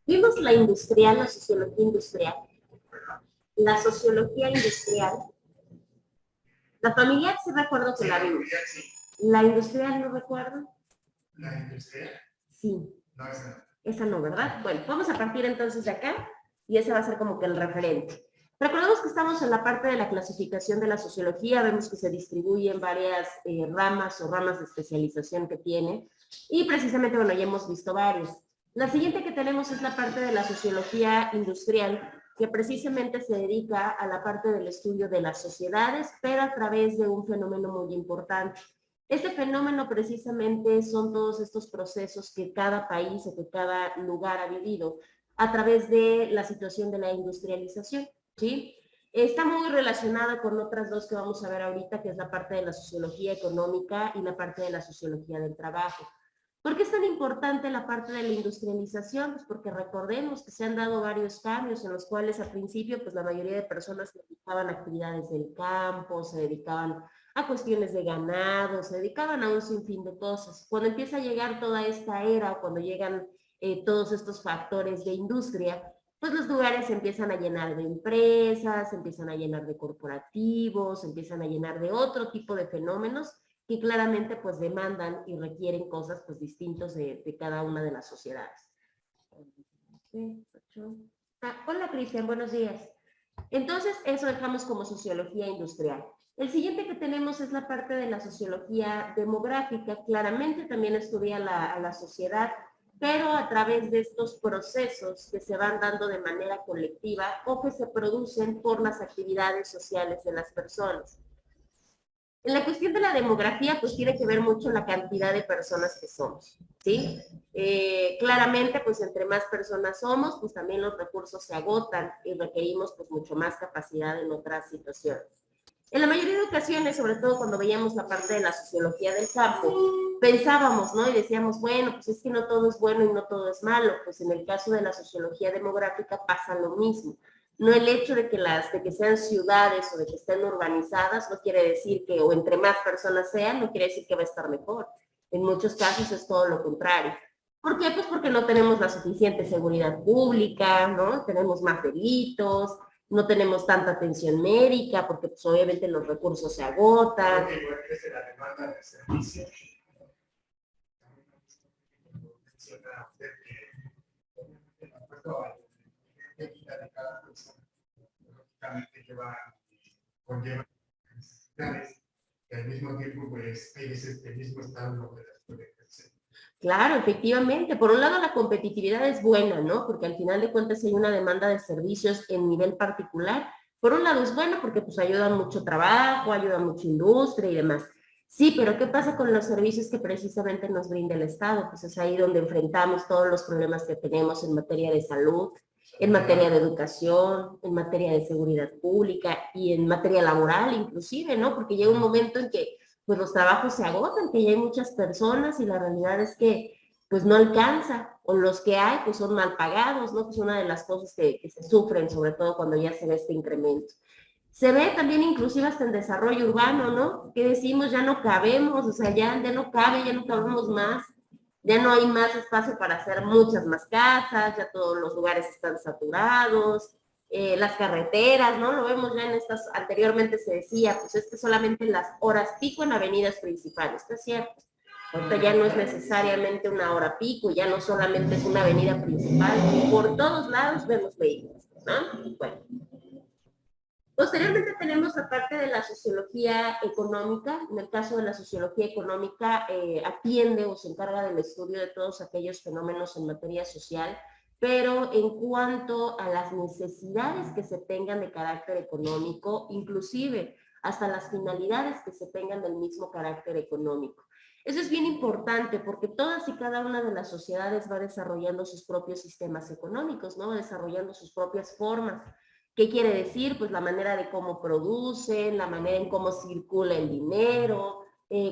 Vimos la industrial, la sociología industrial. La sociología industrial. La familiar sí recuerdo que la vimos. La industrial no recuerdo. ¿La industrial? Sí. No, esa no. Esa no, ¿verdad? Bueno, vamos a partir entonces de acá y ese va a ser como que el referente. Recordemos que estamos en la parte de la clasificación de la sociología, vemos que se distribuye en varias ramas o ramas de especialización que tiene y precisamente, bueno, ya hemos visto varios. La siguiente que tenemos es la parte de la sociología industrial, que precisamente se dedica a la parte del estudio de las sociedades, pero a través de un fenómeno muy importante. Este fenómeno precisamente son todos estos procesos que cada país o que cada lugar ha vivido a través de la situación de la industrialización, ¿sí? Está muy relacionada con otras dos que vamos a ver ahorita, que es la parte de la sociología económica y la parte de la sociología del trabajo. ¿Por qué es tan importante la parte de la industrialización? Pues porque recordemos que se han dado varios cambios en los cuales al principio pues la mayoría de personas se dedicaban a actividades del campo, se dedicaban a cuestiones de ganado, se dedicaban a un sinfín de cosas. Cuando empieza a llegar toda esta era, cuando llegan todos estos factores de industria, pues los lugares se empiezan a llenar de empresas, se empiezan a llenar de corporativos, se empiezan a llenar de otro tipo de fenómenos que claramente pues demandan y requieren cosas pues distintos de cada una de las sociedades. Hola Cristian, buenos días. Entonces eso dejamos como sociología industrial. El siguiente que tenemos es la parte de la sociología demográfica. Claramente también estudia a la sociedad, pero a través de estos procesos que se van dando de manera colectiva o que se producen por las actividades sociales de las personas. En la cuestión de la demografía, pues tiene que ver mucho la cantidad de personas que somos, ¿sí? Claramente, pues entre más personas somos, pues también los recursos se agotan y requerimos pues mucho más capacidad en otras situaciones. En la mayoría de ocasiones, sobre todo cuando veíamos la parte de la sociología del campo, pensábamos, ¿no? Y decíamos, bueno, pues es que no todo es bueno y no todo es malo. Pues en el caso de la sociología demográfica pasa lo mismo. No el hecho de que sean ciudades o de que estén urbanizadas no quiere decir que, o entre más personas sean, no quiere decir que va a estar mejor. En muchos casos es todo lo contrario. ¿Por qué? Pues porque no tenemos la suficiente seguridad pública, ¿no? Tenemos más delitos, no tenemos tanta atención médica, porque pues obviamente los recursos se agotan. Igual crece la demanda de servicios. Menciona usted que el acuerdo a la vida de cada persona, lógicamente conlleva necesidades, y al mismo tiempo, pues, hay veces que el mismo Estado no las puede ejercer. Claro, efectivamente. Por un lado, la competitividad es buena, ¿no? Porque al final de cuentas hay una demanda de servicios en nivel particular. Por un lado es bueno porque pues ayuda mucho trabajo, ayuda mucha industria y demás. Sí, pero ¿qué pasa con los servicios que precisamente nos brinda el Estado? Pues es ahí donde enfrentamos todos los problemas que tenemos en materia de salud, en materia de educación, en materia de seguridad pública y en materia laboral inclusive, ¿no? Porque llega un momento en que pues los trabajos se agotan, que ya hay muchas personas y la realidad es que pues no alcanza, o los que hay pues son mal pagados, ¿no? Que es una de las cosas que se sufren, sobre todo cuando ya se ve este incremento. Se ve también inclusive hasta en desarrollo urbano, ¿no? Que decimos ya no cabemos, o sea, ya no cabe, ya no cabemos más, ya no hay más espacio para hacer muchas más casas, ya todos los lugares están saturados, las carreteras, ¿no? Lo vemos ya en estas, anteriormente se decía, pues es que solamente en las horas pico en avenidas principales, ¿está cierto? Ahorita ya no es necesariamente una hora pico, ya no solamente es una avenida principal, por todos lados vemos vehículos, ¿no? Bueno. Posteriormente tenemos la parte de la sociología económica. En el caso de la sociología económica, atiende o se encarga del estudio de todos aquellos fenómenos en materia social, pero en cuanto a las necesidades que se tengan de carácter económico, inclusive hasta las finalidades que se tengan del mismo carácter económico. Eso es bien importante porque todas y cada una de las sociedades va desarrollando sus propios sistemas económicos, ¿no? Va desarrollando sus propias formas. ¿Qué quiere decir? Pues la manera de cómo producen, la manera en cómo circula el dinero,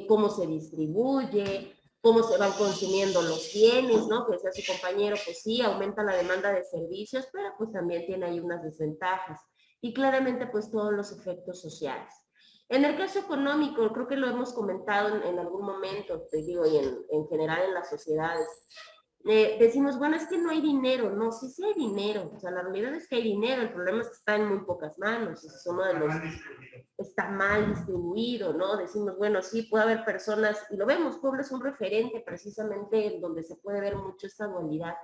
cómo se distribuye, cómo se van consumiendo los bienes, ¿no? Que decía su compañero, pues sí, aumenta la demanda de servicios, pero pues también tiene ahí unas desventajas. Y claramente pues todos los efectos sociales. En el caso económico, creo que lo hemos comentado en algún momento, te digo, y en general en las sociedades, decimos, bueno, es que no hay dinero. No, sí, sí hay dinero. O sea, la realidad es que hay dinero. El problema es que está en muy pocas manos. Ese es uno de los... Está mal distribuido, ¿no? Decimos, bueno, sí, puede haber personas, y lo vemos, Puebla es un referente precisamente en donde se puede ver mucho esta dualidad.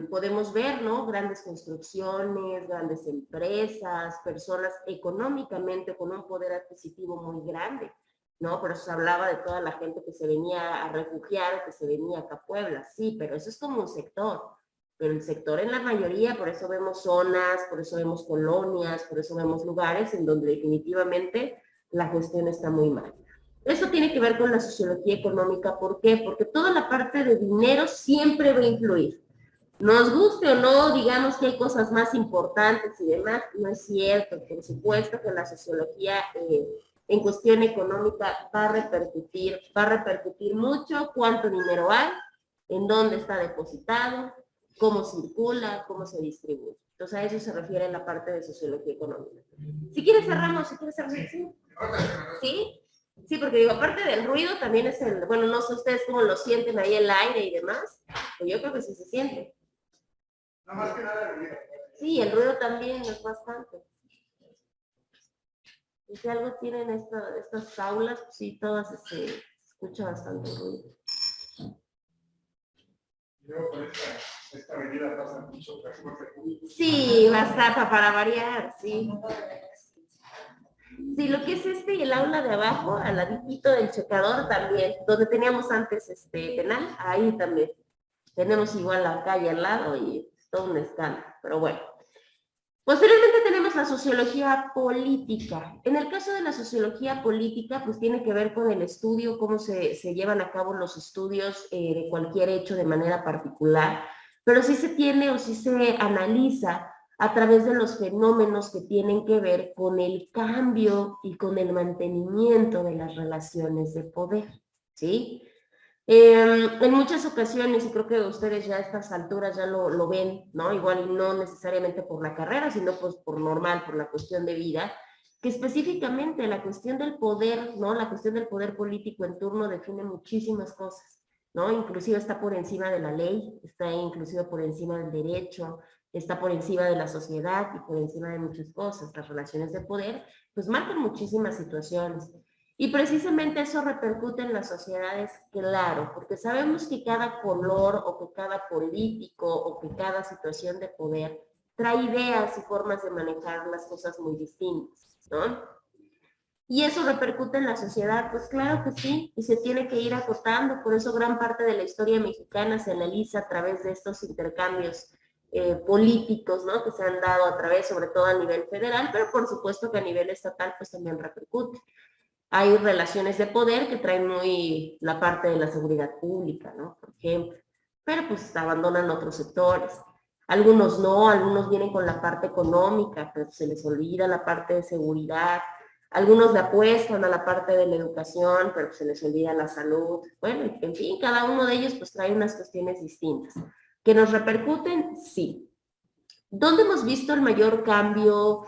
Podemos ver, ¿no? Grandes construcciones, grandes empresas, personas económicamente con un poder adquisitivo muy grande, ¿no? Por eso se hablaba de toda la gente que se venía a refugiar o que se venía acá a Puebla, sí, pero eso es como un sector, pero el sector en la mayoría, por eso vemos zonas, por eso vemos colonias, por eso vemos lugares en donde definitivamente la gestión está muy mal. Eso tiene que ver con la sociología económica. ¿Por qué? Porque toda la parte de dinero siempre va a influir. Nos guste o no, digamos que hay cosas más importantes y demás, no es cierto. Por supuesto que la sociología en cuestión económica va a repercutir mucho cuánto dinero hay, en dónde está depositado, cómo circula, cómo se distribuye. Entonces a eso se refiere en la parte de sociología económica. Si quieres cerramos, ¿sí? ¿Sí? Sí, porque digo, aparte del ruido también es el, bueno, no sé ustedes cómo lo sienten ahí el aire y demás, pero yo creo que sí se siente. No más que nada el ruido. Sí, el ruido también es bastante. Y si algo tienen estas aulas, pues sí, todas se escucha bastante ruido. Luego por esta avenida pasa mucho transporte público. Sí, bastante para variar, sí. Sí, lo que es y el aula de abajo, al ladito del checador también, donde teníamos antes penal, ahí también. Tenemos igual la calle al lado y es todo un escándalo, pero bueno. Posteriormente tenemos la sociología política. En el caso de la sociología política, pues tiene que ver con el estudio, cómo se llevan a cabo los estudios de cualquier hecho de manera particular, pero sí se tiene o sí se analiza a través de los fenómenos que tienen que ver con el cambio y con el mantenimiento de las relaciones de poder, ¿sí? En muchas ocasiones, y creo que ustedes ya a estas alturas ya lo ven, ¿no? Igual y no necesariamente por la carrera, sino pues por normal, por la cuestión de vida, que específicamente la cuestión del poder, ¿no? La cuestión del poder político en turno define muchísimas cosas, ¿no? Inclusive está por encima de la ley, está inclusive por encima del derecho, está por encima de la sociedad y por encima de muchas cosas. Las relaciones de poder, pues marcan muchísimas situaciones. Y precisamente eso repercute en las sociedades, claro, porque sabemos que cada color o que cada político o que cada situación de poder trae ideas y formas de manejar las cosas muy distintas, ¿no? Y eso repercute en la sociedad, pues claro que sí, y se tiene que ir acotando, por eso gran parte de la historia mexicana se analiza a través de estos intercambios políticos, ¿no? Que se han dado a través, sobre todo a nivel federal, pero por supuesto que a nivel estatal pues también repercute. Hay relaciones de poder que traen muy la parte de la seguridad pública, ¿no? Por ejemplo, pero pues abandonan otros sectores. Algunos no, algunos vienen con la parte económica, pero se les olvida la parte de seguridad. Algunos le apuestan a la parte de la educación, pero se les olvida la salud. Bueno, en fin, cada uno de ellos pues trae unas cuestiones distintas. ¿Que nos repercuten? Sí. ¿Dónde hemos visto el mayor cambio,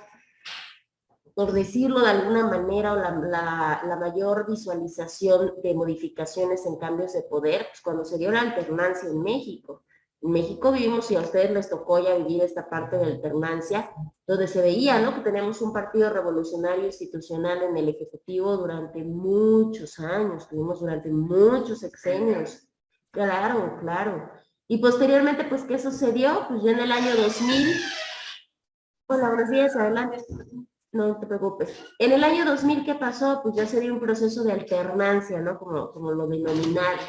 por decirlo de alguna manera, o la mayor visualización de modificaciones en cambios de poder? Pues cuando se dio la alternancia en México. En México vivimos, y a ustedes les tocó ya vivir esta parte de alternancia, donde se veía, ¿no?, que teníamos un partido revolucionario institucional en el Ejecutivo durante muchos años, tuvimos durante muchos sexenios. Claro, claro. Y posteriormente, pues, ¿qué sucedió? Pues ya en el año 2000, hola, buenos días, adelante. No te preocupes. En el año 2000, ¿qué pasó? Pues ya se dio un proceso de alternancia, ¿no? Como lo denominaron,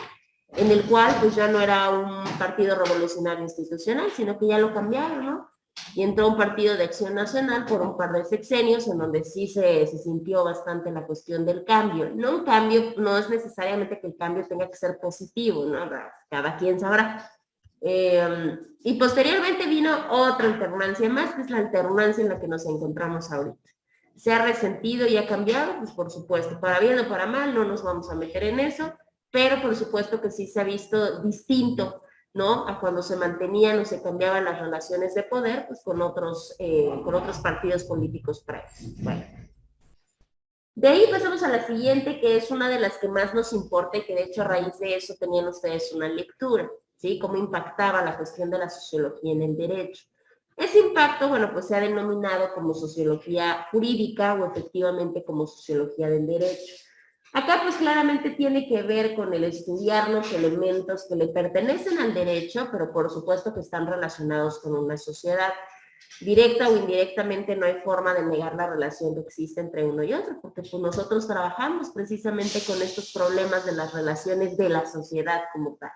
en el cual pues ya no era un partido revolucionario institucional, sino que ya lo cambiaron, ¿no? Y entró un partido de Acción Nacional por un par de sexenios, en donde sí se sintió bastante la cuestión del cambio. No un cambio, no es necesariamente que el cambio tenga que ser positivo, ¿no? Cada quien sabrá. Y posteriormente vino otra alternancia más, que es la alternancia en la que nos encontramos ahorita. ¿Se ha resentido y ha cambiado? Pues por supuesto, para bien o para mal, no nos vamos a meter en eso, pero por supuesto que sí se ha visto distinto, ¿no?, a cuando se mantenían o se cambiaban las relaciones de poder, pues con otros partidos políticos previos. Bueno. De ahí pasamos a la siguiente, que es una de las que más nos importa y que de hecho a raíz de eso tenían ustedes una lectura. ¿sí? Cómo impactaba la cuestión de la sociología en el derecho. Ese impacto, bueno, pues se ha denominado como sociología jurídica o efectivamente como sociología del derecho. Acá pues claramente tiene que ver con el estudiar los elementos que le pertenecen al derecho, pero por supuesto que están relacionados con una sociedad. Directa o indirectamente no hay forma de negar la relación que existe entre uno y otro, porque pues nosotros trabajamos precisamente con estos problemas de las relaciones de la sociedad como tal.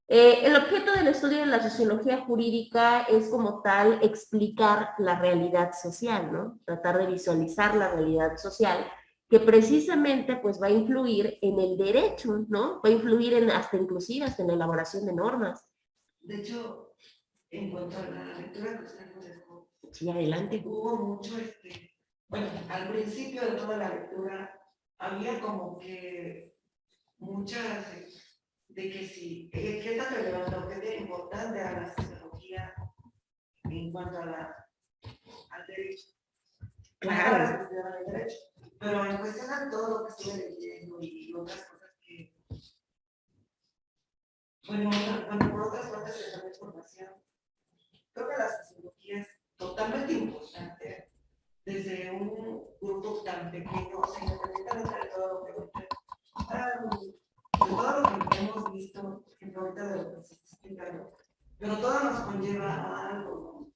El objeto del estudio de la sociología jurídica es como tal explicar la realidad social, ¿no? Tratar de visualizar la realidad social que precisamente pues va a influir en el derecho, ¿no? Va a influir en hasta en la elaboración de normas. De hecho, en cuanto a la lectura que usted nos dejó, sí, adelante. Hubo mucho, bueno, al principio de toda la lectura había como que muchas de que sí, qué tan relevante o qué tan importante a la sociología en cuanto al derecho. Claro. El derecho. Pero en cuestión de todo lo que estuve leyendo y otras cosas que, bueno, por otras fuentes de la información, creo que la sociología es totalmente importante desde un grupo tan pequeño, o sea, independientemente de todo lo que hemos visto, por ejemplo, ahorita de lo que se está explicando, pero todo nos conlleva a algo, ¿no?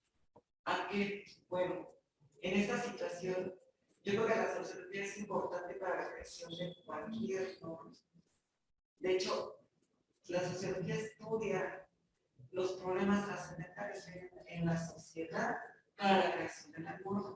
A que, bueno, en esta situación, yo creo que la sociología es importante para la creación de cualquier norma. De hecho, la sociología estudia los problemas trascendentales en la sociedad para la creación de la norma.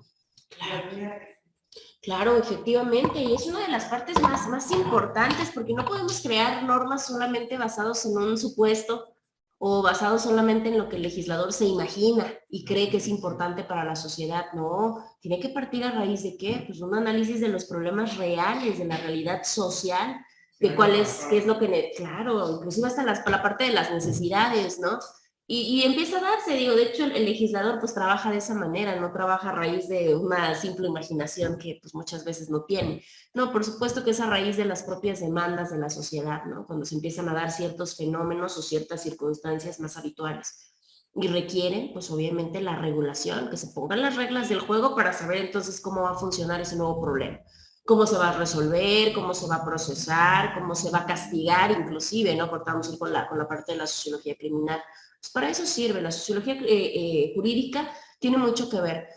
Claro, efectivamente, y es una de las partes más importantes, porque no podemos crear normas solamente basados en un supuesto o basados solamente en lo que el legislador se imagina y cree que es importante para la sociedad. No, tiene que partir a raíz de ¿qué? Pues un análisis de los problemas reales, de la realidad social, de cuál es, qué es lo que, claro, inclusive hasta la parte de las necesidades, ¿no? Y empieza a darse, digo, de hecho el legislador pues trabaja de esa manera, no trabaja a raíz de una simple imaginación que pues muchas veces no tiene. No, por supuesto que es a raíz de las propias demandas de la sociedad, ¿no? Cuando se empiezan a dar ciertos fenómenos o ciertas circunstancias más habituales. Y requieren, pues obviamente, la regulación, que se pongan las reglas del juego para saber entonces cómo va a funcionar ese nuevo problema. Cómo se va a resolver, cómo se va a procesar, cómo se va a castigar, inclusive, ¿no? Cortamos con la parte de la sociología criminal. Pues para eso sirve, la sociología jurídica tiene mucho que ver.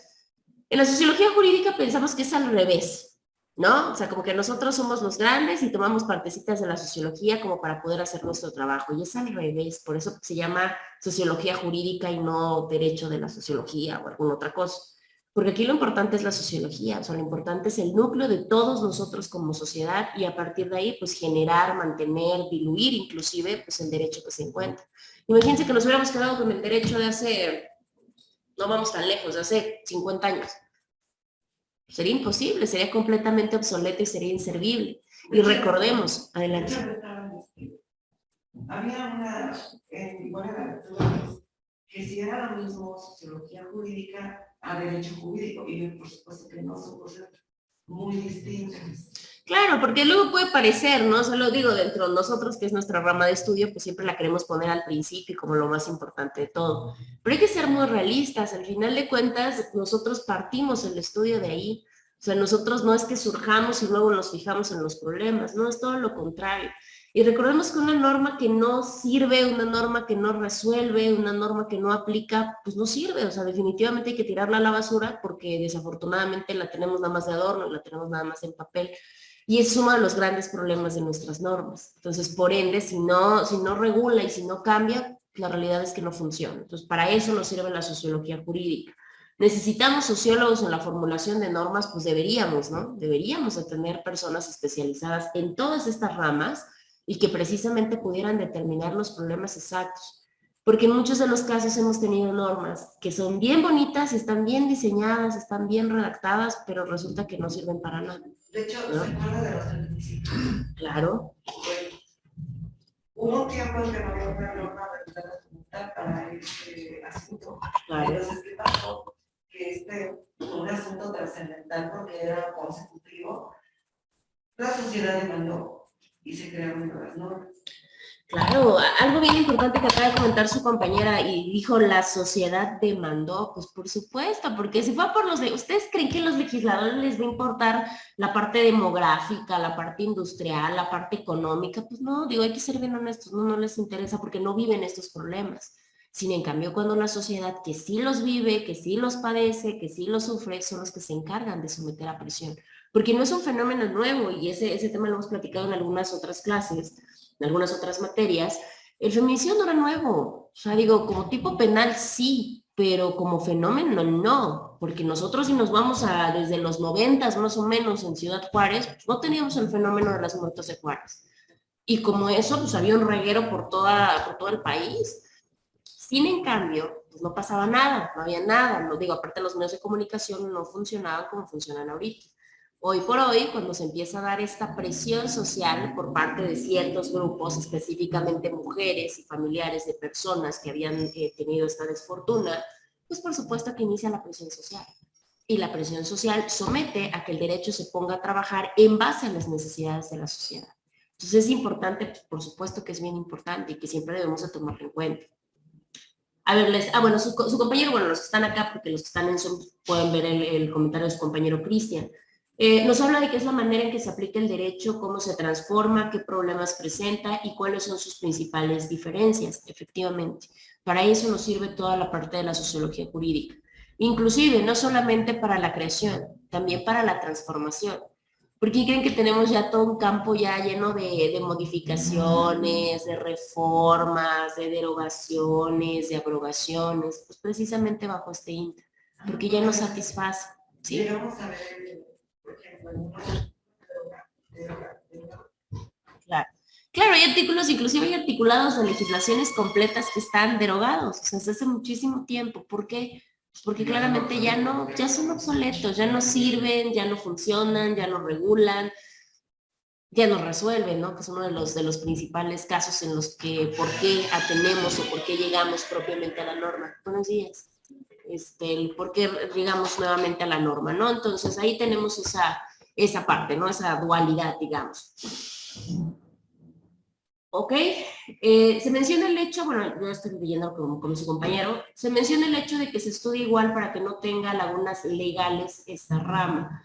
En la sociología jurídica pensamos que es al revés, ¿no? O sea, como que nosotros somos los grandes y tomamos partecitas de la sociología como para poder hacer nuestro trabajo, y es al revés, por eso se llama sociología jurídica y no derecho de la sociología o alguna otra cosa. Porque aquí lo importante es la sociología, o sea, lo importante es el núcleo de todos nosotros como sociedad y a partir de ahí, pues generar, mantener, diluir inclusive, pues el derecho que se encuentra. Imagínense que nos hubiéramos quedado con el derecho de hace, no vamos tan lejos, de hace 50 años. Sería imposible, sería completamente obsoleto y sería inservible. Y recordemos, adelante. Había una, igual en la lectura, que si era lo mismo sociología jurídica a derecho jurídico, y por supuesto que no son cosas muy distintas. Claro, porque luego puede parecer, ¿no? Solo digo, dentro de nosotros, que es nuestra rama de estudio, pues siempre la queremos poner al principio como lo más importante de todo. Pero hay que ser muy realistas, al final de cuentas, nosotros partimos el estudio de ahí. O sea, nosotros no es que surjamos y luego nos fijamos en los problemas, no, es todo lo contrario. Y recordemos que una norma que no sirve, una norma que no resuelve, una norma que no aplica, pues no sirve. O sea, definitivamente hay que tirarla a la basura porque desafortunadamente la tenemos nada más de adorno, la tenemos nada más en papel. Y es uno de los grandes problemas de nuestras normas. Entonces, por ende, si no regula y si no cambia, la realidad es que no funciona. Entonces, para eso nos sirve la sociología jurídica. ¿Necesitamos sociólogos en la formulación de normas? Pues deberíamos, ¿no? Deberíamos de tener personas especializadas en todas estas ramas y que precisamente pudieran determinar los problemas exactos. Porque en muchos de los casos hemos tenido normas que son bien bonitas, están bien diseñadas, están bien redactadas, pero resulta que no sirven para nada. De hecho, ¿no? ¿Se acuerda de los principios? Claro. Bueno, hubo un tiempo en que no había una norma regular para este asunto. Claro. Entonces, ¿qué pasó? Que un asunto trascendental porque era consecutivo, la sociedad demandó y se crearon nuevas normas. Claro, algo bien importante que acaba de comentar su compañera y dijo la sociedad demandó, pues por supuesto, porque si fue por ¿ustedes creen que a los legisladores les va a importar la parte demográfica, la parte industrial, la parte económica? Pues no, digo, hay que ser bien honestos, no les interesa porque no viven estos problemas. Sin en cambio, cuando la sociedad que sí los vive, que sí los padece, que sí los sufre, son los que se encargan de someter a presión. Porque no es un fenómeno nuevo y ese tema lo hemos platicado en algunas otras clases, en algunas otras materias. El feminicidio no era nuevo. O sea, digo, como tipo penal sí, pero como fenómeno no. Porque nosotros si nos vamos desde los 90 más o menos en Ciudad Juárez, pues no teníamos el fenómeno de las muertes de Juárez. Y como eso, pues había un reguero por todo el país. Sin en cambio, pues no pasaba nada, no había nada. No digo, aparte los medios de comunicación no funcionaban como funcionan ahorita. Hoy por hoy, cuando se empieza a dar esta presión social por parte de ciertos grupos, específicamente mujeres y familiares de personas que habían tenido esta desfortuna, pues por supuesto que inicia la presión social. Y la presión social somete a que el derecho se ponga a trabajar en base a las necesidades de la sociedad. Entonces es importante, pues, por supuesto que es bien importante y que siempre debemos de tomarlo en cuenta. A ver, bueno, su compañero, bueno, los que están acá, porque los que están en Zoom pueden ver el comentario de su compañero Cristian. Nos habla de qué es la manera en que se aplica el derecho, cómo se transforma, qué problemas presenta y cuáles son sus principales diferencias, efectivamente. Para eso nos sirve toda la parte de la sociología jurídica. Inclusive, no solamente para la creación, también para la transformación. ¿Por qué creen que tenemos ya todo un campo ya lleno de modificaciones, de reformas, de derogaciones, de abrogaciones? Pues precisamente bajo este INTA, porque ya nos satisface. ¿Sí? Llegamos a ver, por ejemplo, Claro. Claro, hay artículos, inclusive hay articulados de legislaciones completas que están derogados, o sea, desde hace muchísimo tiempo. ¿Por qué? Pues porque claramente ya son obsoletos, ya no sirven, ya no funcionan, ya no regulan, ya no resuelven, ¿no? Que es uno de los principales casos en los que por qué atenemos o por qué llegamos propiamente a la norma. Buenos días. El por qué llegamos nuevamente a la norma, ¿no? Entonces ahí tenemos esa parte, ¿no? Esa dualidad, digamos. ¿Ok? Se menciona el hecho, bueno, yo estoy leyendo como su compañero, se menciona el hecho de que se estudie igual para que no tenga lagunas legales esta rama.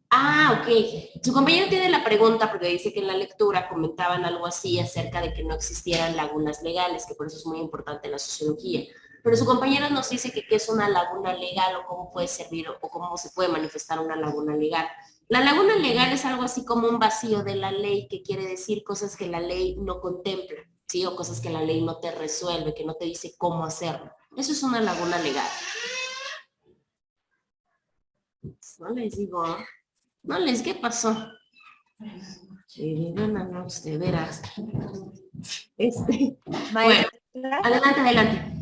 Ah, ok. Su compañero tiene la pregunta porque dice que en la lectura comentaban algo así acerca de que no existieran lagunas legales, que por eso es muy importante la sociología. Pero su compañero nos dice que qué es una laguna legal o cómo puede servir o cómo se puede manifestar una laguna legal. La laguna legal es algo así como un vacío de la ley, que quiere decir cosas que la ley no contempla, ¿sí? O cosas que la ley no te resuelve, que no te dice cómo hacerlo. Eso es una laguna legal. No les digo, no les, ¿qué pasó? Sí, buenas noches, de veras. Bueno, adelante.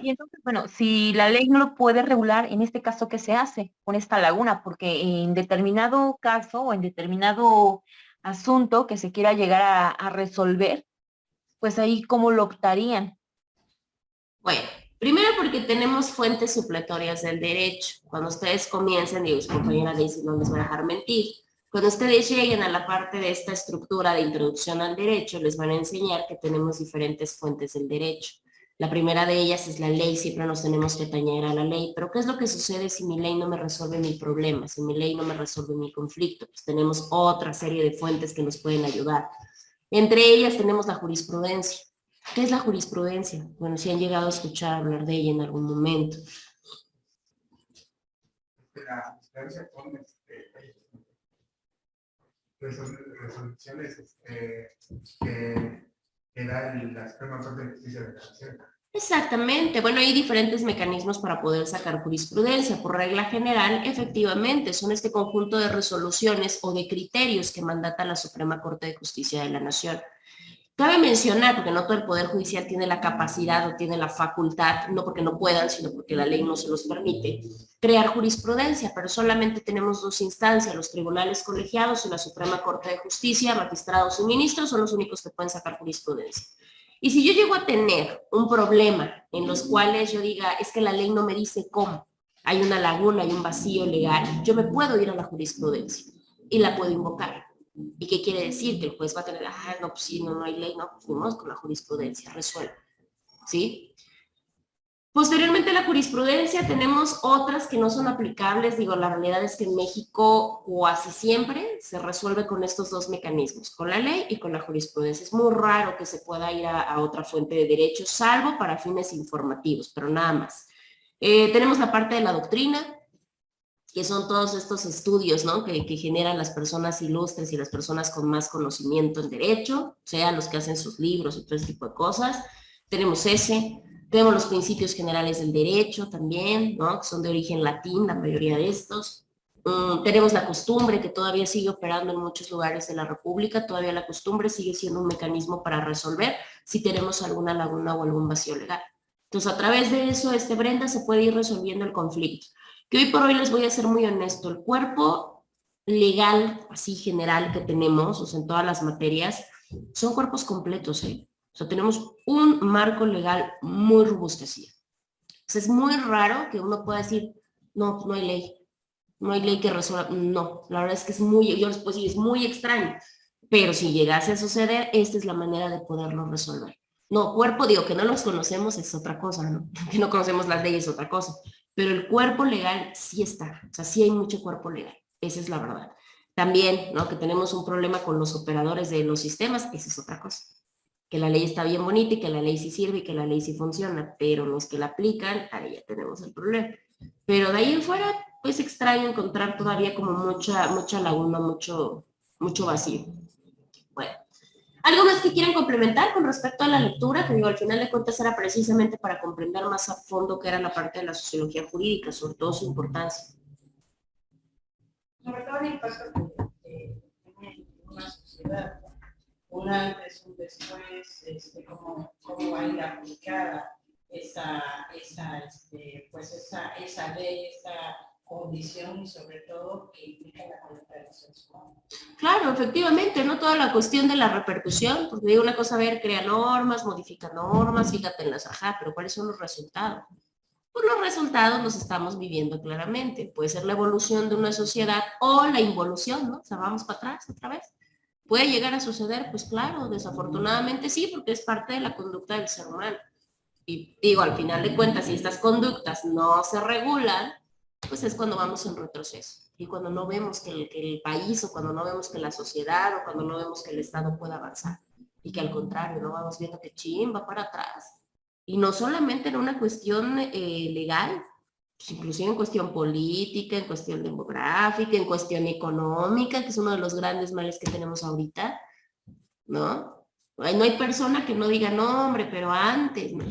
Y entonces, bueno, si la ley no lo puede regular, en este caso, ¿qué se hace con esta laguna? Porque en determinado caso o en determinado asunto que se quiera llegar a resolver, pues ahí cómo lo optarían. Bueno, primero porque tenemos fuentes supletorias del derecho. Cuando ustedes comiencen, digo, su compañera Daisy no les va a dejar mentir, cuando ustedes lleguen a la parte de esta estructura de introducción al derecho, les van a enseñar que tenemos diferentes fuentes del derecho. La primera de ellas es la ley, siempre nos tenemos que atañer a la ley, pero ¿qué es lo que sucede si mi ley no me resuelve mi problema, si mi ley no me resuelve mi conflicto? Pues tenemos otra serie de fuentes que nos pueden ayudar. Entre ellas tenemos la jurisprudencia. ¿Qué es la jurisprudencia? Bueno, si han llegado a escuchar hablar de ella en algún momento. La jurisprudencia son resoluciones que da la Suprema Corte de Justicia de la Nación. Exactamente. Bueno, hay diferentes mecanismos para poder sacar jurisprudencia. Por regla general, efectivamente, son este conjunto de resoluciones o de criterios que mandata la Suprema Corte de Justicia de la Nación. Cabe mencionar, porque no todo el Poder Judicial tiene la capacidad o tiene la facultad, no porque no puedan, sino porque la ley no se los permite, crear jurisprudencia, pero solamente tenemos dos instancias, los tribunales colegiados y la Suprema Corte de Justicia, magistrados y ministros son los únicos que pueden sacar jurisprudencia. Y si yo llego a tener un problema en los cuales yo diga, es que la ley no me dice cómo, hay una laguna, hay un vacío legal, yo me puedo ir a la jurisprudencia y la puedo invocar. ¿Y qué quiere decir? Que el juez va a tener, no, pues sí, no hay ley, no, pues fuimos con la jurisprudencia, resuelve, ¿sí? Posteriormente a la jurisprudencia tenemos otras que no son aplicables. Digo, la realidad es que en México casi siempre se resuelve con estos dos mecanismos, con la ley y con la jurisprudencia. Es muy raro que se pueda ir a otra fuente de derecho, salvo para fines informativos, pero nada más. Tenemos la parte de la doctrina, que son todos estos estudios, ¿no? que generan las personas ilustres y las personas con más conocimiento en derecho, sea los que hacen sus libros y todo ese tipo de cosas. Tenemos ese. Tenemos los principios generales del derecho también, ¿no? Que son de origen latín, la mayoría de estos. Tenemos la costumbre, que todavía sigue operando en muchos lugares de la República. Todavía la costumbre sigue siendo un mecanismo para resolver si tenemos alguna laguna o algún vacío legal. Entonces, a través de eso, Brenda, se puede ir resolviendo el conflicto. Que hoy por hoy les voy a ser muy honesto, el cuerpo legal, así general, que tenemos, o sea, en todas las materias, son cuerpos completos, ¿eh? O sea, tenemos un marco legal muy robustecido. O sea, es muy raro que uno pueda decir, no, no hay ley. No hay ley que resuelva. No, la verdad es que es muy, yo les puedo decir, es muy extraño. Pero si llegase a suceder, esta es la manera de poderlo resolver. No, cuerpo, digo, que no los conocemos es otra cosa, ¿no? Que no conocemos las leyes es otra cosa. Pero el cuerpo legal sí está. O sea, sí hay mucho cuerpo legal. Esa es la verdad. También, ¿no? Que tenemos un problema con los operadores de los sistemas, esa es otra cosa. Que la ley está bien bonita y que la ley sí sirve y que la ley sí funciona, pero los que la aplican, ahí ya tenemos el problema. Pero de ahí en fuera, pues extraño encontrar todavía como mucha laguna, mucho vacío. Bueno, ¿algo más que quieran complementar con respecto a la lectura? Que digo, al final de cuentas era precisamente para comprender más a fondo qué era la parte de la sociología jurídica, sobre todo su importancia. Sobre todo el impacto que tiene una sociedad, un antes, un después, cómo va a ir aplicada esa ley, esa condición y sobre todo que implica la conducta de los seres humanos. Claro, efectivamente, no toda la cuestión de la repercusión, porque digo una cosa, a ver, crea normas, modifica normas, fíjate en las pero ¿cuáles son los resultados? Pues los resultados los estamos viviendo claramente. Puede ser la evolución de una sociedad o la involución, ¿no? O sea, vamos para atrás otra vez. ¿Puede llegar a suceder? Pues claro, desafortunadamente sí, porque es parte de la conducta del ser humano. Y digo, al final de cuentas, si estas conductas no se regulan, pues es cuando vamos en retroceso. Y cuando no vemos que el país, o cuando no vemos que la sociedad, o cuando no vemos que el Estado pueda avanzar. Y que al contrario, no vamos viendo que va para atrás. Y no solamente en una cuestión legal, pues inclusive en cuestión política, en cuestión demográfica, en cuestión económica, que es uno de los grandes males que tenemos ahorita, ¿no? No hay persona que no diga, no, hombre, pero antes, ¿no?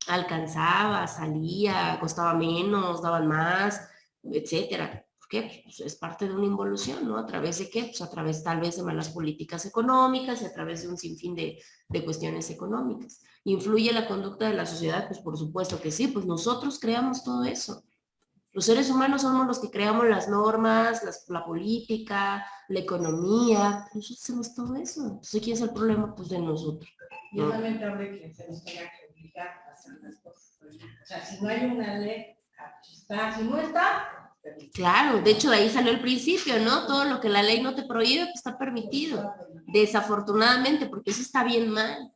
Alcanzaba, salía, costaba menos, daban más, etcétera. ¿Por qué? Pues es parte de una involución, ¿no? ¿A través de qué? Pues a través tal vez de malas políticas económicas y a través de un sinfín de cuestiones económicas. ¿Influye la conducta de la sociedad? Pues por supuesto que sí, pues nosotros creamos todo eso. Los seres humanos somos los que creamos las normas, la política, la economía, nosotros hacemos todo eso. Entonces, ¿quién es el problema? Pues de nosotros. Y es lamentable que se nos tenga que obligar a hacer las cosas. O sea, si no hay una ley, está, si no está, claro, de hecho de ahí salió el principio, ¿no? Todo lo que la ley no te prohíbe, pues está permitido. Desafortunadamente, porque eso está bien mal.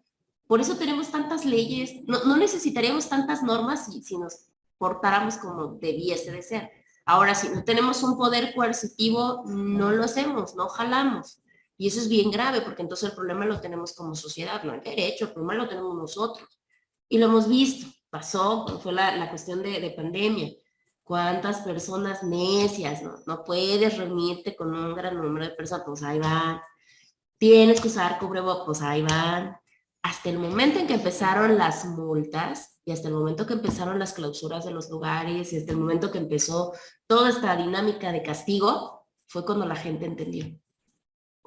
Por eso tenemos tantas leyes, no necesitaríamos tantas normas si nos portáramos como debiese de ser. Ahora, si no tenemos un poder coercitivo, no lo hacemos, no jalamos. Y eso es bien grave, porque entonces el problema lo tenemos como sociedad, no el derecho, el problema lo tenemos nosotros. Y lo hemos visto, pasó, fue la cuestión de pandemia. ¿Cuántas personas necias, no? No puedes reunirte con un gran número de personas, pues ahí van. Tienes que usar cubrebocas, pues ahí van. Hasta el momento en que empezaron las multas y hasta el momento que empezaron las clausuras de los lugares y hasta el momento que empezó toda esta dinámica de castigo, fue cuando la gente entendió.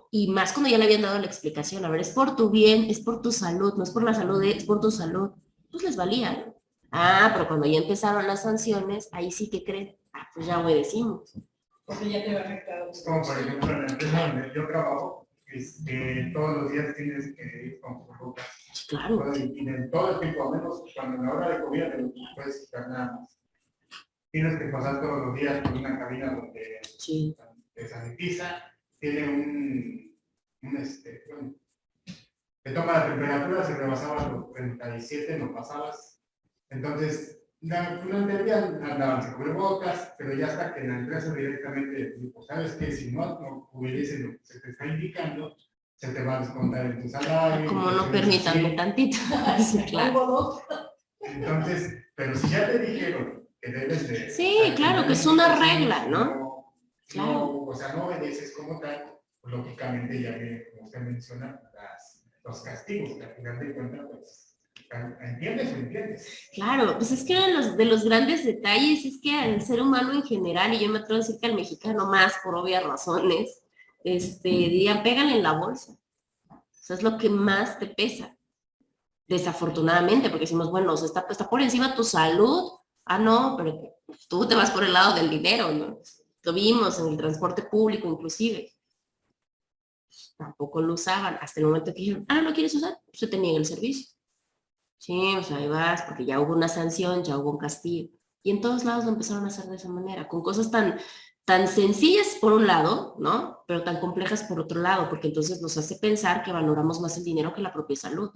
Y más cuando ya le habían dado la explicación, a ver, es por tu bien, es por tu salud, no es por la salud, es por tu salud. Pues les valía, ¿no? Pero cuando ya empezaron las sanciones, ahí sí que creen, pues ya obedecimos. porque ya te va a afectar. Como por ejemplo en la empresa donde yo trabajo, todos los días tienes que ir con cubrebocas. Claro. Y de todo el tiempo, al menos cuando en la hora de comida te lo puedes quitar nada más. Tienes que pasar todos los días por una cabina donde te sanitiza tiene bueno, te toma la temperatura, se rebasaba los 37, no pasabas. Entonces, no entendían, andaban sin cubrebocas, pero ya hasta que en la empresa directamente dijo, ¿sabes qué? Si no obedece lo que se te está indicando, se te va a descontar en tu salario. Como no permítanme tantito. Sí, claro. Entonces, pero si ya te dijeron que debes de... Sí, claro, que es una regla, ¿no? Claro. O sea, no obedeces como tal, pues, lógicamente ya viene, como usted menciona, los castigos, que al final de cuentas, pues, ¿entiendes o entiendes? Claro, pues es que uno de los grandes detalles es que al ser humano en general, y yo me atrevo a decir que al mexicano más, por obvias razones, dirían, pégale en la bolsa. Eso es lo que más te pesa. Desafortunadamente, porque decimos, bueno, o sea, está por encima tu salud. Ah, no, pero tú te vas por el lado del dinero, ¿no? Lo vimos en el transporte público, inclusive. Tampoco lo usaban hasta el momento que dijeron, ¿no lo quieres usar? Pues se te niega el servicio. Sí, o sea, ahí vas, porque ya hubo una sanción, ya hubo un castigo. Y en todos lados lo empezaron a hacer de esa manera, con cosas tan sencillas por un lado, ¿no? Pero tan complejas por otro lado, porque entonces nos hace pensar que valoramos más el dinero que la propia salud.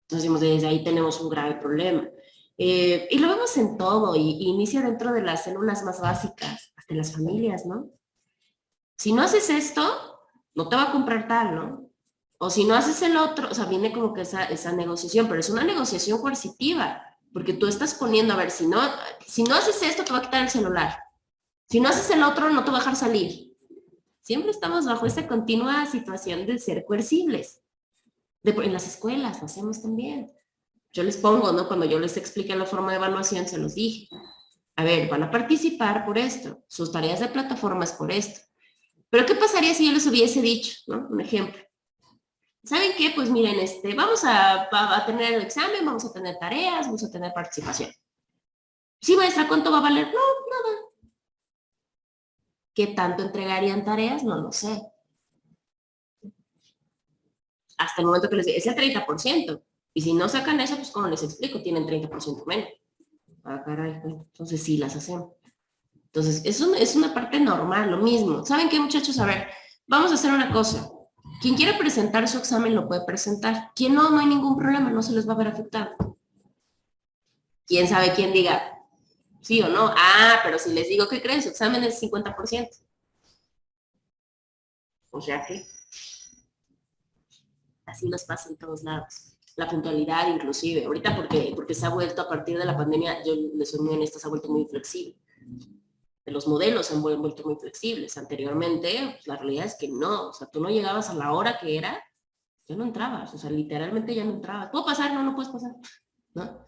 Entonces, decimos, desde ahí tenemos un grave problema. Y lo vemos en todo, y inicia dentro de las células más básicas, hasta en las familias, ¿no? Si no haces esto, no te va a comprar tal, ¿no? O si no haces el otro, o sea, viene como que esa negociación, pero es una negociación coercitiva, porque tú estás poniendo, a ver, si no haces esto, te va a quitar el celular. Si no haces el otro, no te va a dejar salir. Siempre estamos bajo esta continua situación de ser coercibles. En las escuelas lo hacemos también. Yo les pongo, ¿no? Cuando yo les expliqué la forma de evaluación, se los dije. A ver, van a participar por esto, sus tareas de plataforma es por esto. Pero ¿qué pasaría si yo les hubiese dicho, ¿no? Un ejemplo. ¿Saben qué? Pues miren, vamos a tener el examen, vamos a tener tareas, vamos a tener participación. Sí, maestra, ¿cuánto va a valer? No, nada. ¿Qué tanto entregarían tareas? No lo sé. Hasta el momento que les digo, es el 30%. Y si no sacan eso, pues como les explico, tienen 30% menos. Ah, caray, entonces sí las hacemos. Entonces, eso es una parte normal, lo mismo. ¿Saben qué, muchachos? A ver, vamos a hacer una cosa. Quien quiera presentar su examen lo puede presentar. Quien no, no hay ningún problema, no se les va a ver afectado. ¿Quién sabe quién diga sí o no? Ah, pero si les digo, ¿qué creen? Su examen es 50%. O sea que así nos pasa en todos lados. La puntualidad inclusive. Ahorita porque se ha vuelto a partir de la pandemia, yo les soy muy honesta, se ha vuelto muy flexible. Los modelos se han vuelto muy flexibles. Anteriormente, pues, la realidad es que no. O sea, tú no llegabas a la hora que era, ya no entrabas. O sea, literalmente ya no entrabas. ¿Puedo pasar? No, no puedes pasar. ¿No?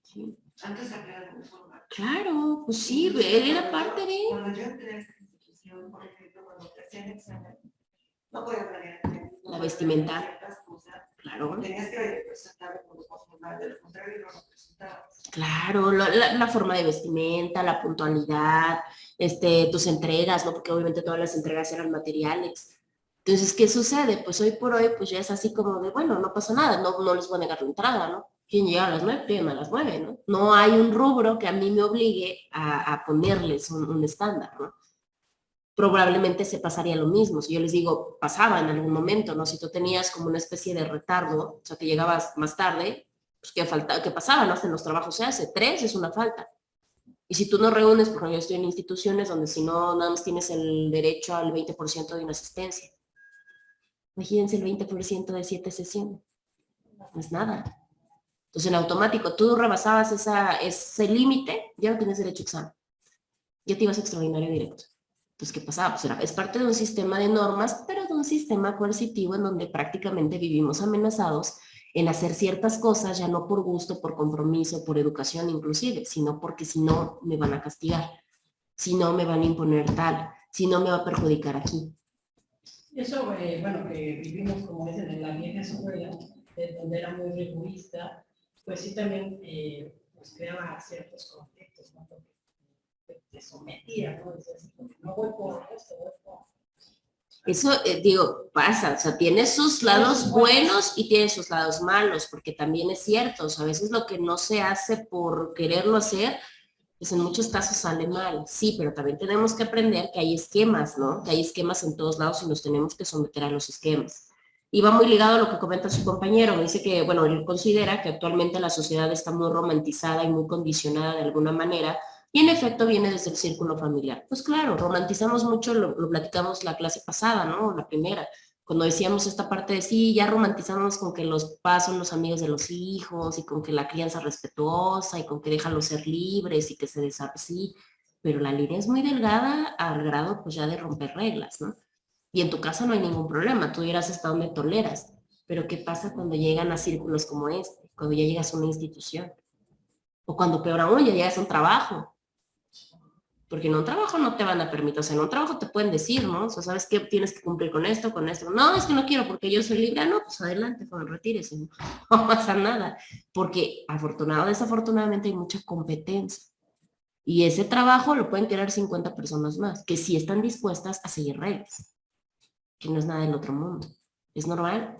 Sí. Antes había alguna forma. Claro, pues sí, era parte de... Cuando yo entré a esta institución, por ejemplo, cuando te hacían examen, no podía planear. La vestimenta. Ciertas cosas. Claro. Tenías que presentar con los formal, de lo contrario no lo presentabas. Claro, la forma de vestimenta, la puntualidad, tus entregas, ¿no? Porque obviamente todas las entregas eran materiales. Entonces, ¿qué sucede? Pues hoy por hoy, pues ya es así como de, bueno, no pasa nada, no les voy a negar la entrada, ¿no? ¿Quién llega a las 9? Lleguen a las 9, ¿no? No hay un rubro que a mí me obligue a ponerles un estándar, ¿no? Probablemente se pasaría lo mismo. Si yo les digo, pasaba en algún momento, ¿no? Si tú tenías como una especie de retardo, o sea, que llegabas más tarde, pues ¿qué pasaba? ¿No? Hasta en los trabajos se hace. 3 es una falta. Y si tú no reúnes, por ejemplo, yo estoy en instituciones donde si no, nada más tienes el derecho al 20% de una asistencia. Imagínense el 20% de 7 sesiones. No es nada. Entonces, en automático, tú rebasabas ese límite, ya no tienes derecho a examen. Ya te ibas a extraordinario directo. Pues, ¿qué pasaba? Pues es parte de un sistema de normas, pero de un sistema coercitivo en donde prácticamente vivimos amenazados en hacer ciertas cosas, ya no por gusto, por compromiso, por educación inclusive, sino porque si no me van a castigar, si no me van a imponer tal, si no me va a perjudicar aquí. Eso, bueno, que vivimos como dicen en la vieja escuela, donde era muy rigurista, pues sí también nos creaba ciertos conflictos, ¿no? Porque te sometía, ¿no? Decías, no voy por esto, voy por... Eso, digo, pasa, o sea, tiene sus lados buenos y tiene sus lados malos, porque también es cierto, o sea, a veces lo que no se hace por quererlo hacer, pues en muchos casos sale mal, sí, pero también tenemos que aprender que hay esquemas, ¿no? Que hay esquemas en todos lados y nos tenemos que someter a los esquemas. Y va muy ligado a lo que comenta su compañero, me dice que, bueno, él considera que actualmente la sociedad está muy romantizada y muy condicionada de alguna manera, y en efecto viene desde el círculo familiar. Pues claro, romantizamos mucho, lo platicamos la clase pasada, ¿no? La primera, cuando decíamos esta parte de sí, ya romantizamos con que los papás son los amigos de los hijos y con que la crianza respetuosa y con que déjalos ser libres y que se desarrollen, sí, pero la línea es muy delgada al grado pues ya de romper reglas, ¿no? Y en tu casa no hay ningún problema, tú dirás hasta dónde toleras, pero ¿qué pasa cuando llegan a círculos como este? Cuando ya llegas a una institución, o cuando peor aún, ya llegas a un trabajo, porque en un trabajo no te van a permitir, o sea, en un trabajo te pueden decir, ¿no? O sea, ¿sabes qué? Tienes que cumplir con esto, con esto. No, es que no quiero porque yo soy libre. Ah, no, pues adelante, joven, retírese. No pasa nada, porque afortunado o desafortunadamente hay mucha competencia. Y ese trabajo lo pueden querer 50 personas más, que sí están dispuestas a seguir reglas, que no es nada del otro mundo. Es normal.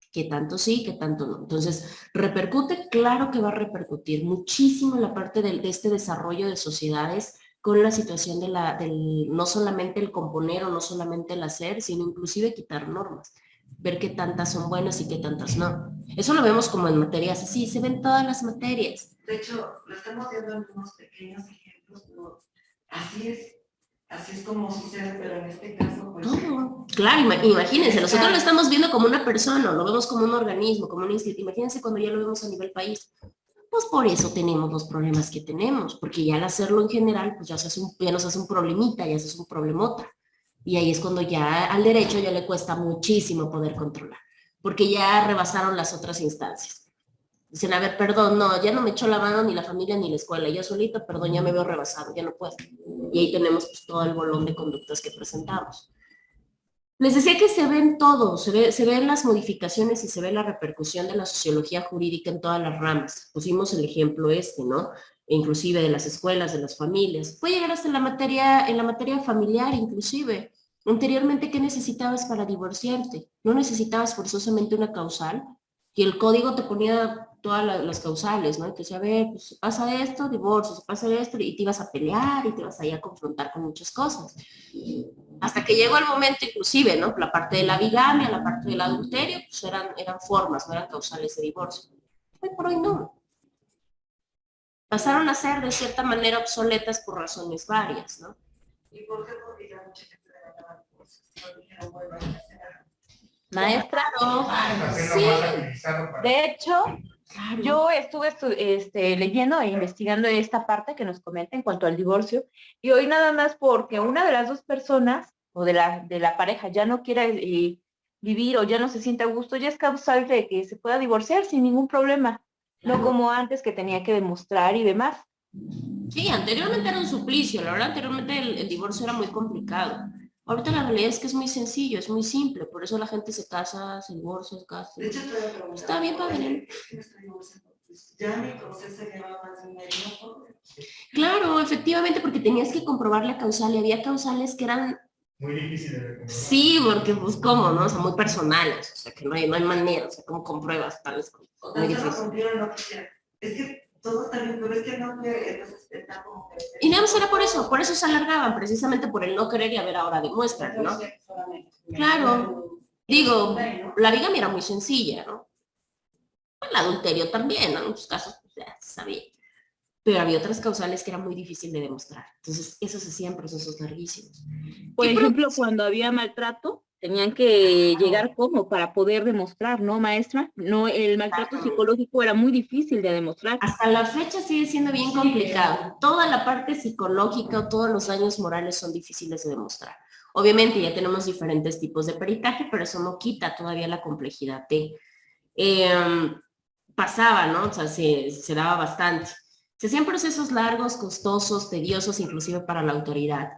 Que tanto sí, que tanto no. Entonces, ¿repercute? Claro que va a repercutir muchísimo en la parte de este desarrollo de sociedades con la situación del no solamente el componer o no solamente el hacer, sino inclusive quitar normas, ver qué tantas son buenas y qué tantas no. Eso lo vemos como en materias así, se ven todas las materias. De hecho, lo estamos viendo en unos pequeños ejemplos, pero así es como sucede, pero en este caso, pues... Claro, imagínense, nosotros lo estamos viendo como una persona, lo vemos como un organismo, como un instituto. Imagínense cuando ya lo vemos a nivel país. Pues por eso tenemos los problemas que tenemos, porque ya al hacerlo en general, pues ya nos hace un problemita, ya se hace un problemota. Y ahí es cuando ya al derecho ya le cuesta muchísimo poder controlar, porque ya rebasaron las otras instancias. Dicen, a ver, perdón, no, ya no me echó la mano ni la familia ni la escuela, yo solito, perdón, ya me veo rebasado, ya no puedo. Y ahí tenemos pues todo el bolón de conductas que presentamos. Les decía que se ven todos, se ven las modificaciones y se ve la repercusión de la sociología jurídica en todas las ramas. Pusimos el ejemplo ¿no? E inclusive de las escuelas, de las familias. Puede llegar hasta en la materia familiar, inclusive. Anteriormente, ¿qué necesitabas para divorciarte? No necesitabas forzosamente una causal, y el código te ponía todas las causales, ¿no? Y te decía, a ver, pues pasa esto, divorcio, se pasa esto, y te ibas a pelear y te ibas ahí a confrontar con muchas cosas. Hasta que llegó el momento, inclusive, ¿no? La parte de la bigamia, la parte del adulterio, pues eran formas, no eran causales de divorcio. Hoy por hoy no. Pasaron a ser de cierta manera obsoletas por razones varias, ¿no? ¿Y por qué? Porque ya mucha gente le ganaba cosas, no dijeron, bueno, hay que hacer algo. Maestra, Sí. de hecho, Claro. yo estuve leyendo e investigando esta parte que nos comenta en cuanto al divorcio, y hoy nada más porque una de las dos personas o de la pareja ya no quiere vivir o ya no se siente a gusto, ya es causal de que se pueda divorciar sin ningún problema, no como antes que tenía que demostrar y demás. Sí, anteriormente era un suplicio, la verdad, anteriormente el divorcio era muy complicado. Ahorita la realidad es que es muy sencillo, es muy simple, por eso la gente se casa, se divorcia, se casa. De hecho, te voy a preguntar, Está bien padre. Ya mi proceso llevaba más de un año. Claro, efectivamente, porque tenías que comprobar la causal y había causales que eran... Muy difícil de comprobar. Sí, porque pues cómo, ¿no? O sea, muy personales, o sea, que no hay manera, o sea, ¿cómo compruebas tales cosas? Muy difícil. Es que todo está bien, pero es que no quiere, entonces está como que... Y nada más era por eso se alargaban, precisamente por el no querer y a ver ahora demuestran, ¿no? Claro, digo, la bigamia era muy sencilla, ¿no? El adulterio también, ¿no? En muchos casos, pues ya se sabía. Pero había otras causales que era muy difícil de demostrar. Entonces, esos se hacían procesos larguísimos. Por ejemplo, cuando había maltrato, tenían que llegar como para poder demostrar, ¿no, maestra? No, el maltrato psicológico era muy difícil de demostrar. Hasta la fecha sigue siendo bien complicado. Toda la parte psicológica o todos los daños morales son difíciles de demostrar. Obviamente ya tenemos diferentes tipos de peritaje, pero eso no quita todavía la complejidad de... pasaba, ¿no? O sea, se daba bastante. Se hacían procesos largos, costosos, tediosos, inclusive para la autoridad.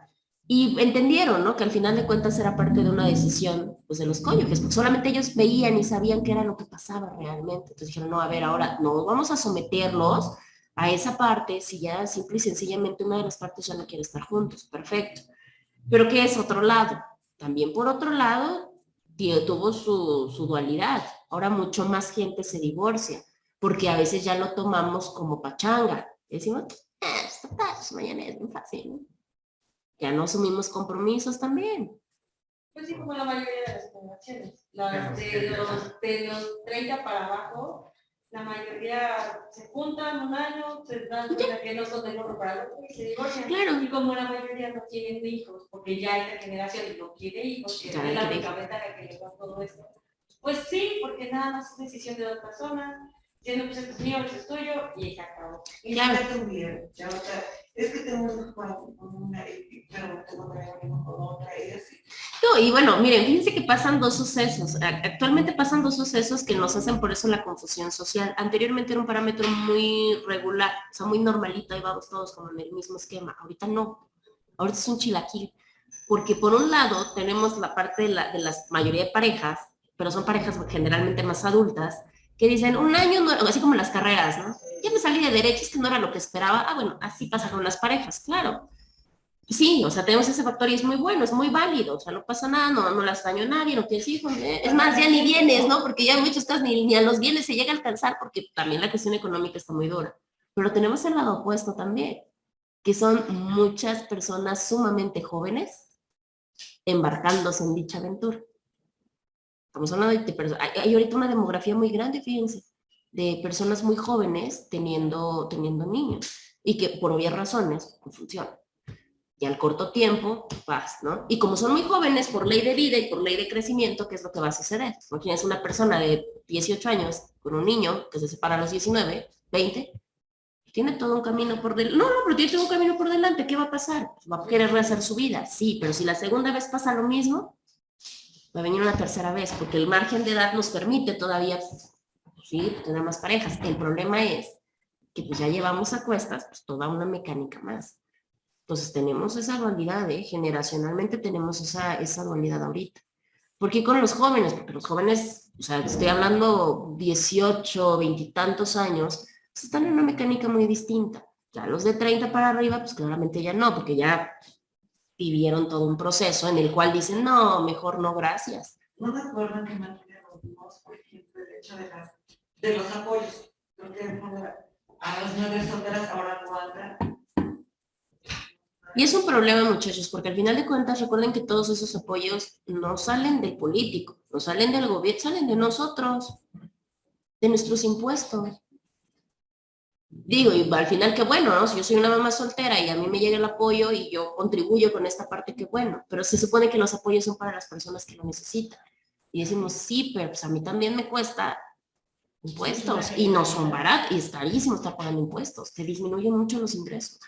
Y entendieron, ¿no? Que al final de cuentas era parte de una decisión, pues, de los cónyuges, porque solamente ellos veían y sabían qué era lo que pasaba realmente. Entonces dijeron, no, a ver, ahora no vamos a someterlos a esa parte si ya simple y sencillamente una de las partes ya no quiere estar juntos. Perfecto. Pero ¿qué es otro lado? También por otro lado, tuvo su dualidad. Ahora mucho más gente se divorcia, porque a veces ya lo tomamos como pachanga. Y decimos, mañana es muy fácil, ¿no? Ya no asumimos compromisos también. Pues sí, como la mayoría de las generaciones. Las de los 30 para abajo, la mayoría se juntan un año, se dan cuenta que no son del uno para el otro y se divorcian. Claro. Y como la mayoría no tienen hijos, porque ya esta generación no quiere hijos, que es la única ventaja que les da todo esto. Pues sí, porque nada más es decisión de dos personas, siendo pues esto es mío, eso es tuyo, y se acabó. Y Claro. ya tuvieron, ya otra, es que tenemos que jugar con una, pero tengo con otra, y así. No, y bueno, miren, fíjense que pasan dos sucesos. Actualmente pasan dos sucesos que nos hacen por eso la confusión social. Anteriormente era un parámetro muy regular, o sea, muy normalito, ahí vamos todos como en el mismo esquema. Ahorita no, ahorita es un chilaquil. Porque por un lado tenemos la parte de la mayoría de parejas, pero son parejas generalmente más adultas, que dicen, un año, no, así como las carreras, ¿no? Ya me salí de derecho, es que no era lo que esperaba. Ah, bueno, así pasa con las parejas, claro. Sí, o sea, tenemos ese factor y es muy bueno, es muy válido, o sea, no pasa nada, no las daño a nadie, no tienes hijos, es más, ya ni vienes, ¿no? Porque ya en muchos casos ni a los bienes se llega a alcanzar porque también la cuestión económica está muy dura. Pero tenemos el lado opuesto también, que son muchas personas sumamente jóvenes embarcándose en dicha aventura. Estamos hablando de personas, hay ahorita una demografía muy grande, fíjense, de personas muy jóvenes teniendo niños y que por obvias razones no funcionan. Y al corto tiempo vas, ¿no? Y como son muy jóvenes, por ley de vida y por ley de crecimiento, ¿qué es lo que va a suceder? Imagínense una persona de 18 años con un niño que se separa a los 19, 20, tiene todo un camino por delante. No, pero tiene todo un camino por delante, ¿qué va a pasar? Va a querer rehacer su vida, sí, pero si la segunda vez pasa lo mismo, va a venir una tercera vez, porque el margen de edad nos permite todavía, sí, tener más parejas. El problema es que pues ya llevamos a cuestas pues, toda una mecánica más. Entonces tenemos esa dualidad, generacionalmente tenemos esa dualidad ahorita. ¿Por qué con los jóvenes? Porque los jóvenes, o sea, estoy hablando 18, 20 y tantos años, pues están en una mecánica muy distinta. Ya los de 30 para arriba, pues claramente ya no, porque ya vivieron todo un proceso en el cual dicen, no, mejor no, gracias. No me acuerdo que mantuviéramos, por ejemplo, el hecho de los apoyos. Creo que a las madres solteras ahora aguantan. Y es un problema, muchachos, porque al final de cuentas recuerden que todos esos apoyos no salen del político, no salen del gobierno, salen de nosotros, de nuestros impuestos. Digo, y al final qué bueno, ¿no? Si yo soy una mamá soltera y a mí me llega el apoyo y yo contribuyo con esta parte, qué bueno. Pero se supone que los apoyos son para las personas que lo necesitan. Y decimos, sí, pero pues a mí también me cuesta impuestos y no son baratos, y es carísimo estar pagando impuestos, te disminuyen mucho los ingresos.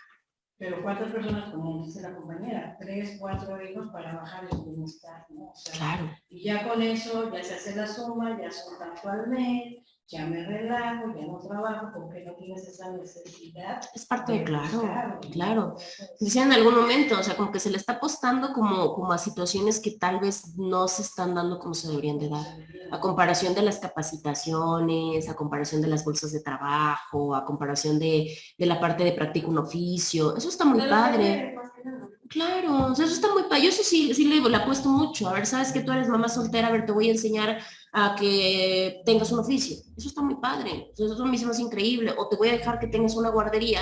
Pero ¿cuántas personas, como dice la compañera? 3, 4 hijos para bajar el bienestar, ¿no? O sea, Claro. y ya con eso ya se hace la suma, ya son tanto al mes, ya me relajo, ya no trabajo porque no tienes esa necesidad. Es parte de, claro. Entonces, Decía en algún momento, o sea, como que se le está apostando como a situaciones que tal vez no se están dando como se deberían de dar. A comparación de las capacitaciones, a comparación de las bolsas de trabajo, a comparación de la parte de practica un oficio, eso está muy padre. Claro, o sea, eso está muy padre. Yo eso sí le apuesto mucho. A ver, sabes que tú eres mamá soltera, a ver, te voy a enseñar a que tengas un oficio. Eso está muy padre. Eso mismo es increíble. O te voy a dejar que tengas una guardería,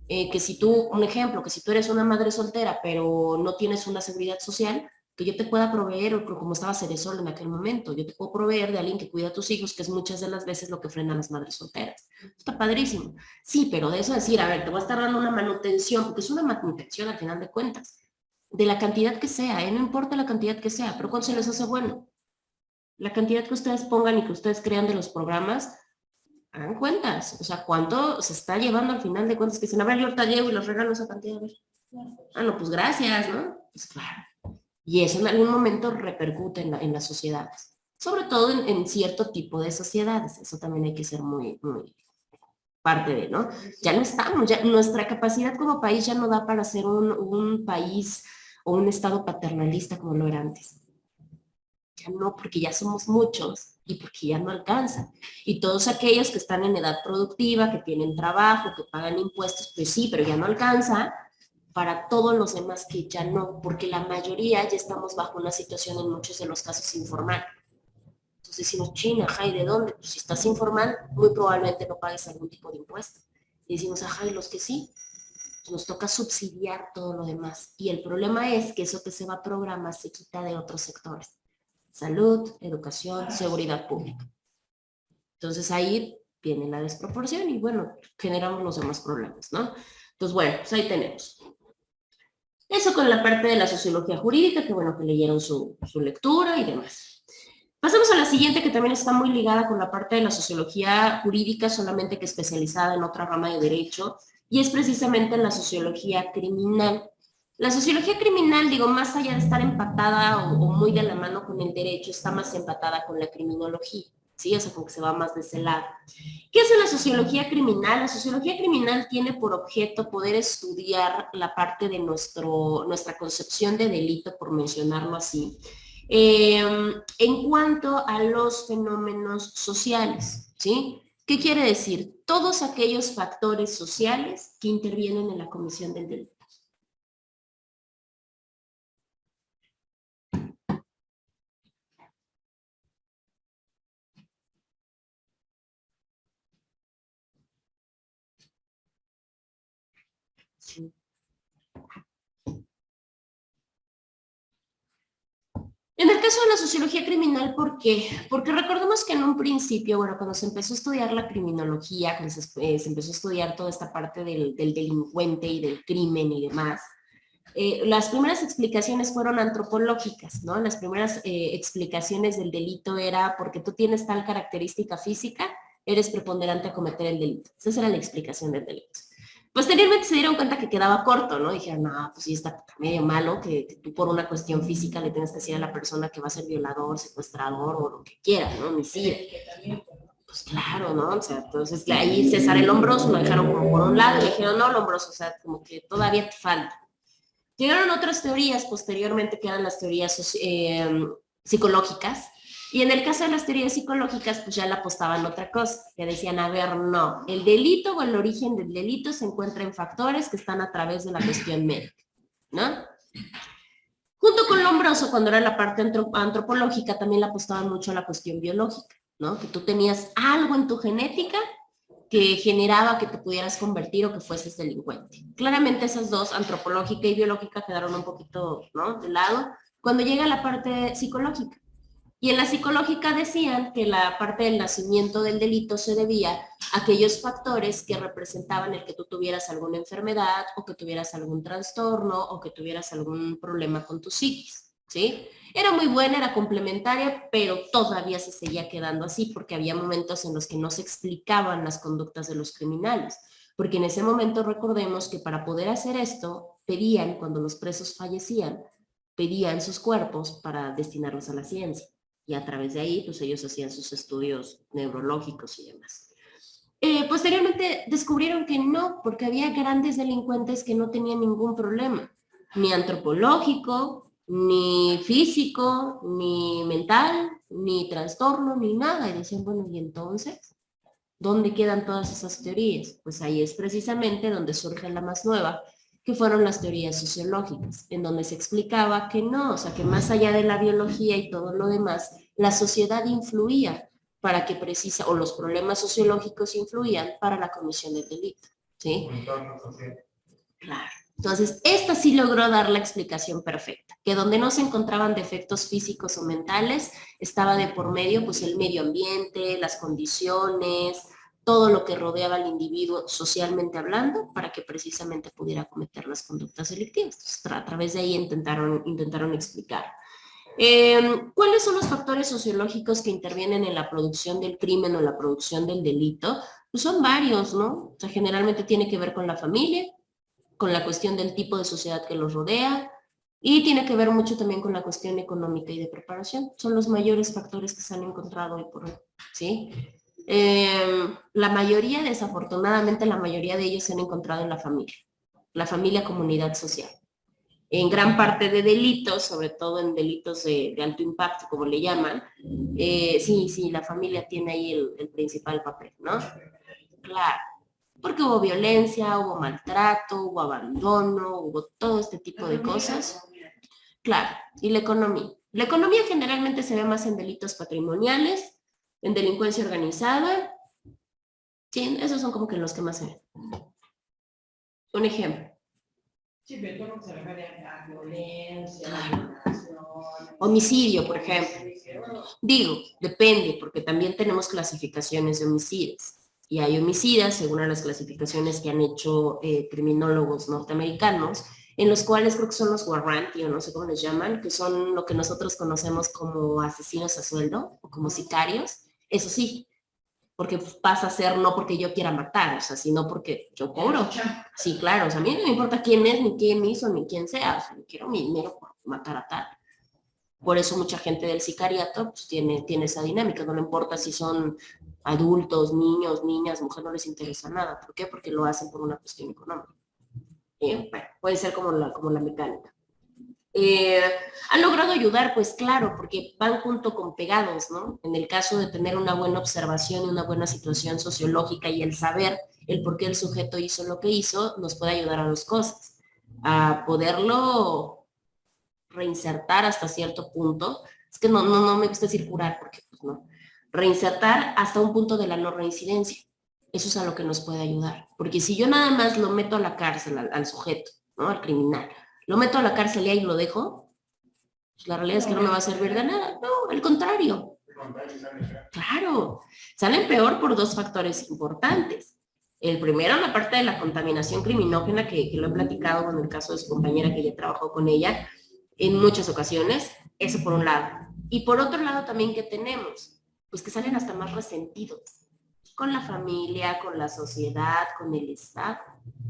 que si tú, un ejemplo, que si tú eres una madre soltera, pero no tienes una seguridad social, que yo te pueda proveer, o como estaba Ceresol en aquel momento, yo te puedo proveer de alguien que cuida a tus hijos, que es muchas de las veces lo que frena a las madres solteras. Está padrísimo. Sí, pero de eso decir, a ver, te voy a estar dando una manutención, porque es una manutención al final de cuentas, de la cantidad que sea, no importa la cantidad que sea, pero cuando se les hace bueno. La cantidad que ustedes pongan y que ustedes crean de los programas, hagan cuentas, o sea, cuánto se está llevando al final de cuentas, que dicen, a ver, yo ahorita llevo y los regalo esa cantidad, a ver. Ah, no, pues gracias, ¿no? Pues claro. Y eso en algún momento repercute en las sociedades, sobre todo en cierto tipo de sociedades. Eso también hay que ser muy parte de, ¿no? Ya no estamos, ya nuestra capacidad como país ya no da para ser un país o un estado paternalista como lo era antes. Ya no, porque ya somos muchos y porque ya no alcanza. Y todos aquellos que están en edad productiva, que tienen trabajo, que pagan impuestos, pues sí, pero ya no alcanza para todos los demás que ya no, porque la mayoría ya estamos bajo una situación en muchos de los casos informal. Entonces decimos, China, ¿y de dónde? Pues si estás informal, muy probablemente no pagues algún tipo de impuesto. Y decimos, ajá, y los que sí, nos toca subsidiar todo lo demás. Y el problema es que eso que se va a programar se quita de otros sectores. Salud, educación, seguridad pública. Entonces ahí viene la desproporción y bueno, generamos los demás problemas, ¿no? Entonces bueno, pues ahí tenemos. Eso con la parte de la sociología jurídica, que bueno, que leyeron su lectura y demás. Pasamos a la siguiente, que también está muy ligada con la parte de la sociología jurídica, solamente que especializada en otra rama de derecho, y es precisamente en la sociología criminal. La sociología criminal, digo, más allá de estar empatada o muy de la mano con el derecho, está más empatada con la criminología, ¿sí? O sea, como que se va más de ese lado. ¿Qué hace la sociología criminal? La sociología criminal tiene por objeto poder estudiar la parte de nuestra concepción de delito, por mencionarlo así, en cuanto a los fenómenos sociales, ¿sí? ¿Qué quiere decir? Todos aquellos factores sociales que intervienen en la comisión del delito. Sí. En el caso de la sociología criminal, ¿por qué? Porque recordemos que en un principio, bueno, cuando se empezó a estudiar la criminología, cuando se empezó a estudiar toda esta parte del delincuente y del crimen y demás, las primeras explicaciones fueron antropológicas, ¿no? Las primeras explicaciones del delito era porque tú tienes tal característica física, eres preponderante a cometer el delito. Esa era la explicación del delito. Posteriormente se dieron cuenta que quedaba corto, ¿no? Dijeron, no, pues sí está medio malo que tú por una cuestión física le tienes que decir a la persona que va a ser violador, secuestrador o lo que quiera, ¿no? Homicida. Pues claro, ¿no? O sea, entonces ahí César el Lombroso lo dejaron como por un lado y le dijeron, no, Lombroso, o sea, como que todavía te falta. Llegaron otras teorías posteriormente que eran las teorías psicológicas, y en el caso de las teorías psicológicas pues ya le apostaban otra cosa, que decían, a ver, no, el delito o el origen del delito se encuentra en factores que están a través de la cuestión médica, ¿no? Junto con Lombroso, cuando era la parte antropológica, también le apostaban mucho a la cuestión biológica, ¿no? Que tú tenías algo en tu genética que generaba que te pudieras convertir o que fueses delincuente. Claramente esas dos, antropológica y biológica, quedaron un poquito, ¿no?, de lado cuando llega la parte psicológica. Y en la psicológica decían que la parte del nacimiento del delito se debía a aquellos factores que representaban el que tú tuvieras alguna enfermedad o que tuvieras algún trastorno o que tuvieras algún problema con tu psiquis, ¿sí? Era muy buena, era complementaria, pero todavía se seguía quedando así porque había momentos en los que no se explicaban las conductas de los criminales. Porque en ese momento recordemos que para poder hacer esto, pedían, cuando los presos fallecían, pedían sus cuerpos para destinarlos a la ciencia. Y a través de ahí, pues ellos hacían sus estudios neurológicos y demás. Posteriormente descubrieron que no, porque había grandes delincuentes que no tenían ningún problema, ni antropológico, ni físico, ni mental, ni trastorno, ni nada. Y decían, bueno, ¿y entonces? ¿Dónde quedan todas esas teorías? Pues ahí es precisamente donde surge la más nueva, que fueron las teorías sociológicas, en donde se explicaba que no, o sea, que más allá de la biología y todo lo demás, la sociedad influía para que o los problemas sociológicos influían para la comisión del delito, ¿sí? Claro. Entonces, esta sí logró dar la explicación perfecta, que donde no se encontraban defectos físicos o mentales, estaba de por medio, pues, el medio ambiente, las condiciones, todo lo que rodeaba al individuo socialmente hablando, para que precisamente pudiera cometer las conductas delictivas. Entonces, a través de ahí intentaron explicar. ¿Cuáles son los factores sociológicos que intervienen en la producción del crimen o la producción del delito? Pues son varios, ¿no? O sea, generalmente tiene que ver con la familia, con la cuestión del tipo de sociedad que los rodea, y tiene que ver mucho también con la cuestión económica y de preparación. Son los mayores factores que se han encontrado hoy por hoy, ¿sí? La mayoría, desafortunadamente, la mayoría de ellos se han encontrado en la familia comunidad social. En gran parte de delitos, sobre todo en delitos de alto impacto, como le llaman, sí, la familia tiene ahí el principal papel, ¿no? Claro, porque hubo violencia, hubo maltrato, hubo abandono, hubo todo este tipo de cosas. Claro, y la economía. La economía generalmente se ve más en delitos patrimoniales, en delincuencia organizada Sí, esos son como que los que más se ven. Un ejemplo. Sí, pero todo lo que se refiere a violencia, a violación, Homicidio, por ejemplo. ejemplo. Digo, depende, porque también tenemos clasificaciones de homicidas. Y hay homicidas, según las clasificaciones que han hecho criminólogos norteamericanos, en los cuales creo que son los warranty, o no sé cómo les llaman, que son lo que nosotros conocemos como asesinos a sueldo, o como sicarios. Eso sí, porque pasa a ser no porque yo quiera matar, o sea, sino porque yo cobro. Sí, claro, o sea, a mí no me importa quién es, ni quién hizo, ni quién sea, o sea, yo quiero mi dinero por matar a tal. Por eso mucha gente del sicariato pues, tiene esa dinámica, no le importa si son adultos, niños, niñas, mujer, no les interesa nada. ¿Por qué? Porque lo hacen por una cuestión económica. Bueno, puede ser como la mecánica. ¿Han logrado ayudar? Pues claro, porque van junto con pegados, ¿no? En el caso de tener una buena observación y una buena situación sociológica y el saber el por qué el sujeto hizo lo que hizo, nos puede ayudar a dos cosas. A poderlo reinsertar hasta cierto punto. Es que no me gusta decir curar, porque pues no. Reinsertar hasta un punto de la no reincidencia. Eso es a lo que nos puede ayudar. Porque si yo nada más lo meto a la cárcel, al sujeto, ¿no? Al criminal, lo meto a la cárcel y ahí lo dejo, pues la realidad es que no me va a servir de nada. No, al contrario. Claro, salen peor por dos factores importantes. El primero, la parte de la contaminación criminógena, que lo he platicado con el caso de su compañera que ya trabajó con ella en muchas ocasiones, eso por un lado. Y por otro lado también, ¿qué tenemos? Pues que salen hasta más resentidos con la familia, con la sociedad, con el Estado.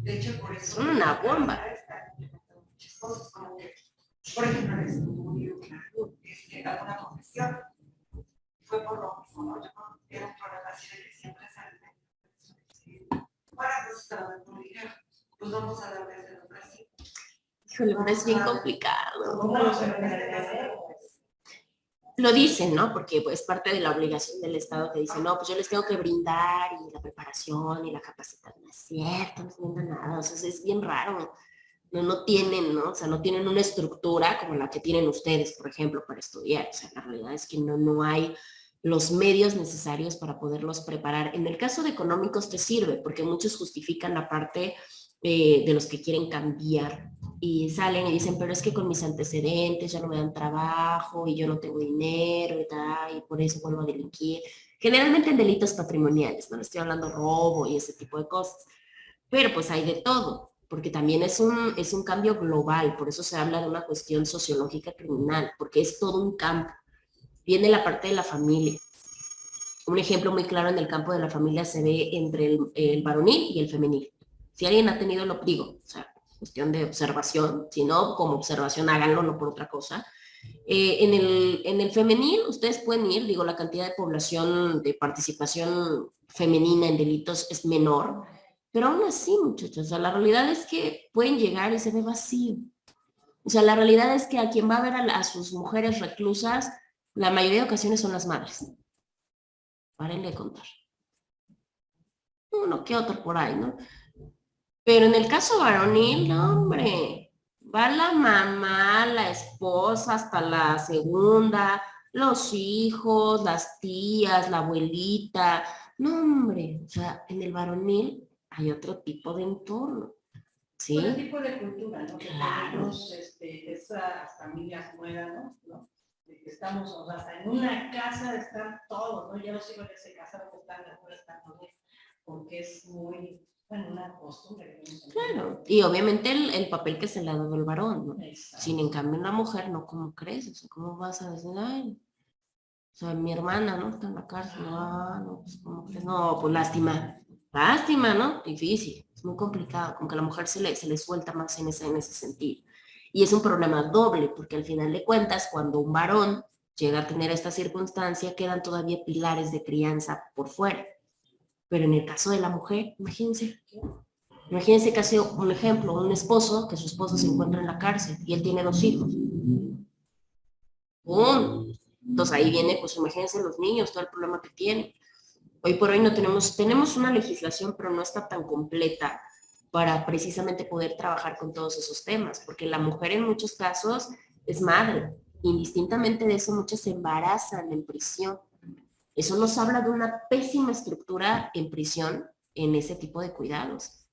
De hecho, por eso. Son una bomba. Muchas cosas, como que, por ejemplo, el estudio, alguna confesión. Fue por lo mismo, ¿no? Yo cuando era un problema así de que siempre sale. Bueno, pues estaba dando dinero. Pues vamos a darle ese nombre así. Híjole, pero es bien complicado. ¿Cómo lo se refiere? Lo dicen, ¿no? Porque pues, es parte de la obligación del Estado que dice, no, pues yo les tengo que brindar y la preparación y la capacitación. No es cierto, no es nada, o sea, es bien raro. No tienen, ¿no? O sea, no tienen una estructura como la que tienen ustedes, por ejemplo, para estudiar. O sea, la realidad es que no hay los medios necesarios para poderlos preparar. En el caso de económicos te sirve, porque muchos justifican la parte de los que quieren cambiar y salen y dicen, pero es que con mis antecedentes ya no me dan trabajo y yo no tengo dinero y tal, y por eso vuelvo a delinquir. Generalmente en delitos patrimoniales, no estoy hablando robo y ese tipo de cosas, pero pues hay de todo, porque también es un cambio global, por eso se habla de una cuestión sociológica criminal, porque es todo un campo. Viene la parte de la familia. Un ejemplo muy claro en el campo de la familia se ve entre el varonil y el femenil. Si alguien ha tenido, lo digo, o sea, cuestión de observación, si no, como observación háganlo, no por otra cosa. En el femenil, ustedes pueden ir, digo, la cantidad de población de participación femenina en delitos es menor, pero aún así, muchachos, o sea, la realidad es que pueden llegar y se ve vacío. O sea, la realidad es que a quien va a ver a sus mujeres reclusas, la mayoría de ocasiones son las madres. Párenle de contar. Uno que otro por ahí, ¿no? Pero en el caso varonil, no, hombre, va la mamá, la esposa, hasta la segunda, los hijos, las tías, la abuelita. No, hombre, o sea, en el varonil hay otro tipo de entorno. ¿Sí? Otro tipo de cultura, ¿no? Que Claro. tenemos esas familias nuevas, ¿no? Estamos, o sea, hasta en una casa están todos, ¿no? Ya los hijos ya se casaron, están afuera, están con él, porque es muy, bueno, una costumbre. Claro, y obviamente el papel que se le ha dado al varón, ¿no? Exacto. Sin en cambio una mujer, ¿no? ¿Cómo crees? O sea, ¿cómo vas a decir, ay, o sea, mi hermana, ¿no? Está en la cárcel, no, pues, ¿cómo crees? No, pues lástima, ¿no? Difícil, es muy complicado, como que a la mujer se le suelta más en ese sentido. Y es un problema doble, porque al final de cuentas, cuando un varón llega a tener esta circunstancia, quedan todavía pilares de crianza por fuera. Pero en el caso de la mujer, imagínense que hace un ejemplo, un esposo, que su esposo se encuentra en la cárcel y él tiene 2 hijos. ¡Pum! Entonces ahí viene, pues imagínense los niños, todo el problema que tienen. Hoy por hoy no tenemos una legislación, pero no está tan completa para precisamente poder trabajar con todos esos temas, porque la mujer en muchos casos es madre. Indistintamente de eso, muchas se embarazan en prisión. Eso nos habla de una pésima estructura en prisión en ese tipo de cuidados.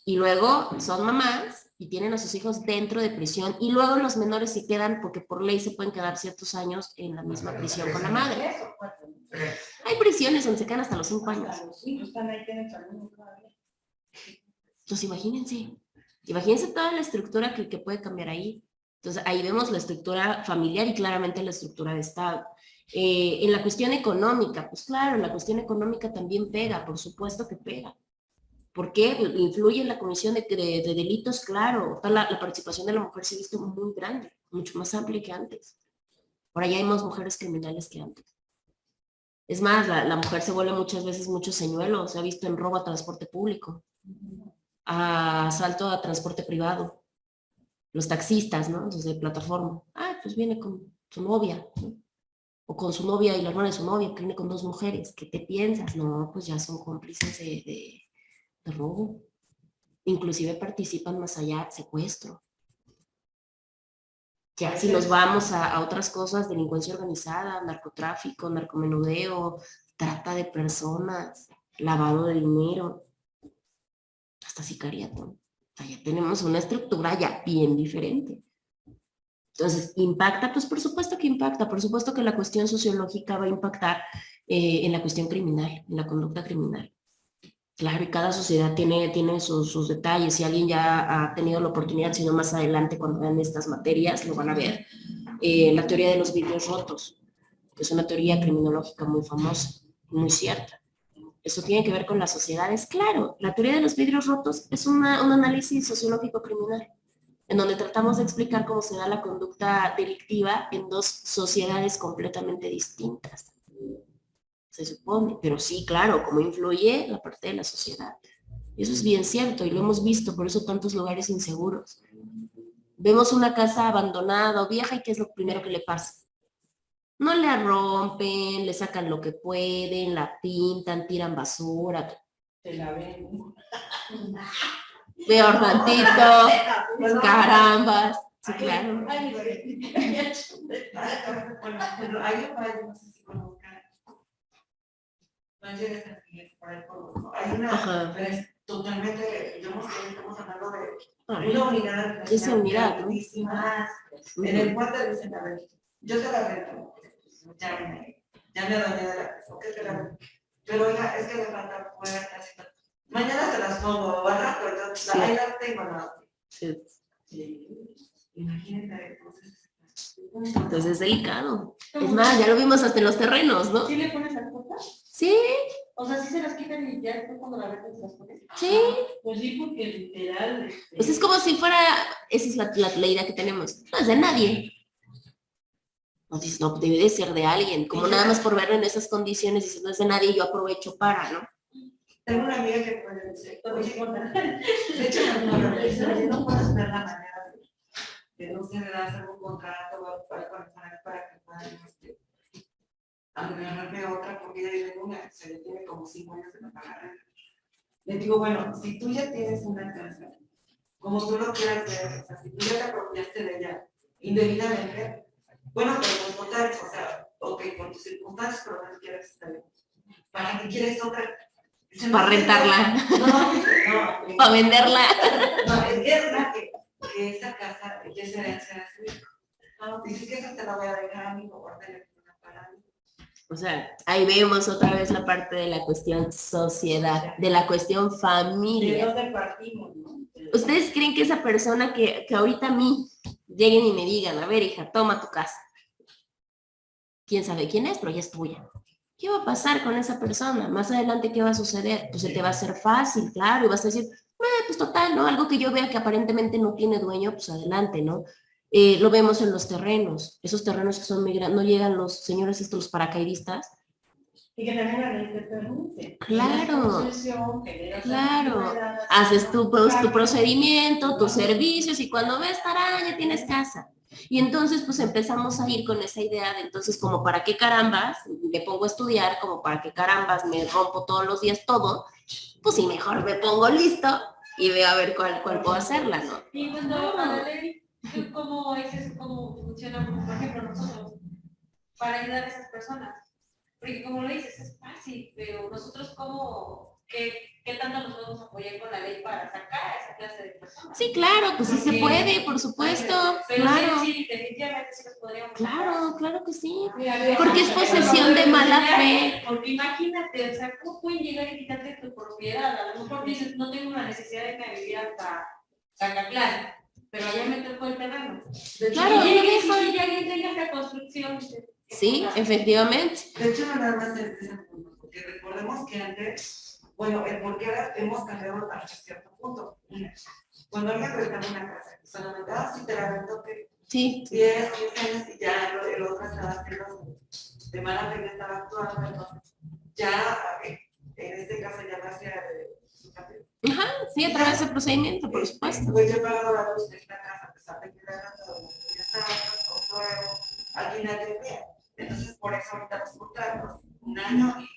Y luego son mamás y tienen a sus hijos dentro de prisión y luego los menores se quedan porque por ley se pueden quedar ciertos años en la misma prisión con la madre. Hay prisiones donde se quedan hasta los 5 años. Entonces imagínense toda la estructura que puede cambiar ahí. Entonces ahí vemos la estructura familiar y claramente la estructura de Estado. En la cuestión económica, pues claro, en la cuestión económica también pega, por supuesto que pega. ¿Por qué? Influye en la comisión de delitos, claro. La participación de la mujer se ha visto muy grande, mucho más amplia que antes. Ahora ya hay más mujeres criminales que antes. Es más, la mujer se vuelve muchas veces mucho señuelo, se ha visto en robo a transporte público, a asalto a transporte privado. Los taxistas, ¿no? Entonces, de plataforma. Pues viene con su novia, ¿no? O con su novia y la hermana de su novia, que viene con 2 mujeres. ¿Qué te piensas? No, pues ya son cómplices de robo. Inclusive participan más allá, secuestro. Ya si nos vamos a otras cosas, delincuencia organizada, narcotráfico, narcomenudeo, trata de personas, lavado de dinero, hasta sicariato. O sea, ya tenemos una estructura ya bien diferente. Entonces, ¿impacta? Pues por supuesto que impacta, por supuesto que la cuestión sociológica va a impactar en la cuestión criminal, en la conducta criminal. Claro, y cada sociedad tiene sus detalles. Si alguien ya ha tenido la oportunidad, si no más adelante cuando vean estas materias, lo van a ver. La teoría de los vidrios rotos, que es una teoría criminológica muy famosa, muy cierta. Eso tiene que ver con las sociedades. Claro, la teoría de los vidrios rotos es un análisis sociológico criminal, en donde tratamos de explicar cómo se da la conducta delictiva en 2 sociedades completamente distintas. Se supone, pero sí, claro, cómo influye la parte de la sociedad. Eso es bien cierto y lo hemos visto, por eso tantos lugares inseguros. Vemos una casa abandonada o vieja y ¿qué es lo primero que le pasa? No la rompen, le sacan lo que pueden, la pintan, tiran basura. Te la ven. Peor tantito, carambas. Sí, claro. Bueno, pero hay un país, no sé si conozcan, no llegues a seguir por ahí por hay una, pero es totalmente, yo no sé, estamos hablando de una unidad. Esa unidad, ¿no? Grandísima. En el cual te dicen, a ver, yo te la rento, ya me adoné de la casa, ¿qué te la rento? Pero oiga, es que le faltan puertas y todo. Mañana se las pongo, ¿verdad? Pero Sí. ahí las tengo, ¿no? Sí. Imagínate, Entonces es delicado. Es más, ya lo vimos hasta en los terrenos, ¿no? ¿Sí le pones al puertas? Sí, O sea, sí se las quitan y ya después cuando la vendes se las pones. sí. Pues sí, porque literal. Pues es como si fuera, esa es la idea que tenemos. No es de nadie. No, dices, no, debe de ser de alguien. Como nada más por verlo en esas condiciones, dices, no es de nadie, yo aprovecho para, ¿no? tengo una amiga que puede decir, oye, de hecho, no puedes ver la manera de no se le da hacer un contrato para que puedan agarrarme otra, porque ella vive en una, se le tiene como 5 años de no pagar. Le digo, bueno, si tú ya tienes una casa, como tú lo quieras ver, o sea, si tú ya te apropiaste de ella indebidamente, bueno, pero con total, o sea, ok, con tus circunstancias, pero no quieres estar bien. ¿Para qué quieres otra? Para rentarla. No, Para venderla. no, es verdad que esa casa ya se debe hacer así. No, dices que esa te la voy a dejar a mi guardarle una para mí. O sea, ahí vemos otra vez la parte de la cuestión sociedad, de la cuestión ¿De familia. dónde partimos, no? ¿Ustedes creen que esa persona que ahorita a mí lleguen y me digan, a ver, hija, toma tu casa? ¿Quién sabe quién es? Pero ya es tuya. ¿Qué va a pasar con esa persona? Más adelante, ¿qué va a suceder? Pues se te va a hacer fácil, claro, y vas a decir, pues total, ¿no? Algo que yo vea que aparentemente no tiene dueño, pues adelante, ¿no? Lo vemos en los terrenos, esos terrenos que son muy grandes, no llegan los señores estos, los paracaidistas. Y que también la ley te permite. Claro, Generas claro. actividades, Haces tu procedimiento, tus servicios, y cuando ves, tarán, ya tienes casa. Y entonces, pues empezamos a ir con esa idea de, entonces, como para qué carambas me pongo a estudiar, como para qué carambas me rompo todos los días todo, pues sí, mejor me pongo listo y veo a ver cuál puedo hacerla, ¿no? Y cuando a la ley, ¿cómo es eso? ¿Cómo funciona, por ejemplo, nosotros, para ayudar a esas personas? Porque como lo dices, es fácil, pero nosotros cómo ¿qué tanto nos podemos apoyar con la ley para sacar a esa clase de personas? Sí, claro, pues sí se Porque- puede, por supuesto, Pero claro. sí, definitivamente sí los podríamos Claro, claro que sí. Mira, Porque es posesión de mala fe. Porque imagínate, o sea, ¿cómo pueden llegar y quitarte tu propiedad? A lo mejor dices, no tengo una necesidad de irme a vivir hasta Zacatlán, pero allá me tocó el terreno. Claro, y lo llegues dejan. y alguien tenga esta construcción. Sí, efectivamente. De hecho, no nada más es ese punto, porque recordemos que antes, bueno, el por qué ahora hemos cambiado hasta cierto punto. Cuando alguien rentaba una casa, solamente, si te la rentó que Sí, 10, 15 años y ya el otro estaba haciendo de mala fe que estaba actuando, entonces ya en este caso ya no hacía su capítulo. ajá, sí, a través del procedimiento, por supuesto. Pues yo he pagado la luz de esta casa, a pesar de que la casa ya estaba con fuego, al final del día. Entonces, por eso ahorita los contratos, un año y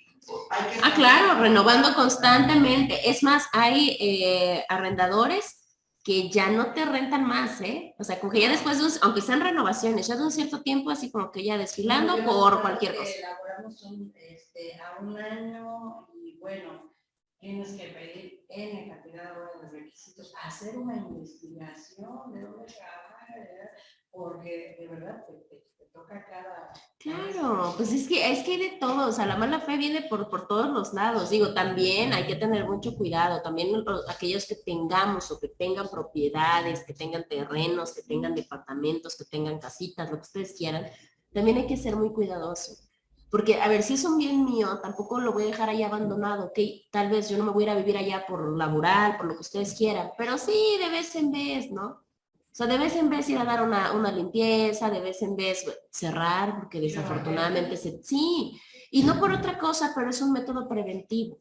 hay que... Ah, claro, renovando constantemente. Es más, hay arrendadores que ya no te rentan más, ¿eh? O sea, como que ya después, aunque sean renovaciones, ya de un cierto tiempo, así como que ya desfilando por cualquier cosa. Elaboramos a un año y bueno, tienes que pedir N cantidad de horas de requisitos, hacer una investigación de dónde trabajar, ¿verdad? Porque de verdad te toca cada... Claro, pues es que hay de todo, o sea, la mala fe viene por todos los lados. Digo, también hay que tener mucho cuidado, también aquellos que tengamos o que tengan propiedades, que tengan terrenos, que tengan departamentos, que tengan casitas, lo que ustedes quieran, también hay que ser muy cuidadosos. Porque, a ver, si es un bien mío, tampoco lo voy a dejar ahí abandonado, ok, tal vez yo no me voy a ir a vivir allá por laboral, por lo que ustedes quieran, pero sí, de vez en vez, ¿no? O sea, de vez en vez ir a dar una limpieza, de vez en vez cerrar, porque desafortunadamente sí, y no por otra cosa, pero es un método preventivo.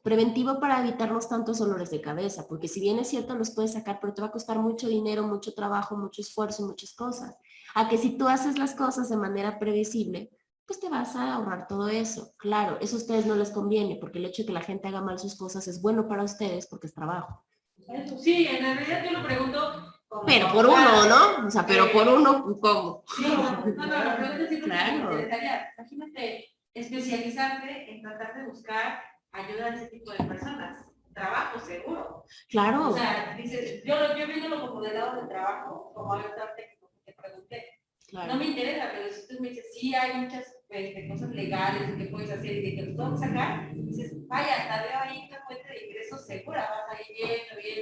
Preventivo para evitarnos tantos dolores de cabeza, porque si bien es cierto los puedes sacar, pero te va a costar mucho dinero, mucho trabajo, mucho esfuerzo, muchas cosas. A que si tú haces las cosas de manera previsible, pues te vas a ahorrar todo eso. Claro, eso a ustedes no les conviene, porque el hecho de que la gente haga mal sus cosas es bueno para ustedes porque es trabajo. Sí, en realidad yo lo pregunto como Pero por uno, ¿no? O sea, pero por uno, ¿cómo? Sí, no, lo pregunto siempre Claro. me interesaría. Imagínate especializarte en tratar de buscar ayuda a ese tipo de personas. Trabajo seguro. Claro. O sea, dices, yo viéndolo como del lado del trabajo, como ahorita te pregunté, Claro. no me interesa, pero si tú me dices, sí, hay muchas cosas legales que puedes hacer y que los puedes sacar, dices, vaya, hasta veo ahí una fuente de ingresos segura, vas ahí bien,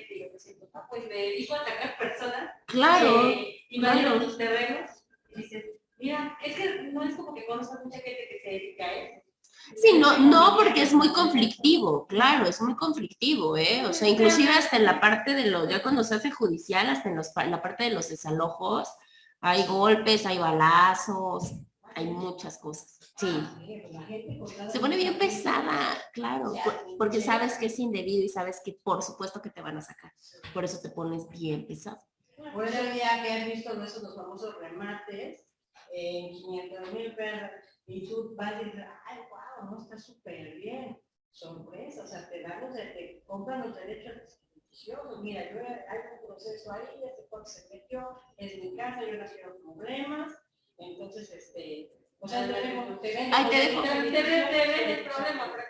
y yo me siento, pues me dedico a sacar personas Claro. invaden claro. tus terrenos y dices, mira, es que no es como que conozcas mucha gente que se dedica a eso. Sí, no, porque es muy conflictivo, claro, es muy conflictivo, ¿eh? O sea, inclusive hasta en la parte de ya cuando se hace judicial, hasta en la parte de los desalojos, hay golpes, hay balazos, hay muchas cosas, sí. Se pone bien pesada, claro, porque sabes que es indebido y sabes que por supuesto que te van a sacar, por eso te pones bien pesado. Por eso ya que has visto los famosos remates en 500,000 pesos y tú vas y dices, ay, wow, no, está súper bien. Sorpresa, o sea, te compran los derechos litigiosos. Mira, hay un proceso ahí, ya sé cuánto se metió, es mi casa, yo no quiero problemas. Entonces, o sea, te dejo. Ahí te dejo. Te ven el problema prácticamente.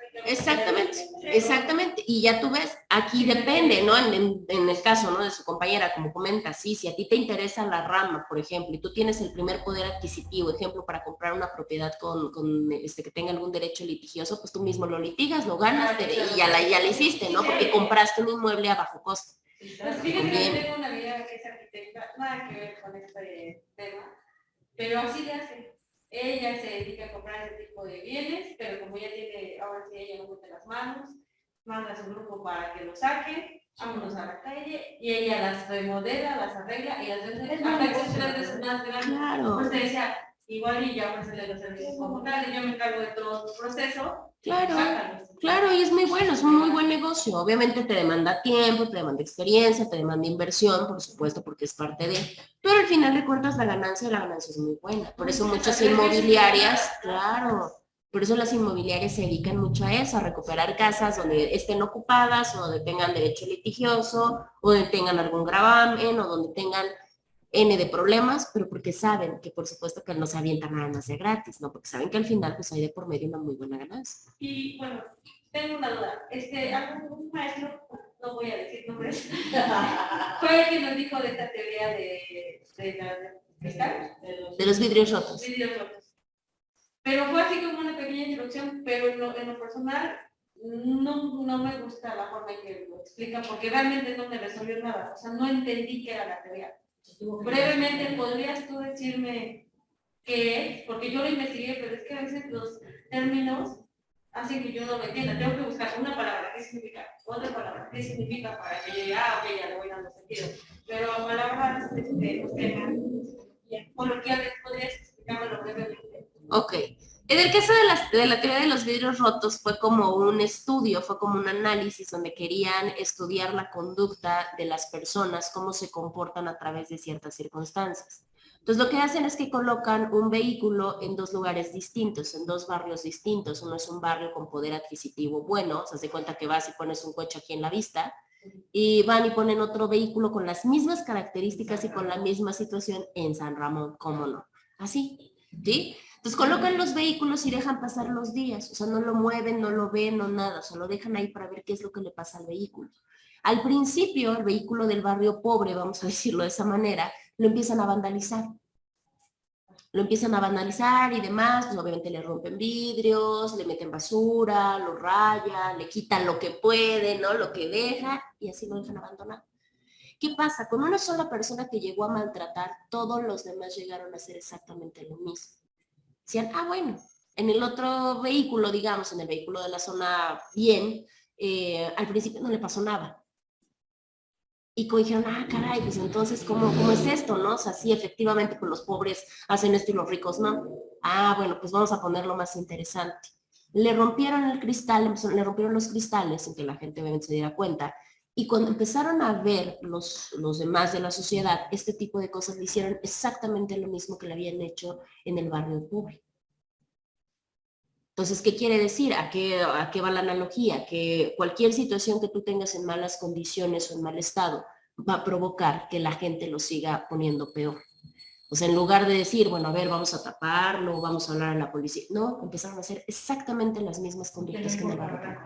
Exactamente, y ya tú ves, aquí depende, ¿no? En el caso, ¿no? De su compañera, como comenta, sí, si a ti te interesa la rama, por ejemplo, y tú tienes el primer poder adquisitivo, ejemplo, para comprar una propiedad que tenga algún derecho litigioso, pues tú mismo lo litigas, lo ganas, y ya la hiciste, ¿no? Porque compraste un inmueble a bajo costo. Pues fíjate que tengo una amiga que es arquitecta, nada que ver con este tema, pero así le hace. Ella se dedica a comprar ese tipo de bienes, pero como ya tiene, ahora sí ella no mete las manos, manda a su grupo para que lo saque, vámonos a la calle, y ella las remodela, las arregla y las vende hasta 3 veces más grandes. Claro. Pues te decía, igual y ya ofrecerle los servicios comunales, yo me encargo de todo el proceso. Claro, sácalos. claro, y es muy bueno, es un muy buen negocio. Obviamente te demanda tiempo, te demanda experiencia, te demanda inversión, por supuesto, porque es parte de... Pero al final de cuentas la ganancia es muy buena. Por eso muchas inmobiliarias, claro, por eso las inmobiliarias se dedican mucho a eso, a recuperar casas donde estén ocupadas, o donde tengan derecho litigioso, o donde tengan algún gravamen, o donde tengan N de problemas, pero porque saben que por supuesto que no se avientan nada más de gratis, ¿no? Porque saben que al final pues hay de por medio una muy buena ganancia. Y bueno, tengo una duda. Un maestro, no voy a decir nombres, fue el que nos dijo de esta teoría de cristal. De los vidrios rotos. Vidrios rotos. Pero fue así como una pequeña introducción, pero en lo personal no me gusta la forma en que lo explica, porque realmente no me resolvió nada. O sea, no entendí qué era la teoría. Brevemente, ¿podrías tú decirme qué es? Porque yo lo investigué, pero es que a veces los términos hacen que yo no lo entienda. Tengo que buscar una palabra, ¿qué significa? Otra palabra, ¿qué significa? Para que yo diga, ok, ya le voy dando sentido. Pero palabras, los temas coloquiales, ¿podrías explicármelo brevemente? Ok. En el caso de la teoría de los vidrios rotos fue como un estudio, fue como un análisis donde querían estudiar la conducta de las personas, cómo se comportan a través de ciertas circunstancias. Entonces lo que hacen es que colocan un vehículo en dos lugares distintos, en dos barrios distintos. Uno es un barrio con poder adquisitivo bueno, se hace cuenta que vas y pones un coche aquí en la vista, y van y ponen otro vehículo con las mismas características y con la misma situación en San Ramón, ¿cómo no? Así, ¿sí? Entonces colocan los vehículos y dejan pasar los días, o sea, no lo mueven, no lo ven, no nada, o sea, lo dejan ahí para ver qué es lo que le pasa al vehículo. Al principio, el vehículo del barrio pobre, vamos a decirlo de esa manera, lo empiezan a vandalizar. Lo empiezan a vandalizar y demás, pues obviamente le rompen vidrios, le meten basura, lo rayan, le quitan lo que pueden, ¿no? Lo que deja, y así lo dejan abandonado. ¿Qué pasa? Con una sola persona que llegó a maltratar, todos los demás llegaron a hacer exactamente lo mismo. Decían, bueno, en el otro vehículo, digamos, en el vehículo de la zona bien, al principio no le pasó nada. Y como dijeron, caray, pues entonces, ¿cómo es esto, no? O sea, sí, efectivamente, pues los pobres hacen esto y los ricos no. Bueno, pues vamos a ponerlo más interesante. Le rompieron el cristal, le rompieron los cristales, sin que la gente obviamente se diera cuenta. Y cuando empezaron a ver los demás de la sociedad, este tipo de cosas le hicieron exactamente lo mismo que le habían hecho en el barrio pobre. Entonces, ¿qué quiere decir? ¿A qué va la analogía? Que cualquier situación que tú tengas en malas condiciones o en mal estado va a provocar que la gente lo siga poniendo peor. O sea, en lugar de decir, bueno, a ver, vamos a taparlo, vamos a hablar a la policía. No, empezaron a hacer exactamente las mismas conductas que en el barrio.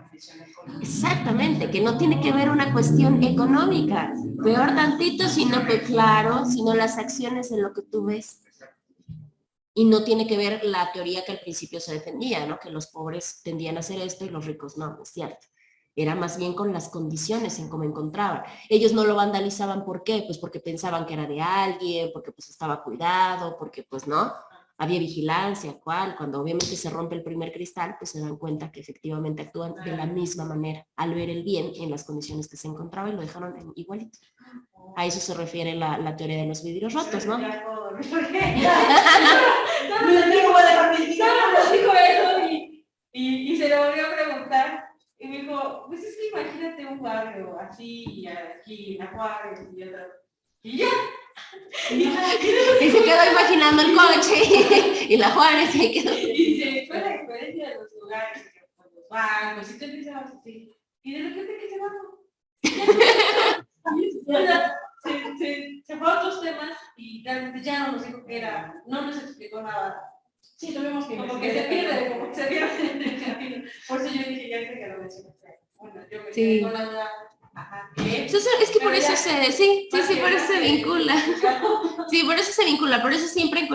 Exactamente, que no tiene que ver una cuestión económica. Peor tantito, sino que claro, sino las acciones en lo que tú ves. Y no tiene que ver la teoría que al principio se defendía, ¿no? Que los pobres tendían a hacer esto y los ricos no, es cierto. Era más bien con las condiciones en cómo encontraban. Ellos no lo vandalizaban, ¿por qué? Pues porque pensaban que era de alguien, porque pues estaba cuidado, porque pues no, había vigilancia, cuando obviamente se rompe el primer cristal, pues se dan cuenta que efectivamente actúan de la misma manera, al ver el bien en las condiciones que se encontraba y lo dejaron igualito. A eso se refiere la teoría de los vidrios rotos, ¿no? Y se le volvió a preguntar y me dijo, pues es que imagínate un barrio así, y aquí en la Juárez y otro, y ya. Y se quedó imaginando el coche y la Juárez y quedó. Y se fue la diferencia de los lugares, los bancos, y tú empezabas así, y de repente que se va. Se fue a otros temas y realmente ya no nos dijo qué era, no nos explicó nada. Sí, tuvimos que como que se pierde, como que se pierde en el camino. Por eso yo dije, ya que lo mencionaste. Bueno, yo me quedé con la duda. Ajá, ¿qué? Es que por eso por eso se vincula. Sí, por eso se vincula, por eso siempre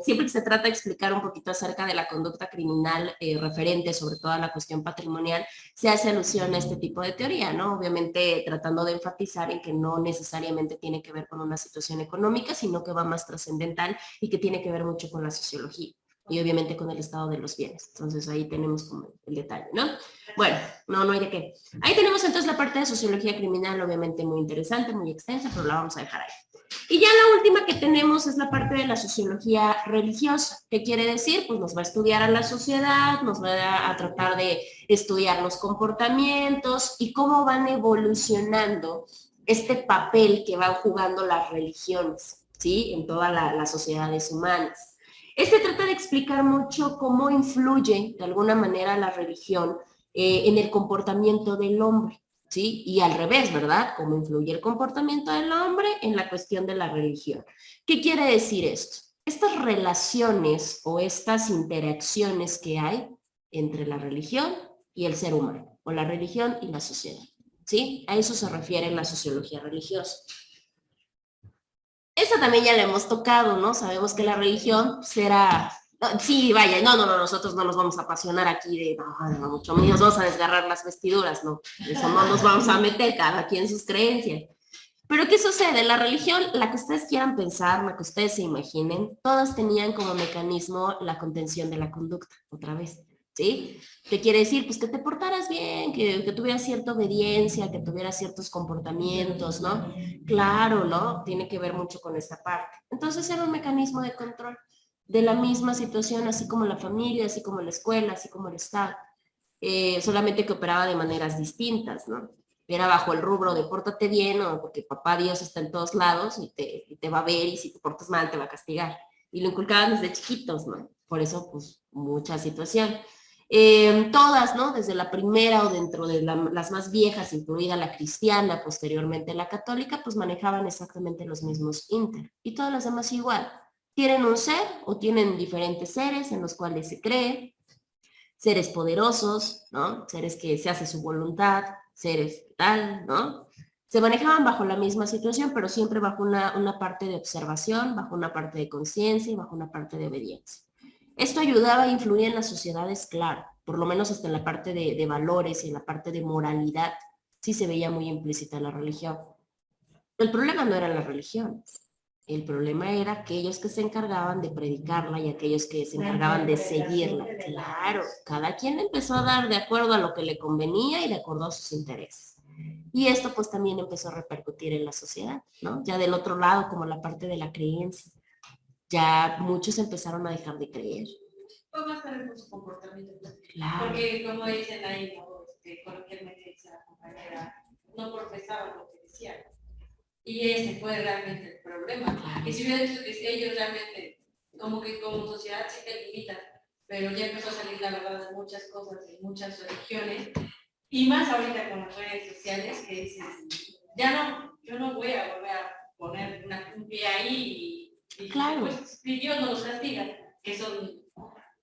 siempre que se trata de explicar un poquito acerca de la conducta criminal referente sobre todo a la cuestión patrimonial, se hace alusión a este tipo de teoría, ¿no? Obviamente tratando de enfatizar en que no necesariamente tiene que ver con una situación económica, sino que va más trascendental y que tiene que ver mucho con la sociología y obviamente con el estado de los bienes. Entonces ahí tenemos como el detalle, ¿no? Bueno, no hay de qué. Ahí tenemos entonces la parte de sociología criminal, obviamente muy interesante, muy extensa, pero la vamos a dejar ahí. Y ya la última que tenemos es la parte de la sociología religiosa. ¿Qué quiere decir? Pues nos va a estudiar a la sociedad, nos va a tratar de estudiar los comportamientos y cómo van evolucionando este papel que van jugando las religiones, ¿sí? En todas las sociedades humanas. Trata de explicar mucho cómo influye de alguna manera la religión en el comportamiento del hombre, ¿sí? Y al revés, ¿verdad? Cómo influye el comportamiento del hombre en la cuestión de la religión. ¿Qué quiere decir esto? Estas relaciones o estas interacciones que hay entre la religión y el ser humano, o la religión y la sociedad, ¿sí? A eso se refiere la sociología religiosa. Esa también ya la hemos tocado, ¿no? Sabemos que la religión será... Sí, vaya, no, nosotros no nos vamos a apasionar aquí de, no, mucho menos vamos a desgarrar las vestiduras, no, eso no nos vamos a meter, cada quien sus creencias. Pero ¿qué sucede? La religión, la que ustedes quieran pensar, la que ustedes se imaginen, todas tenían como mecanismo la contención de la conducta, otra vez, ¿sí? ¿Qué quiere decir? Pues que te portaras bien, que tuvieras cierta obediencia, que tuvieras ciertos comportamientos, ¿no? Claro, ¿no? Tiene que ver mucho con esta parte. Entonces era un mecanismo de control de la misma situación, así como la familia, así como la escuela, así como el Estado, solamente que operaba de maneras distintas, ¿no? Era bajo el rubro de pórtate bien, o porque papá Dios está en todos lados y te va a ver, y si te portas mal te va a castigar. Y lo inculcaban desde chiquitos, ¿no? Por eso, pues, mucha situación. Todas, ¿no? Desde la primera o dentro de las más viejas, incluida la cristiana, posteriormente la católica, pues manejaban exactamente los mismos inter. Y todas las demás igual. Tienen un ser o tienen diferentes seres en los cuales se cree, seres poderosos, ¿no? Seres que se hace su voluntad, seres tal, ¿no? Se manejaban bajo la misma situación, pero siempre bajo una parte de observación, bajo una parte de conciencia y bajo una parte de obediencia. Esto ayudaba a influir en las sociedades, claro, por lo menos hasta en la parte de valores y en la parte de moralidad, sí se veía muy implícita la religión. El problema no era la religión, el problema era aquellos que se encargaban de predicarla y aquellos que se encargaban de seguirla. Claro, cada quien empezó a dar de acuerdo a lo que le convenía y de acuerdo a sus intereses. Y esto pues también empezó a repercutir en la sociedad, ¿no? Ya del otro lado, como la parte de la creencia. Ya muchos empezaron a dejar de creer. Pues más también por su comportamiento. Claro. Porque como dicen ahí, ¿no? Coloquialmente dice la compañera, no profesaban lo que decían. Y ese fue realmente el problema. Claro. Y si hubiera dicho que ellos realmente, como que como sociedad sí te limitan, pero ya empezó a salir la verdad de muchas cosas, de muchas religiones, y más ahorita con las redes sociales que dicen, ya no, yo no voy a volver a poner un pie ahí y claro. Pues Dios no los castiga, que son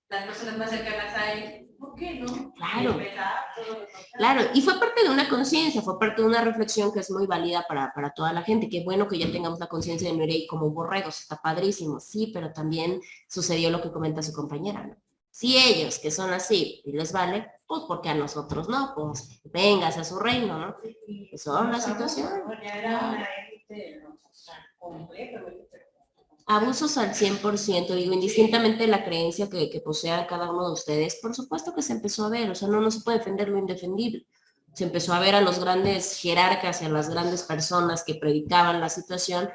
las personas más cercanas a él. ¿Por qué no? Claro. Claro, y fue parte de una conciencia, fue parte de una reflexión que es muy válida para toda la gente. Qué bueno que ya tengamos la conciencia de no ir ahí como borregos, está padrísimo, sí, pero también sucedió lo que comenta su compañera, ¿no? Si ellos, que son así, y les vale, pues porque a nosotros no, pues véngase a su reino, ¿no? Eso es la situación. Ya era una élite completa. Abusos al 100%, digo, indistintamente de la creencia que posea cada uno de ustedes, por supuesto que se empezó a ver, o sea, no se puede defender lo indefendible. Se empezó a ver a los grandes jerarcas y a las grandes personas que predicaban la situación,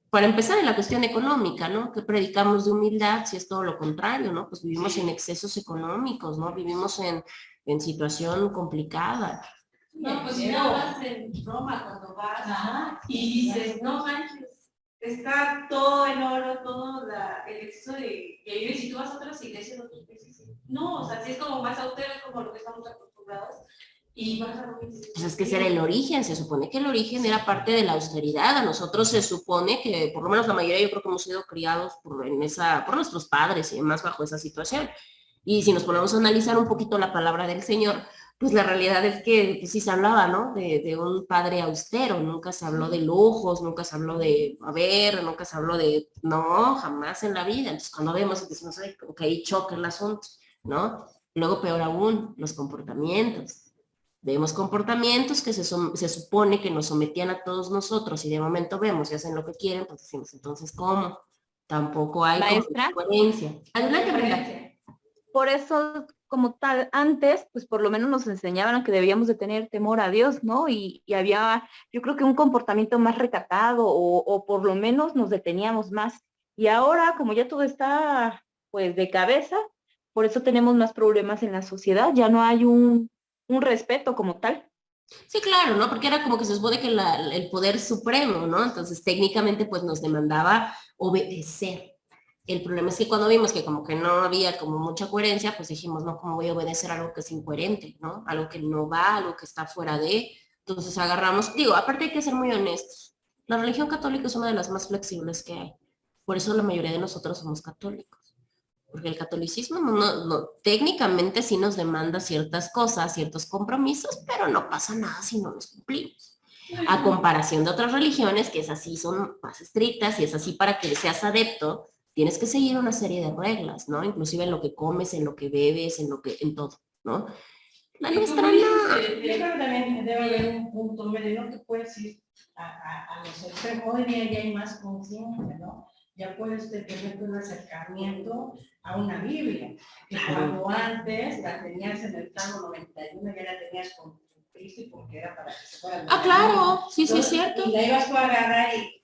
para empezar en la cuestión económica, ¿no? Que predicamos de humildad, si es todo lo contrario, ¿no? Pues vivimos en excesos económicos, ¿no? Vivimos en situación complicada. No, pues si no vas en Roma cuando vas y dices, no manches, está todo en oro, todo el exceso de que vives, y tú vas a otras iglesias, otros países. No, o sea, si es como más austero, es como lo que estamos acostumbrados. Y vas a pues es que ese era el origen, se supone que el origen era parte de la austeridad. A nosotros se supone que, por lo menos la mayoría, yo creo que hemos sido criados por nuestros padres y demás bajo esa situación. Y si nos ponemos a analizar un poquito la palabra del Señor, pues la realidad es que pues sí se hablaba, ¿no? De un padre austero, nunca se habló de lujos, nunca se habló de, nunca se habló de, no, jamás en la vida. Entonces cuando vemos, decimos, ay, como que ahí choca el asunto, ¿no? Luego peor aún, los comportamientos. Vemos comportamientos que se supone que nos sometían a todos nosotros y de momento vemos y hacen lo que quieren, pues decimos, entonces, ¿cómo? Tampoco hay coherencia. Adelante, Brenda. Por eso, como tal, antes, pues por lo menos nos enseñaban que debíamos de tener temor a Dios, ¿no? Y había, yo creo que un comportamiento más recatado o por lo menos nos deteníamos más. Y ahora, como ya todo está, pues, de cabeza, por eso tenemos más problemas en la sociedad, ya no hay un respeto como tal. Sí, claro, ¿no? Porque era como que se supone que el poder supremo, ¿no? Entonces técnicamente pues nos demandaba obedecer. El problema es que cuando vimos que como que no había como mucha coherencia, pues dijimos, no, ¿cómo voy a obedecer algo que es incoherente, ¿no? Algo que no va, algo que está fuera de, Entonces agarramos, digo, aparte hay que ser muy honestos, la religión católica es una de las más flexibles que hay. Por eso la mayoría de nosotros somos católicos. Porque el catolicismo técnicamente sí nos demanda ciertas cosas, ciertos compromisos, pero no pasa nada si no los cumplimos. A comparación de otras religiones, que es así, son más estrictas, y es así para que seas adepto, tienes que seguir una serie de reglas, ¿no? Inclusive en lo que comes, en lo que bebes, en todo, ¿no? La nuestra no. Yo creo que también debe haber un punto medio, no te puedes ir a los extremos. Hoy día ya hay más conciencia, ¿no? Ya puedes tener un acercamiento a una Biblia, que cuando antes la tenías en el Salmo 91, ya la tenías con Cristo y porque era para que se fuera. Ah, claro, sí, sí, es cierto. Y la ibas tú a agarrar y...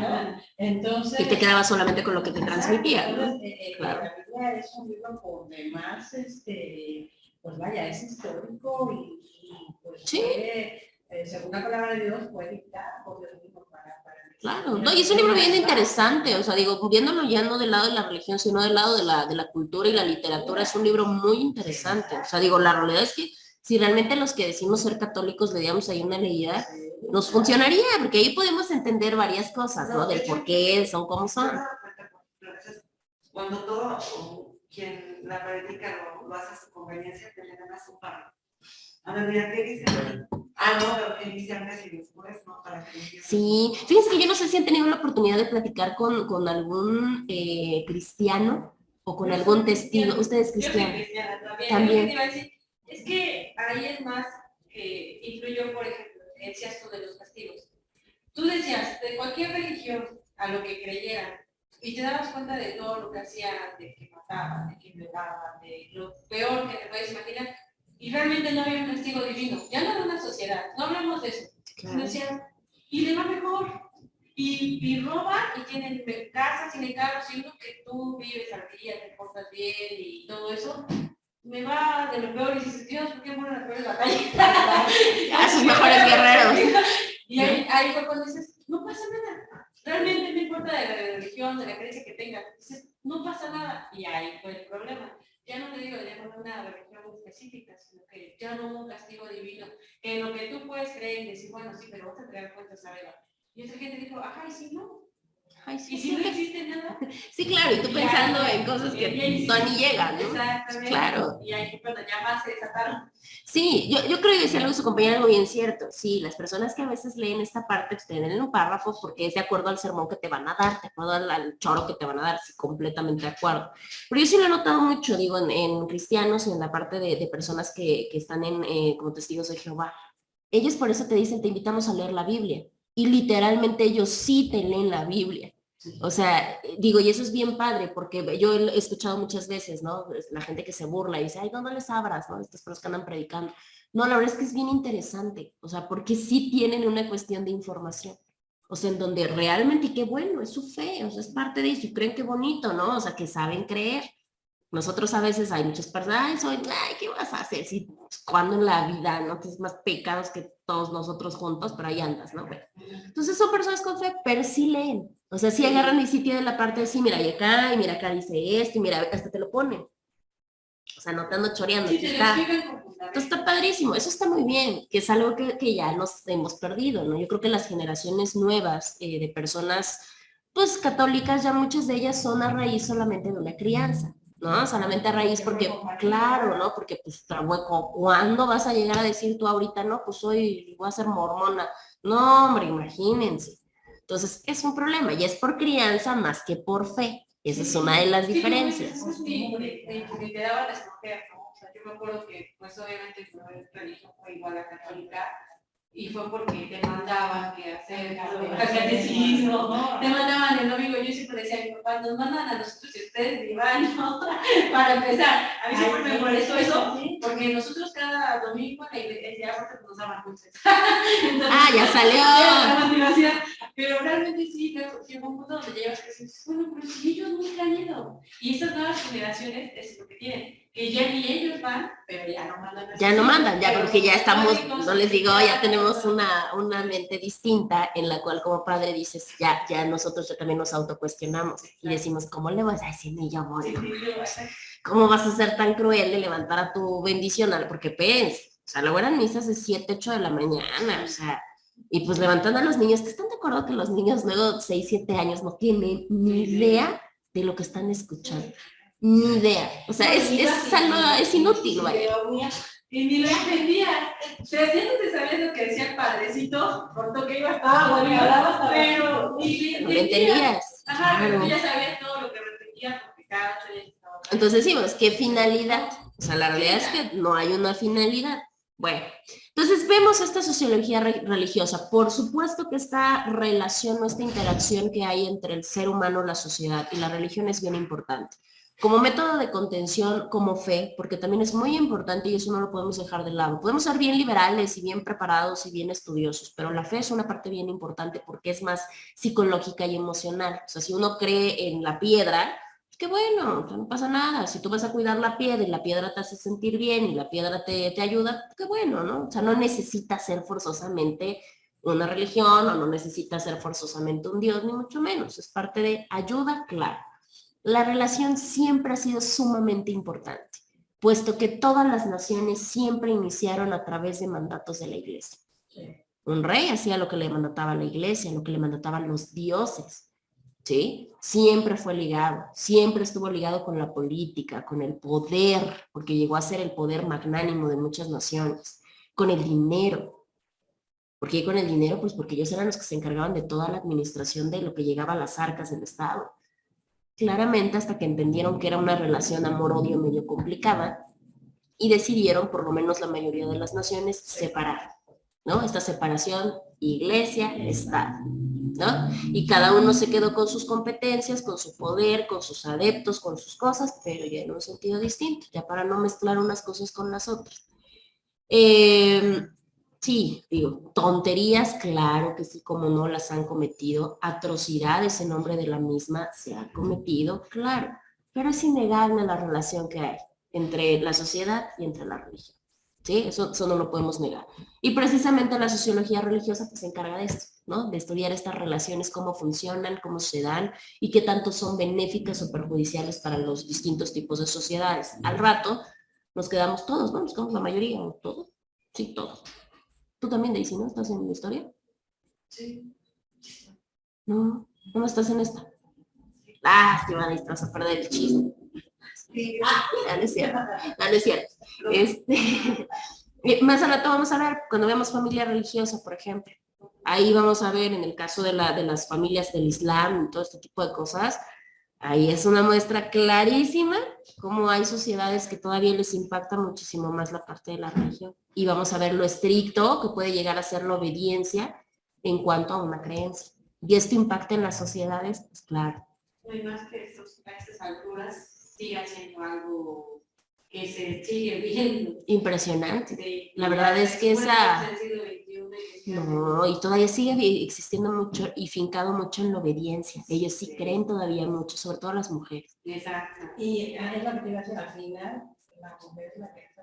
¿no? Entonces... Y te quedabas solamente con lo que te transmitía, ¿no? Claro. La Biblia es un libro por demás, pues vaya, es histórico y pues sí. Según la palabra de Dios, puede dictar por Dios mismo para claro, no, y es un libro bien interesante, o sea, digo, viéndolo ya no del lado de la religión, sino del lado de la cultura y la literatura, es un libro muy interesante, o sea, digo, la realidad es que si realmente los que decimos ser católicos le diéramos ahí una leída, nos funcionaría, porque ahí podemos entender varias cosas, ¿no? Del por qué son como son. Cuando todo quien la predica lo hace a su conveniencia, te le dan a su par. A ver, mira, ¿qué dice? Ah, no, pero que dice antes y después, ¿no? Para que sí, fíjense que yo no sé si han tenido la oportunidad de platicar con algún cristiano o con algún testigo. Ustedes cristianos. Yo soy cristiana también. Es que ahí es más que influyó, por ejemplo, decías tú de los castigos. Tú decías, de cualquier religión, a lo que creyeran, y te dabas cuenta de todo lo que hacían, de que mataban, de que violaban, de lo peor que te puedes imaginar, y realmente no había un castigo divino. Ya no era una sociedad, no hablamos de eso. Claro. Decían, y le va mejor, y roban, y tienen casas, tienen carros, y uno que tú vives al día, te portas bien, y todo eso, me va de lo peor, y dices, Dios, ¿por qué mueren las peores batallas? A sus mejores guerreros. Y ahí fue cuando dices, no pasa nada. Realmente no importa de la religión, de la creencia que tengas. Dices, no pasa nada. Y ahí fue el problema. Ya no te digo ya no una religión específica, sino que ya no hubo un castigo divino. En lo que tú puedes creer y decir, bueno, sí, pero vas a entregar cuentas arriba. Y otra gente dijo, ajá, ¿y si no? Ay, sí, ¿Y si no existe nada? Sí, claro, y tú pensando en cosas que no ni llegan, ¿no? Exactamente. Claro. Y ahí fue cuando ya más se desataron. Sí, yo creo que decía algo su compañera algo bien cierto. Sí, las personas que a veces leen esta parte, pues te leen un párrafo porque es de acuerdo al sermón que te van a dar, de acuerdo al choro que te van a dar, sí, completamente de acuerdo. Pero yo sí lo he notado mucho, digo, en cristianos y en la parte de personas que están como testigos de Jehová. Ellos por eso te dicen, te invitamos a leer la Biblia. Y literalmente ellos sí te leen la Biblia. O sea, digo, y eso es bien padre, porque yo he escuchado muchas veces, ¿no? La gente que se burla y dice, ay, no les abras, ¿no? Estas personas que andan predicando. No, la verdad es que es bien interesante, o sea, porque sí tienen una cuestión de información. O sea, en donde realmente, y qué bueno, es su fe, o sea, es parte de eso, y creen que bonito, ¿no? O sea, que saben creer. Nosotros a veces hay muchas personas, ay, ¿qué vas a hacer? Si, cuando en la vida, ¿no? Tienes más pecados que todos nosotros juntos, pero ahí andas, ¿no? Bueno, entonces son personas con fe, pero sí leen. O sea, sí agarran y sí tienen la parte de sí, mira, y mira acá dice esto, y mira, hasta te lo ponen. O sea, no te ando choreando. Sí, está. Entonces está padrísimo, eso está muy bien, que es algo que ya nos hemos perdido, ¿no? Yo creo que las generaciones nuevas de personas, pues católicas, ya muchas de ellas son a raíz solamente de una crianza. ¿No? Solamente a raíz porque, claro, ¿no? Porque, pues, trabueco, ¿cuándo vas a llegar a decir tú ahorita, no? Pues hoy voy a ser mormona. No, hombre, imagínense. Entonces, es un problema, y es por crianza más que por fe. Esa es una de las diferencias. Sí, porque te daban a escoger, ¿no? O sea, yo me acuerdo que, pues, obviamente, mi religión fue igual a católica, y fue porque te mandaban que hacer catecismo, te mandaban el domingo. Yo siempre decía a mi papá, nos mandan a nosotros y ustedes vivan, ¿no? Para empezar, a mí siempre me molestó eso, porque nosotros cada domingo en la iglesia aparte nos daban dulces. Entonces, ya salió. Pero realmente sí, llegó un punto donde llevas que dices, bueno, pero si ellos nunca han ido. Y estas nuevas generaciones es lo que tienen, que ya ni ellos van, pero ya no mandan. Ya no mandan, ya porque ya estamos, no les digo, ya tenemos una mente distinta en la cual como padre dices, ya nosotros ya también nos autocuestionamos y decimos, ¿cómo le vas a decir ni yo voy? ¿Cómo vas a ser tan cruel de levantar a tu bendición? Porque pense, o sea, luego eran misas de 7, 8 de la mañana, o sea, y pues levantando a los niños, que están de acuerdo que los niños luego 6, 7 años no tienen ni idea de lo que están escuchando. Ni idea. O sea, es inútil, vaya. Y ni lo entendía. O sea, ya no te sabías lo que decía el padrecito, por todo que iba a estar pero ni No lo entendías. Ajá, pero Claro. tú ya sabías todo lo que repetía porque cada ocho días estaba. Entonces decimos, ¿qué finalidad? O sea, la realidad es que no hay una finalidad. Bueno, entonces vemos esta sociología religiosa. Por supuesto que esta relación o esta interacción que hay entre el ser humano, la sociedad y la religión es bien importante. Como método de contención, como fe, porque también es muy importante y eso no lo podemos dejar de lado. Podemos ser bien liberales y bien preparados y bien estudiosos, pero la fe es una parte bien importante porque es más psicológica y emocional. O sea, si uno cree en la piedra, qué bueno, no pasa nada. Si tú vas a cuidar la piedra y la piedra te hace sentir bien y la piedra te ayuda, qué bueno, ¿no? O sea, no necesita ser forzosamente una religión o no necesita ser forzosamente un Dios, ni mucho menos. Es parte de ayuda, claro. La relación siempre ha sido sumamente importante, puesto que todas las naciones siempre iniciaron a través de mandatos de la iglesia. Un rey hacía lo que le mandataba la iglesia, lo que le mandataban los dioses. ¿Sí? Siempre fue ligado, siempre estuvo ligado con la política, con el poder, porque llegó a ser el poder magnánimo de muchas naciones, con el dinero. ¿Por qué con el dinero? Pues porque ellos eran los que se encargaban de toda la administración de lo que llegaba a las arcas del Estado. Claramente hasta que entendieron que era una relación amor-odio medio complicada y decidieron, por lo menos la mayoría de las naciones, separar, ¿no? Esta separación iglesia-estado. ¿No? Y cada uno se quedó con sus competencias, con su poder, con sus adeptos, con sus cosas, pero ya en un sentido distinto, ya para no mezclar unas cosas con las otras. Sí, digo, tonterías, claro que sí, como no las han cometido, atrocidades en nombre de la misma se ha cometido, claro, pero es innegable la relación que hay entre la sociedad y entre la religión. ¿Sí? Eso no lo podemos negar. Y precisamente la sociología religiosa pues, se encarga de esto, ¿no? De estudiar estas relaciones, cómo funcionan, cómo se dan y qué tanto son benéficas o perjudiciales para los distintos tipos de sociedades. Al rato nos quedamos todos, ¿no? Nos quedamos la mayoría, ¿o todos? Sí, todos. ¿Tú también, Daisy, no? ¿Estás en la historia? Sí. No, ¿cómo estás en esta? Lástima, Daisy, te vas a perder el chisme. Sí. No es cierto, no es cierto. Más al rato vamos a ver, cuando veamos familia religiosa, por ejemplo, ahí vamos a ver en el caso de las familias del Islam y todo este tipo de cosas, ahí es una muestra clarísima cómo hay sociedades que todavía les impacta muchísimo más la parte de la religión. Y vamos a ver lo estricto que puede llegar a ser la obediencia en cuanto a una creencia. ¿Y esto impacta en las sociedades? Pues claro. No hay más que estos a estas alturas siga siendo algo que se sigue viendo. Impresionante. Sí. La verdad es que esa... del siglo XXI, No, y todavía sigue existiendo mucho y fincado mucho en la obediencia. Ellos sí creen todavía mucho, sobre todo las mujeres. Exacto. Y es lo que te iba a decir al final, la mujer es la que está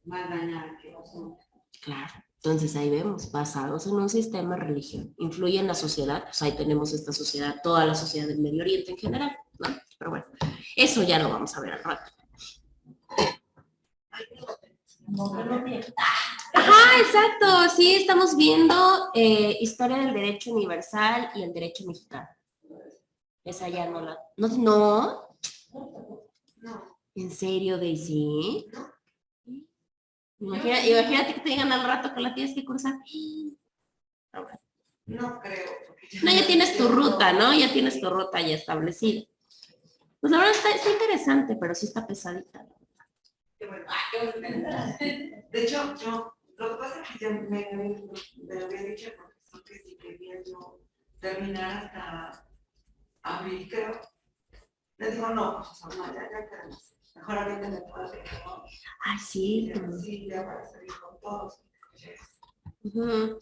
Más dañada que los hombres. Claro. Entonces ahí vemos, basados en un sistema de religión. Influye en la sociedad, pues ahí tenemos esta sociedad, toda la sociedad del Medio Oriente en general, ¿no? Pero bueno, eso ya lo vamos a ver al rato. Ajá, exacto. Sí, estamos viendo historia del derecho universal y el derecho mexicano. Esa ya no la... No. ¿En serio, Daisy? Imagínate que te digan al rato que la tienes que cursar. No creo. No, ya tienes tu ruta, ¿no? Ya tienes tu ruta ya establecida. Pues la verdad está interesante, pero sí está pesadita. Qué bueno. De hecho, lo que pasa es que ya me había dicho el profesor que si quería yo terminar hasta abril, creo. Le digo, no, profesor, no, ya queremos. Mejor ahorita me puedo hacer. Ay, sí. Sí, ya para salir con todos. Uh-huh.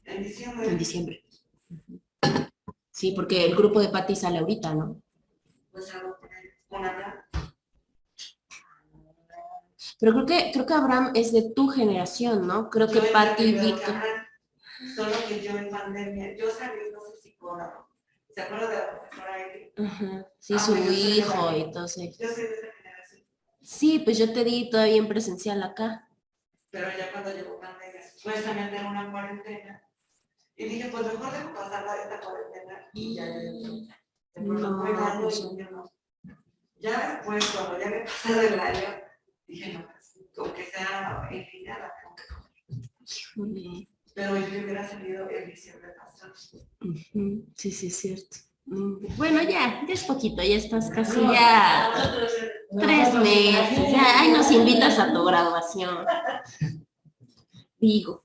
En diciembre. En diciembre. Uh-huh. Sí, porque el grupo de Pati sale ahorita, ¿no? Pues algo con Abraham. Pero creo que Abraham es de tu generación, ¿no? Creo que Pati y Víctor. Solo que yo en pandemia, yo salí, no sé si ¿se acuerda de la profesora Eli? Uh-huh. Sí, su hijo y todo eso. Yo soy de esa generación. Sí, pues yo te di todavía en presencial acá. pero ya cuando llegó pandemia, supuestamente era una cuarentena, y dije, pues mejor dejo pasar esta cuarentena y ya de pronto fue el año y yo no. Ya después, cuando ya había pasado el año, dije, no, pues, aunque sea en línea, la tengo que comer. Pero yo hubiera salido el diciembre pasado. Sí, sí, es cierto. Bueno, ya es poquito, ya estás casi ya Nosotros, 3 meses, ya, ahí nos invitas a tu graduación. Digo,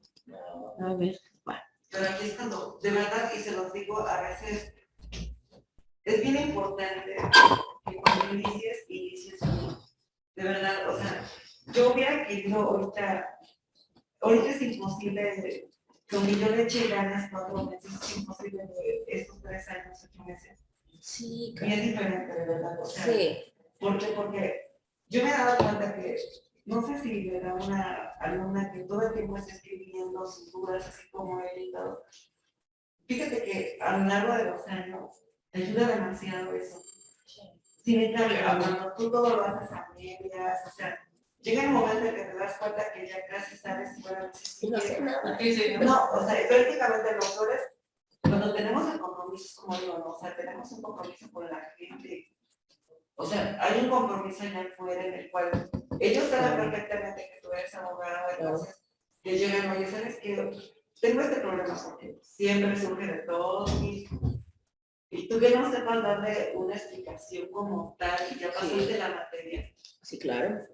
a ver, bueno. Pero aquí es cuando, de verdad, y se los digo, a veces es bien importante que cuando inicies bien. De verdad, o sea, yo hubiera querido ahorita es imposible, como yo le eché ganas 4 meses, es imposible de estos 3 años, 8 meses. Sí, Y es diferente, de verdad, o sea, sí. ¿por qué? Porque yo me he dado cuenta que, no sé si le da una alumna que todo el tiempo está escribiendo sus dudas, así como él y todo. Fíjate que a lo largo de los años te ayuda demasiado eso. Sin embargo, cuando tú todo lo haces a medias, o sea, llega un momento en que te das cuenta que ya casi sabes, bueno, No sé nada. no, o sea, prácticamente los flores, cuando tenemos el compromiso, como digo, ¿no? O sea, tenemos un compromiso con la gente. O sea, hay un compromiso allá afuera en el cual ellos saben perfectamente que tú eres abogado, entonces te llegan, oye, ¿sabes qué? Tengo este problema porque siempre surge de todo y tú que no sepas darle una explicación como tal y ya pasaste la materia. Sí, claro.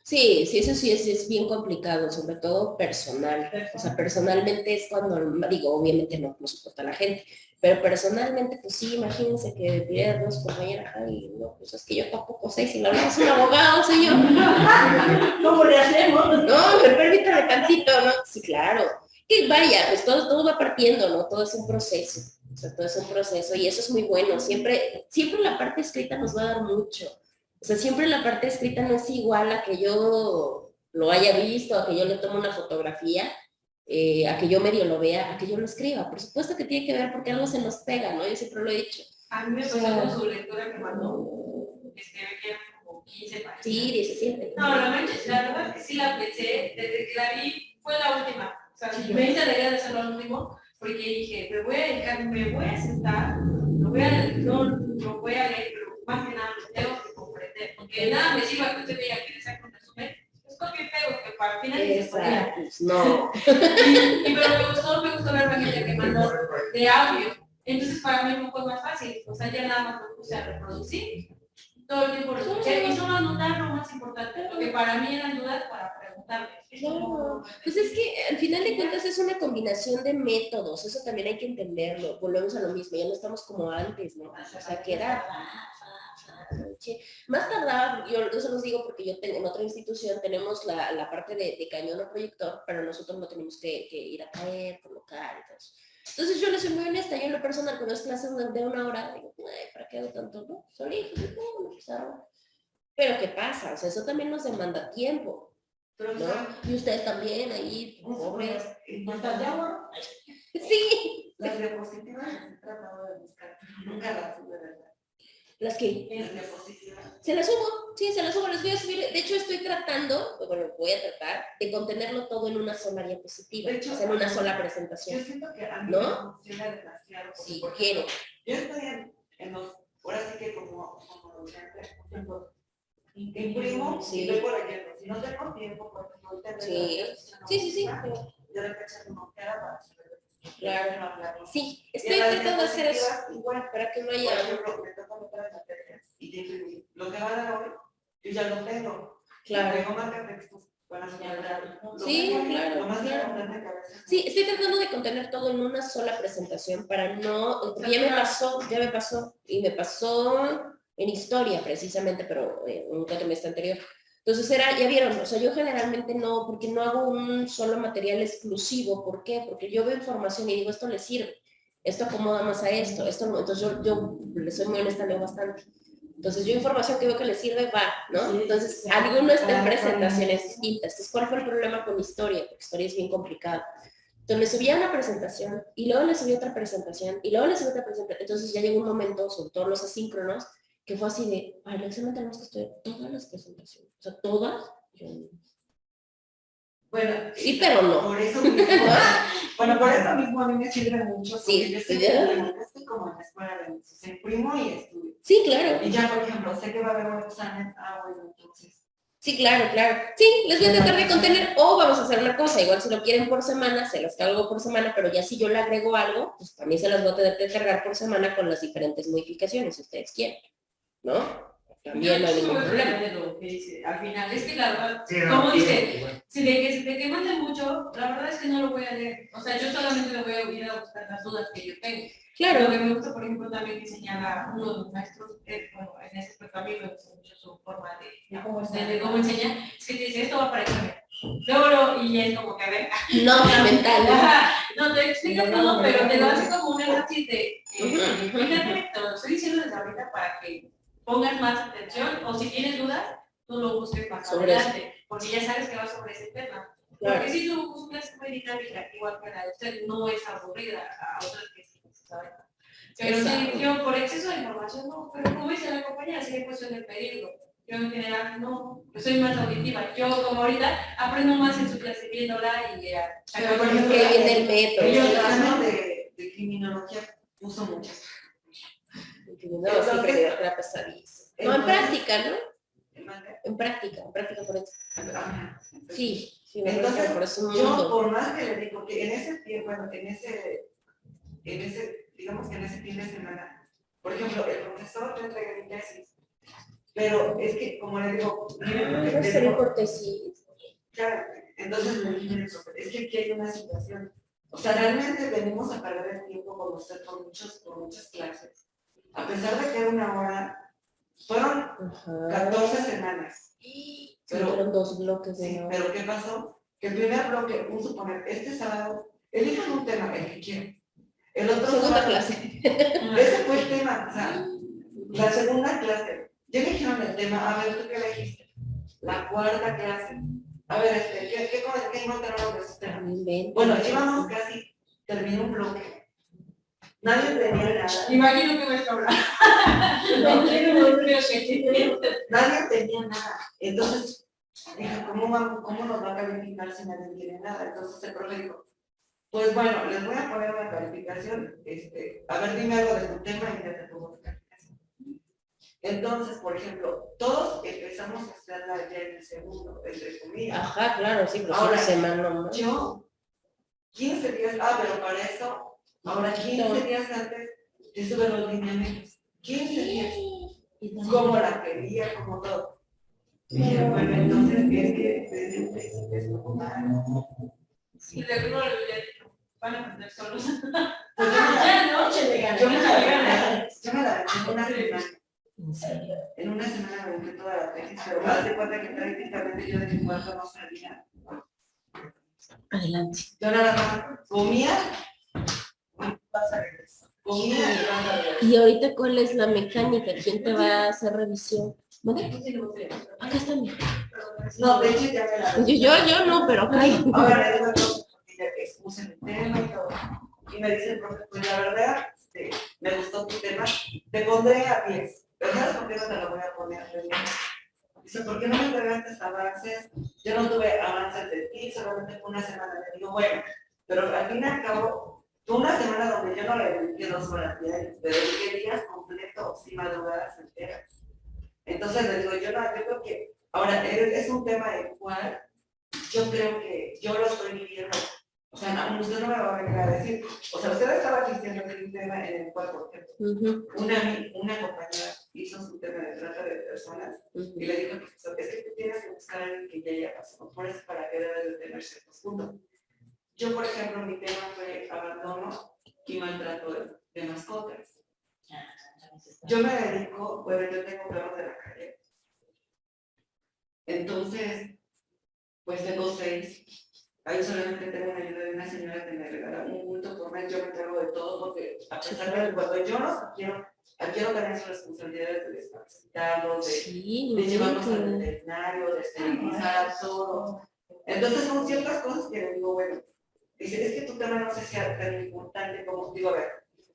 Sí, sí, eso sí es bien complicado, sobre todo personal. O sea, personalmente es cuando, digo, obviamente no soporta a la gente, pero personalmente, pues sí, imagínense que pidieran a dos compañeras, ay, no, pues es que yo tampoco sé si la verdad es un abogado, señor. ¿Cómo le hacemos? No, me permítame tantito, ¿no? Sí, claro. Que vaya, pues todo va partiendo, ¿no? Todo es un proceso. O sea, todo es un proceso y eso es muy bueno. Siempre la parte escrita nos va a dar mucho. O sea, siempre la parte escrita no es igual a que yo lo haya visto, a que yo le tome una fotografía, a que yo medio lo vea, a que yo lo escriba. Por supuesto que tiene que ver porque algo se nos pega, ¿no? Yo siempre lo he dicho. A mí me pasó con su lectura que mandó, que eran como 15 páginas. Sí, 17. No, la verdad es que sí la pensé, desde que la vi, fue la última. O sea, me hice la idea de hacer lo último, porque dije, me voy a sentar, lo voy a leer, pero más que nada lo tengo que comprender, porque nada me sirve que usted me diga que le saque un resumen, es copia y pego, que para el final se ponía. No. Pero me gustó ver la gente que mandó de audio, entonces para mí fue más fácil, o sea, ya nada más me puse a reproducir, todo el tiempo lo escuché y solo anotar lo más importante, porque para mí eran dudas para preguntarme. Claro. Pues es que al final de cuentas es una combinación de métodos, eso también hay que entenderlo, volvemos a lo mismo, ya no estamos como antes, ¿no? O sea, que era más tardaba, yo se los digo porque yo en otra institución tenemos la parte de cañón o proyector, pero nosotros no tenemos que ir a caer, colocar y todo eso. Entonces yo les soy muy honesta, yo en lo personal con las clases de 1 hora, digo, ay, ¿para qué hago tanto? No, solito, no, pues hago. Pero ¿qué pasa? O sea, eso también nos demanda tiempo, Pero, ¿no? Y ustedes también ahí, pobres. ¿Botas de agua? Sí. Las diapositivas las he tratado de buscar, nunca las tuve, ¿verdad? Las que Las diapositivas. se las subo, sí, se las subo, les voy a subir. De hecho, estoy tratando, bueno, voy a tratar de contenerlo todo en una sola diapositiva, De hecho, o sea, en una sola Yo presentación. siento que a mí ¿No? me funciona demasiado. Porque, Sí, por quiero. ejemplo, yo estoy en los, ahora sí que como docente, por ejemplo, imprimo Sí. y voy por ejemplo, si no tengo tiempo, por ejemplo, ahorita Sí. yo le pecho como quiera para Claro. Sí, estoy tratando de hacer eso. Igual, Para que no por haya... ejemplo, me tocan otras materias y te imprimí. Lo que va a dar hoy, yo ya lo tengo. Claro. Tengo marca textos para señalar. Sí, claro, Lo más claro. importante que a veces. Sí, estoy tratando de contener todo en una sola presentación para no... Ya me pasó, y me pasó en historia precisamente, pero un cuatrimestre anterior. Entonces ya vieron, o sea, yo generalmente no, porque no hago un solo material exclusivo. ¿Por qué? Porque yo veo información y digo, esto le sirve, esto acomoda más a esto, esto no. Entonces yo le soy muy honesta, leo bastante. Entonces yo información que veo que le sirve, va, ¿no? Entonces alguno está en presentaciones distintas. Entonces, ¿cuál fue el problema con historia? Porque historia es bien complicado. Entonces le subía una presentación y luego le subí otra presentación y luego le subí otra presentación. Entonces ya llegó un momento, sobre todo los asíncronos, que fue así de, para el examen tenemos que estudiar todas las presentaciones. O sea, todas. Bueno, Sí, pero no. por eso mismo, bueno, por eso mismo a mí me sirve mucho, porque Sí, yo sí, siempre ya. estoy como en la escuela de mis hijos, imprimo y estudio. Sí, claro. Y ya, por ejemplo, sé que va a haber un examen, bueno, entonces. Sí, claro, claro. Sí, les voy a tratar de contener o vamos a hacer una cosa, igual si lo quieren por semana, se las cargo por semana, pero ya si yo le agrego algo, pues también se las voy a tener que cargar por semana con las diferentes modificaciones, si ustedes quieren, ¿no? También no hay Yo ningún me voy a problema. de lo que dice, al final, es que la verdad, Sí, no, como sí, dice, bueno. si de que manden mucho, la verdad es que no lo voy a leer, o sea, yo solamente me voy a ir a buscar las dudas que yo tengo. Lo Claro. que me gusta, por ejemplo, también que señala uno de los maestros, bueno, en ese aspecto a mí me gusta mucho su forma de cómo enseña, es que te dice, esto va para examen. Luego, y es como que, a ver, No, mental. ajá, no te explica todo, pero te lo hace como un énfasis de, fíjate, te lo estoy diciendo desde ahorita para que pongas más atención, o si tienes dudas, tú lo busques más Sobre adelante, porque ya sabes que va sobre ese tema. Claro. Porque si su clase es muy dinámica, igual que la de usted, no es aburrida, a otras que sí, ¿sabes? Pero sí, Exacto. yo por exceso de información no, pero como dice la compañera, sí es cuestión de pedirlo. Yo en general no, yo soy más auditiva. Yo como ahorita aprendo más en su clase viéndola y Pero por Que ejemplo, viene el método. el examen de criminología puso muchas. No, sí, pero era pesadísimo. No, en práctica, ¿no? Entonces, En práctica por eso. Sí, sí, me entonces, por eso un yo mundo. por más que le digo, porque en ese tiempo, bueno, digamos que en ese fin de semana, por ejemplo, el profesor te entrega mi tesis, pero es que, como le digo, No sería por tesis. claro, entonces le dije, es que aquí hay una situación, o sea, realmente venimos a perder el tiempo con usted por muchas clases, a pesar de que era una hora, fueron Ajá. 14 semanas. Pero fueron 2 bloques de Sí, no. pero ¿qué pasó? Que el primer bloque, vamos a suponer, este sábado, elijan un tema, el que quieran. El otro Segunda sábado, clase. ese fue el tema, o sea, la segunda clase, ya eligieron el tema, a ver, ¿tú qué elegiste? La cuarta clase, a ver, ¿qué encontraron de ese tema? Bueno, llevamos casi, terminó un bloque. Nadie tenía nada. Imagino que voy a hablar. No quiero Nadie tenía nada. Entonces, dije, ¿cómo nos va a calificar si nadie tiene nada? Entonces el profe dijo, pues bueno, les voy a poner una calificación, a ver, dime algo de tu tema y ya te pongo la calificación. Entonces, por ejemplo, todos empezamos a hacerla ya en el segundo, entre comillas. Ajá, claro, sí, pero Ahora, una semana más. Yo, 15 días, pero para eso, ahora 15 días antes, yo sube los lineamientos. 15 días. Como la quería, como todo. Dije, bueno, entonces es que desde un principio es como mal. Y de uno le van a aprender solos. Pues Ya noche de ganar. yo me la aventé en una semana. En una semana me aventé toda la tesis, pero me das cuenta que prácticamente yo de mi cuarto no salía. Adelante. Yo nada más comía, vas a regresar. Comía y vas a regresar. Y ahorita, ¿cuál es la mecánica? ¿Quién te va a hacer revisión? ¿Vale? Acá está mi. No, de hecho ya me la Yo no, pero acá hay. Ahora le digo al profe, porque ya expuse el tema y todo. Y me dice el profe, pues la verdad, me gustó tu tema, te pondré a 10. Pero ¿sabes por qué no te lo voy a poner a 10? Dice, ¿por qué no me entregaste avances? Yo no tuve avances de ti, solamente fue una semana. Le digo, bueno, pero al fin y al cabo, fue una semana donde yo no le dediqué 2 horas diarias, le dediqué días completos y madrugadas enteras. Entonces le digo, yo creo que, ahora, es un tema el cual yo creo que yo lo estoy viviendo. O sea, usted no me va a venir a decir, o sea, usted estaba diciendo que un tema en el cual, por ejemplo, una compañera hizo su tema de trata de personas y le dijo al profesor, es que tú tienes que buscar a alguien que ya haya pasado por eso para que debes de tener ciertos puntos. Yo, por ejemplo, mi tema fue abandono y maltrato de mascotas. Yo me dedico, bueno, yo tengo perros de la calle. Entonces, pues tengo 6. Ahí solamente tengo una ayuda de una señora que me regala un bulto por mes. Yo me encargo de todo porque, a pesar de que cuando yo los adquiero también sus responsabilidades de descansarlos, de llevarlos al veterinario, de esterilizar todo. Entonces, son ciertas cosas que le digo, bueno, dice, es que tu tema no sé si es tan importante como, digo, a ver,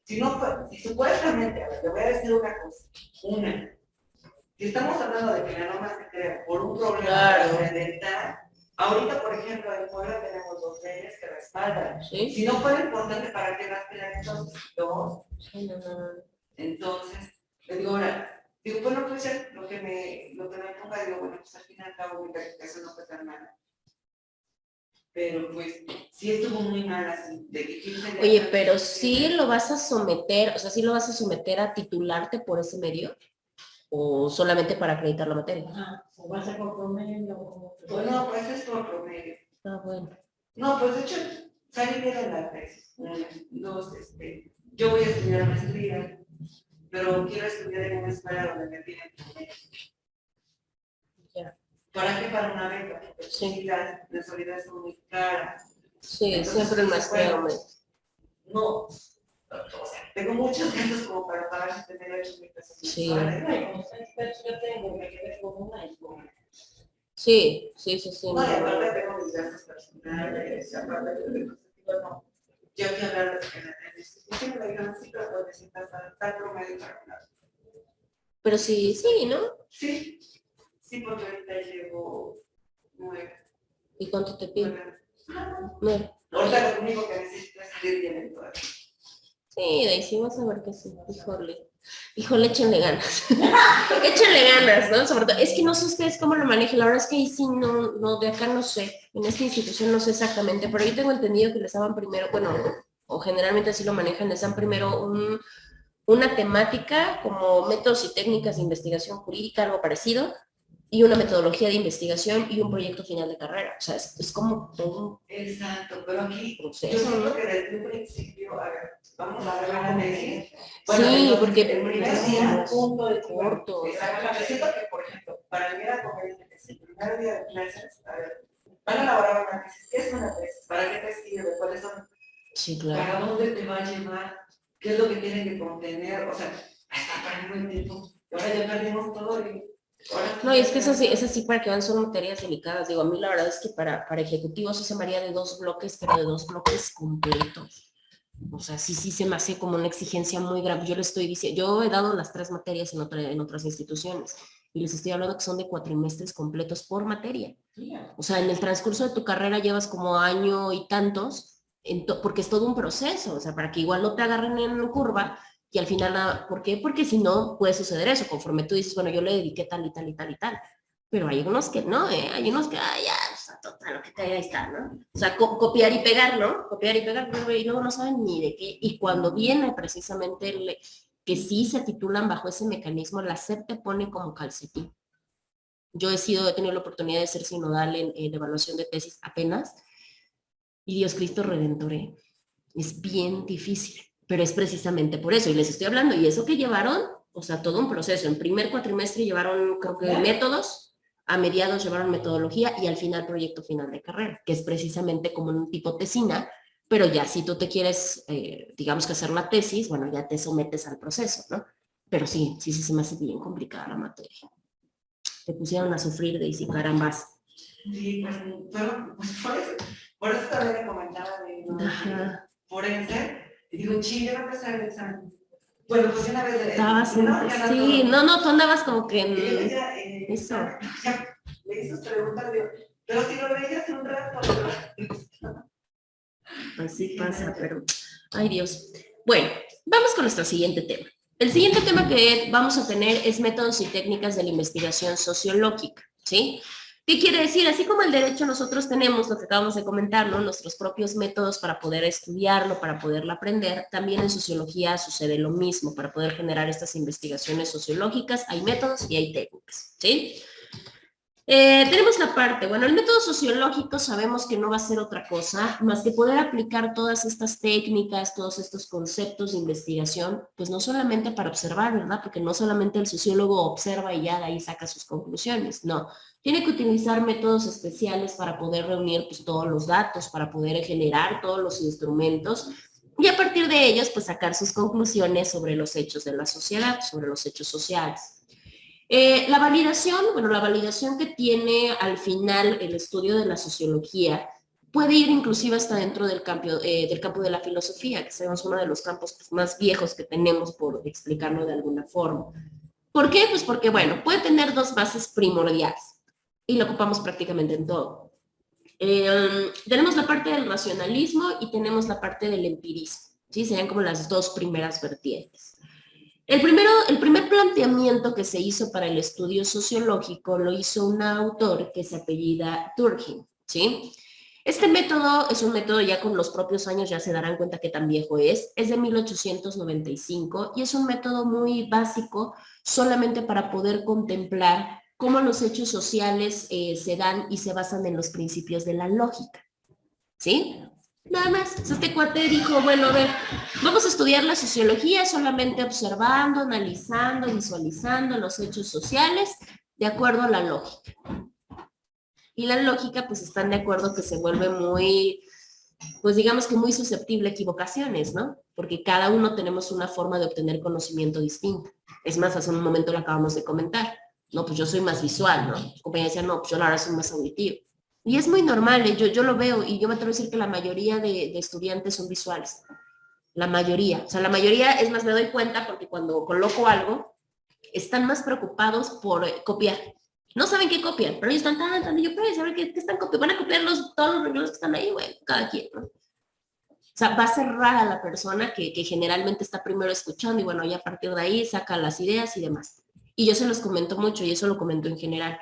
si supuestamente, a ver, te voy a decir una cosa, si estamos hablando de que la norma se crea por un problema trascendental, Ahorita, por ejemplo, en Puebla tenemos 2 leyes que respaldan. ¿Sí? Si no fuera importante, ¿para qué las pelean estos 2? Sí, no, no, no. Entonces, le digo, ahora, digo, bueno, pues ya, lo que me ponga, digo, bueno, pues al fin y al cabo mi calificación no fue tan mala. Pero pues, sí estuvo muy mal así, de que 15 días Oye, antes pero de- sí lo vas a someter, o sea, sí lo vas a someter a titularte por ese medio, o solamente para acreditar la materia. Ajá, o vas a por promedio, o como... Bueno, pues es por promedio. Ah, bueno. No, pues de hecho, salí bien en la tesis. 2, yo voy a estudiar maestría, pero quiero estudiar en una escuela donde me piden promedio. Ya. ¿Para qué? Para una beca. Porque Sí. sí, las mensualidades son muy caras. Sí, Entonces, siempre el pues, maestría bueno, aumenta. No, o sea, tengo muchos gastos como para pagar 78,000 pesos Sí. mensuales. Ay, como expertos yo tengo, me quedé con una y con... Sí, sí, sí, sí. No, y aparte tengo mis gastos personales, aparte bueno, yo fui a hablar en la institución y me dijeron, sí, pero pues necesitas tal promedio para hablar. Pero sí, sí, ¿no? Sí, sí, porque ahorita llevo 9. ¿Y cuánto te piden? 9. Nueve. Ahorita lo único que necesito es salir bien en todo. Sí, Daisy, vas a ver que sí. Híjole. Híjole, échenle ganas. Échenle ganas, ¿no? Sobre todo, es que no sé ustedes cómo lo manejan. La verdad es que ahí sí, no, de acá no sé. En esta institución no sé exactamente, pero yo tengo entendido que les daban primero, bueno, o generalmente así lo manejan, les dan primero una temática como métodos y técnicas de investigación jurídica, algo parecido, y una metodología de investigación y un proyecto final de carrera. O sea, es como todo Exacto, pero aquí un yo proceso, siento ¿no? que desde un principio, a ver, vamos a ver la tesis. Sí, porque el primer día, punto de corto. exacto, yo siento que, por ejemplo, para mí era conveniente que si el primer día de clases, a ver, van a elaborar una tesis. ¿Qué es una tesis? ¿Para qué te sirve? ¿Cuáles son? Sí, claro. ¿Para dónde te va a llevar? ¿Qué es lo que tiene que contener? O sea, hasta para un buen tiempo. Y ahora ya perdimos todo y ahora... No, y es que esas sí para que van son materias delicadas. Digo, a mí la verdad es que para ejecutivos sí se me haría de 2 bloques, pero de 2 bloques completos. O sea, sí se me hace como una exigencia muy grande. Yo les estoy diciendo, yo he dado las 3 materias en otras instituciones y les estoy hablando que son de cuatrimestres completos por materia. O sea, en el transcurso de tu carrera llevas como año y tantos, porque es todo un proceso, o sea, para que igual no te agarren en curva y al final, ¿por qué? Porque si no puede suceder eso, conforme tú dices, bueno, yo le dediqué tal y tal y tal y tal. Pero hay unos que no, hay unos que, ya, o sea, total, lo que te ahí está, ¿no? O sea, copiar y pegar, ¿no? Copiar y pegar, y luego no saben ni de qué. Y cuando viene precisamente que sí se titulan bajo ese mecanismo, la SEP te pone como calcetín. Yo he tenido la oportunidad de ser sinodal en evaluación de tesis apenas, y Dios Cristo Redentor, es bien difícil, pero es precisamente por eso, y les estoy hablando, y eso que llevaron, o sea, todo un proceso. En primer cuatrimestre llevaron, creo que métodos, a mediados llevaron metodología, y al final proyecto final de carrera, que es precisamente como un tipo tesina, pero ya si tú te quieres, digamos que hacer la tesis, bueno, ya te sometes al proceso, ¿no? Pero sí, se me hace bien complicada la materia. Te pusieron a sufrir, Daisy, carambas. Sí, pues, pero, pues por eso también le comentaba de Ajá. forense, y digo, chile, va a pasar el examen. Bueno, pues una vez... Estabas sí, no, tú andabas como que en eso. Ya, le hizo preguntas, digo, pero si lo veías un rato... Así pasa, pero, ay Dios. Bueno, vamos con nuestro siguiente tema. El siguiente tema que vamos a tener es métodos y técnicas de la investigación sociológica, ¿sí? ¿Qué quiere decir? Así como el derecho, nosotros tenemos lo que acabamos de comentar, ¿no? Nuestros propios métodos para poder estudiarlo, para poderlo aprender. También en sociología sucede lo mismo. Para poder generar estas investigaciones sociológicas hay métodos y hay técnicas, ¿sí? Tenemos la parte, bueno, el método sociológico sabemos que no va a ser otra cosa más que poder aplicar todas estas técnicas, todos estos conceptos de investigación, pues no solamente para observar, ¿verdad? Porque no solamente el sociólogo observa y ya de ahí saca sus conclusiones, no. Tiene que utilizar métodos especiales para poder reunir pues todos los datos, para poder generar todos los instrumentos y a partir de ellos pues sacar sus conclusiones sobre los hechos de la sociedad, sobre los hechos sociales. La validación que tiene al final el estudio de la sociología puede ir inclusive hasta dentro del campo de la filosofía, que sabemos uno de los campos pues, más viejos que tenemos, por explicarlo de alguna forma. ¿Por qué? Pues porque, bueno, puede tener 2 bases primordiales y lo ocupamos prácticamente en todo. Tenemos la parte del racionalismo y tenemos la parte del empirismo, ¿sí? Serían como las dos primeras vertientes. El primer planteamiento que se hizo para el estudio sociológico lo hizo un autor que se apellida Durkheim, ¿sí? Este método es un método ya con los propios años, ya se darán cuenta qué tan viejo es de 1895 y es un método muy básico solamente para poder contemplar cómo los hechos sociales se dan y se basan en los principios de la lógica, ¿sí? Nada más, este cuate dijo, bueno, a ver, vamos a estudiar la sociología solamente observando, analizando, visualizando los hechos sociales de acuerdo a la lógica. Y la lógica, pues están de acuerdo que se vuelve muy, pues digamos que muy susceptible a equivocaciones, ¿no? Porque cada uno tenemos una forma de obtener conocimiento distinta. Es más, hace un momento lo acabamos de comentar. No, pues yo soy más visual, ¿no? Mi compañera decía, no, pues yo la verdad soy más auditivo. Y es muy normal, yo lo veo y yo me atrevo a decir que la mayoría de estudiantes son visuales. La mayoría. O sea, la mayoría, es más, me doy cuenta porque cuando coloco algo, están más preocupados por copiar. No saben qué copian, pero ellos están tan, y yo, pues, a ver qué están copiando. Van a copiar todos los renglones que están ahí, güey, cada quien, ¿no? O sea, va a ser rara la persona que generalmente está primero escuchando y bueno, ya a partir de ahí saca las ideas y demás. Y yo se los comento mucho y eso lo comento en general.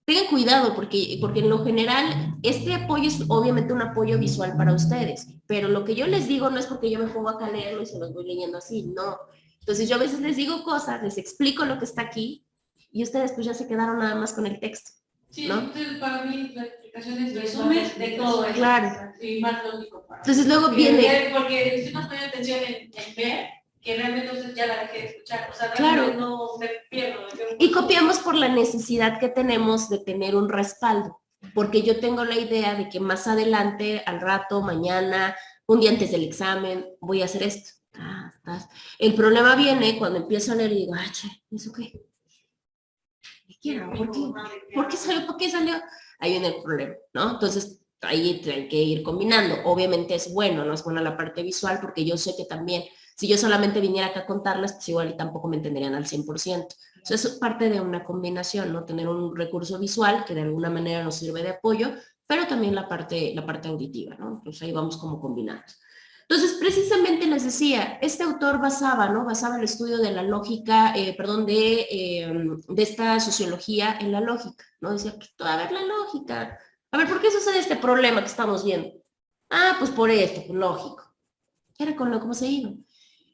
Tengan cuidado porque en lo general este apoyo es obviamente un apoyo visual para ustedes, pero lo que yo les digo no es porque yo me pongo acá a leerlo y se los voy leyendo así, no. Entonces yo a veces les digo cosas, les explico lo que está aquí y ustedes pues ya se quedaron nada más con el texto, Sí, ¿no? entonces para mí la explicación es resumen de todo eso. Claro. Y más lógico para Entonces luego viene... Porque estoy más poniendo atención en ver que realmente usted ya la dejé de escuchar. O sea, Claro. realmente no me pierdo. Y copiamos por la necesidad que tenemos de tener un respaldo, porque yo tengo la idea de que más adelante, al rato, mañana, un día antes del examen, voy a hacer esto. El problema viene cuando empiezo a leer y digo, che, ¿eso qué? ¿Qué quiero? ¿Por qué salió? ¿Por qué salió? Ahí viene el problema, ¿no? Entonces, ahí hay que ir combinando. Obviamente es bueno, no es buena la parte visual, porque yo sé que también, si yo solamente viniera acá a contarlas, pues igual y tampoco me entenderían al 100%. Entonces, es parte de una combinación, ¿no? Tener un recurso visual que de alguna manera nos sirve de apoyo, pero también la parte auditiva, ¿no? Entonces, ahí vamos como combinando. Entonces, precisamente les decía, este autor basaba el estudio de la lógica, de esta sociología en la lógica, ¿no? Decía, pues, a ver, la lógica. A ver, ¿por qué sucede este problema que estamos viendo? Ah, pues por esto, pues lógico. Era con lo cómo se iba.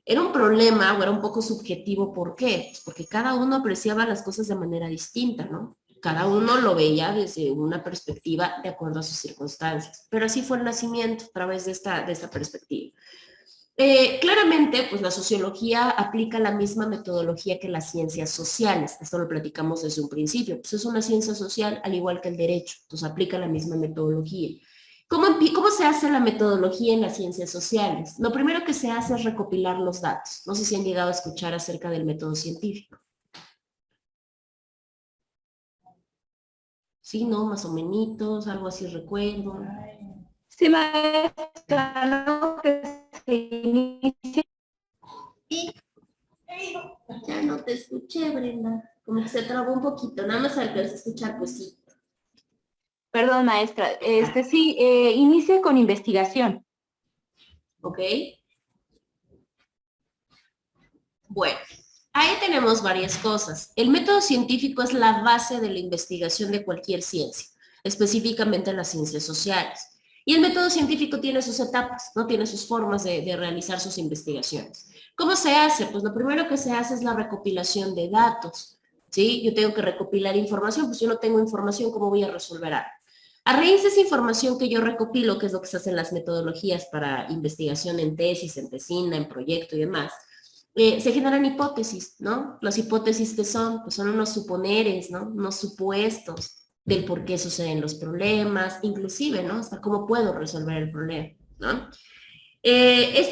Era un problema o era un poco subjetivo, ¿por qué? Pues porque cada uno apreciaba las cosas de manera distinta, ¿no? Cada uno lo veía desde una perspectiva de acuerdo a sus circunstancias. Pero así fue el nacimiento a través de esta perspectiva. Claramente, pues la sociología aplica la misma metodología que las ciencias sociales. Esto lo platicamos desde un principio. Pues es una ciencia social al igual que el derecho. Entonces aplica la misma metodología. ¿Cómo se hace la metodología en las ciencias sociales? Lo primero que se hace es recopilar los datos. No sé si han llegado a escuchar acerca del método científico. Sí, ¿no? Más o menos, algo así recuerdo. Sí, maestra, ¿no? Que se inicia. Ya no te escuché, Brenda. Como que se trabó un poquito. Nada más alcanzas a escuchar, pues sí. Perdón, maestra. Sí, inicia con investigación. ¿Ok? Bueno, ahí tenemos varias cosas. El método científico es la base de la investigación de cualquier ciencia, específicamente las ciencias sociales. Y el método científico tiene sus etapas, ¿no? Tiene sus formas de realizar sus investigaciones. ¿Cómo se hace? Pues lo primero que se hace es la recopilación de datos, ¿sí? Yo tengo que recopilar información, pues yo no tengo información, ¿cómo voy a resolver algo? A raíz de esa información que yo recopilo, que es lo que se hace en las metodologías para investigación en tesis, en tesina, en proyecto y demás, se generan hipótesis, ¿no? Las hipótesis que son, pues son unos suponeres, ¿no? Unos supuestos del por qué suceden los problemas, inclusive, ¿no? Hasta cómo puedo resolver el problema, ¿no?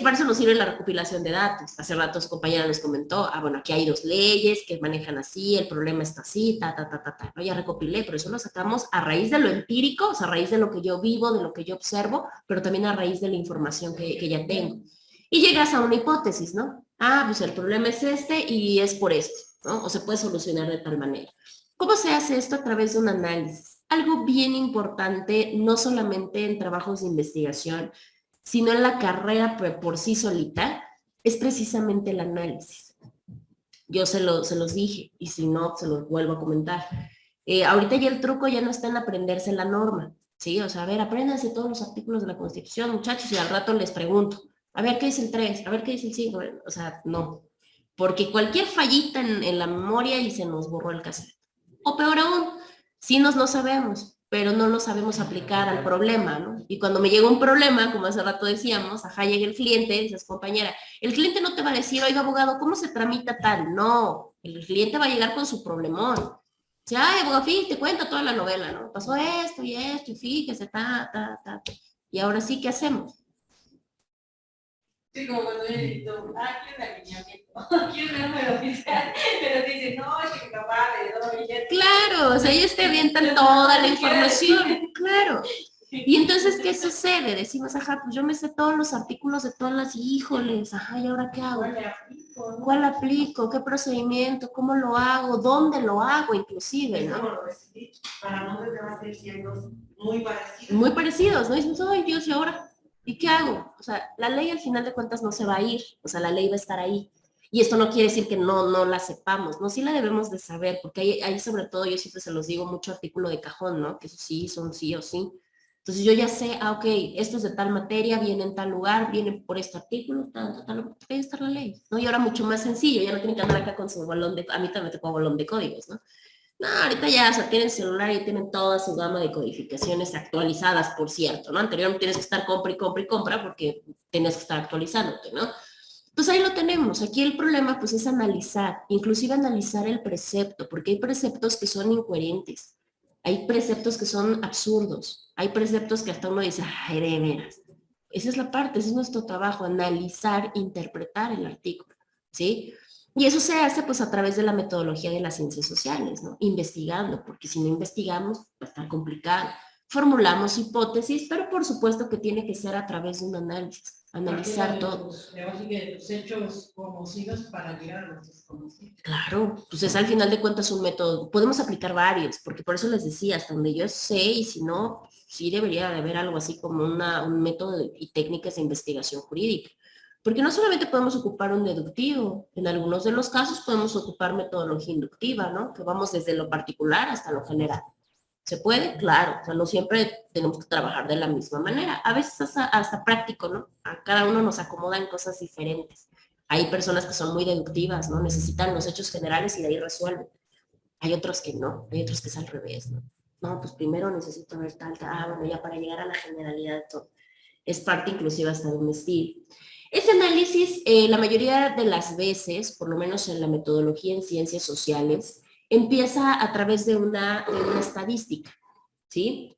Para eso nos sirve la recopilación de datos. Hace rato su compañera nos comentó, bueno, aquí hay dos leyes que manejan así, el problema está así, ¿no? Ya recopilé, pero eso lo sacamos a raíz de lo empírico, o sea, a raíz de lo que yo vivo, de lo que yo observo, pero también a raíz de la información que ya tengo. Y llegas a una hipótesis, ¿no? Pues el problema es este y es por esto, ¿no? O se puede solucionar de tal manera. ¿Cómo se hace esto? A través de un análisis. algo bien importante, no solamente en trabajos de investigación, sino en la carrera por sí solita, es precisamente el análisis. Yo se los dije, y si no, se los vuelvo a comentar. Ahorita ya el truco ya no está en aprenderse la norma, ¿sí? O sea, a ver, apréndanse todos los artículos de la Constitución, muchachos, y al rato les pregunto, a ver, ¿qué dice el 3? A ver, ¿qué dice el 5? O sea, no. Porque cualquier fallita en la memoria y se nos borró el cassette. O peor aún, sí nos lo sabemos, pero no lo sabemos aplicar al problema, ¿no? Y cuando me llega un problema, como hace rato decíamos, ajá, llega el cliente, dices, compañera, el cliente no te va a decir, oiga, abogado, ¿cómo se tramita tal? No, el cliente va a llegar con su problemón. O sea, ay, abogado, fíjate, te cuenta toda la novela, ¿no? Pasó esto, y fíjese, ta. Y ahora sí, ¿qué hacemos? Sí, como cuando yo digo, quiero un alineamiento, quiero un número fiscal, pero dice, no, es que mi papá le doy. Claro, o sea, ellos te avientan toda la información, claro. Y entonces, ¿qué sucede? Decimos, ajá, pues yo me sé todos los artículos de todas las, híjoles, ajá, ¿y ahora qué hago? ¿Cuál aplico? ¿Qué procedimiento? ¿Cómo lo hago? ¿Dónde lo hago? Inclusive, ¿no? Para no ser siendo muy parecidos. Muy parecidos, ¿no? Y dices, ay, Dios, ¿y ahora? ¿Y qué hago? O sea, la ley al final de cuentas no se va a ir, o sea, la ley va a estar ahí. Y esto no quiere decir que no la sepamos, ¿no? Sí la debemos de saber, porque hay sobre todo, yo siempre se los digo, mucho artículo de cajón, ¿no? Que eso sí, son sí o sí. Entonces yo ya sé, ok, esto es de tal materia, viene en tal lugar, viene por este artículo, tal, puede estar la ley, ¿no? Y ahora mucho más sencillo, ya no tienen que andar acá con su bolón de, a mí también me tocó bolón de códigos, ¿no? No, ahorita ya, o sea, tienen celular y tienen toda su gama de codificaciones actualizadas, por cierto, ¿no? Anteriormente tienes que estar compra porque tienes que estar actualizándote, ¿no? Pues ahí lo tenemos. Aquí el problema, pues, es analizar, inclusive analizar el precepto, porque hay preceptos que son incoherentes, hay preceptos que son absurdos, hay preceptos que hasta uno dice, ay, de veras. Esa es la parte, ese es nuestro trabajo, analizar, interpretar el artículo, ¿sí? Y eso se hace pues a través de la metodología de las ciencias sociales, ¿no? Investigando, porque si no investigamos va a estar complicado. Formulamos hipótesis, pero por supuesto que tiene que ser a través de un análisis, analizar todo. Así que los hechos conocidos para llegar a los desconocidos. Claro, pues es al final de cuentas un método, podemos aplicar varios, porque por eso les decía, hasta donde yo sé, y si no, sí debería de haber algo así como un método y técnicas de investigación jurídica. Porque no solamente podemos ocupar un deductivo, en algunos de los casos podemos ocupar metodología inductiva, ¿no? Que vamos desde lo particular hasta lo general. ¿Se puede? Claro, o sea, no siempre tenemos que trabajar de la misma manera. A veces hasta práctico, ¿no? A cada uno nos acomodan cosas diferentes. Hay personas que son muy deductivas, ¿no? Necesitan los hechos generales y de ahí resuelven. Hay otros que no, hay otros que es al revés, ¿no? No, pues primero necesito ver tal, bueno, ya para llegar a la generalidad de todo. Es parte inclusive hasta de un estilo. Ese análisis, la mayoría de las veces, por lo menos en la metodología en ciencias sociales, empieza a través de una estadística, ¿sí?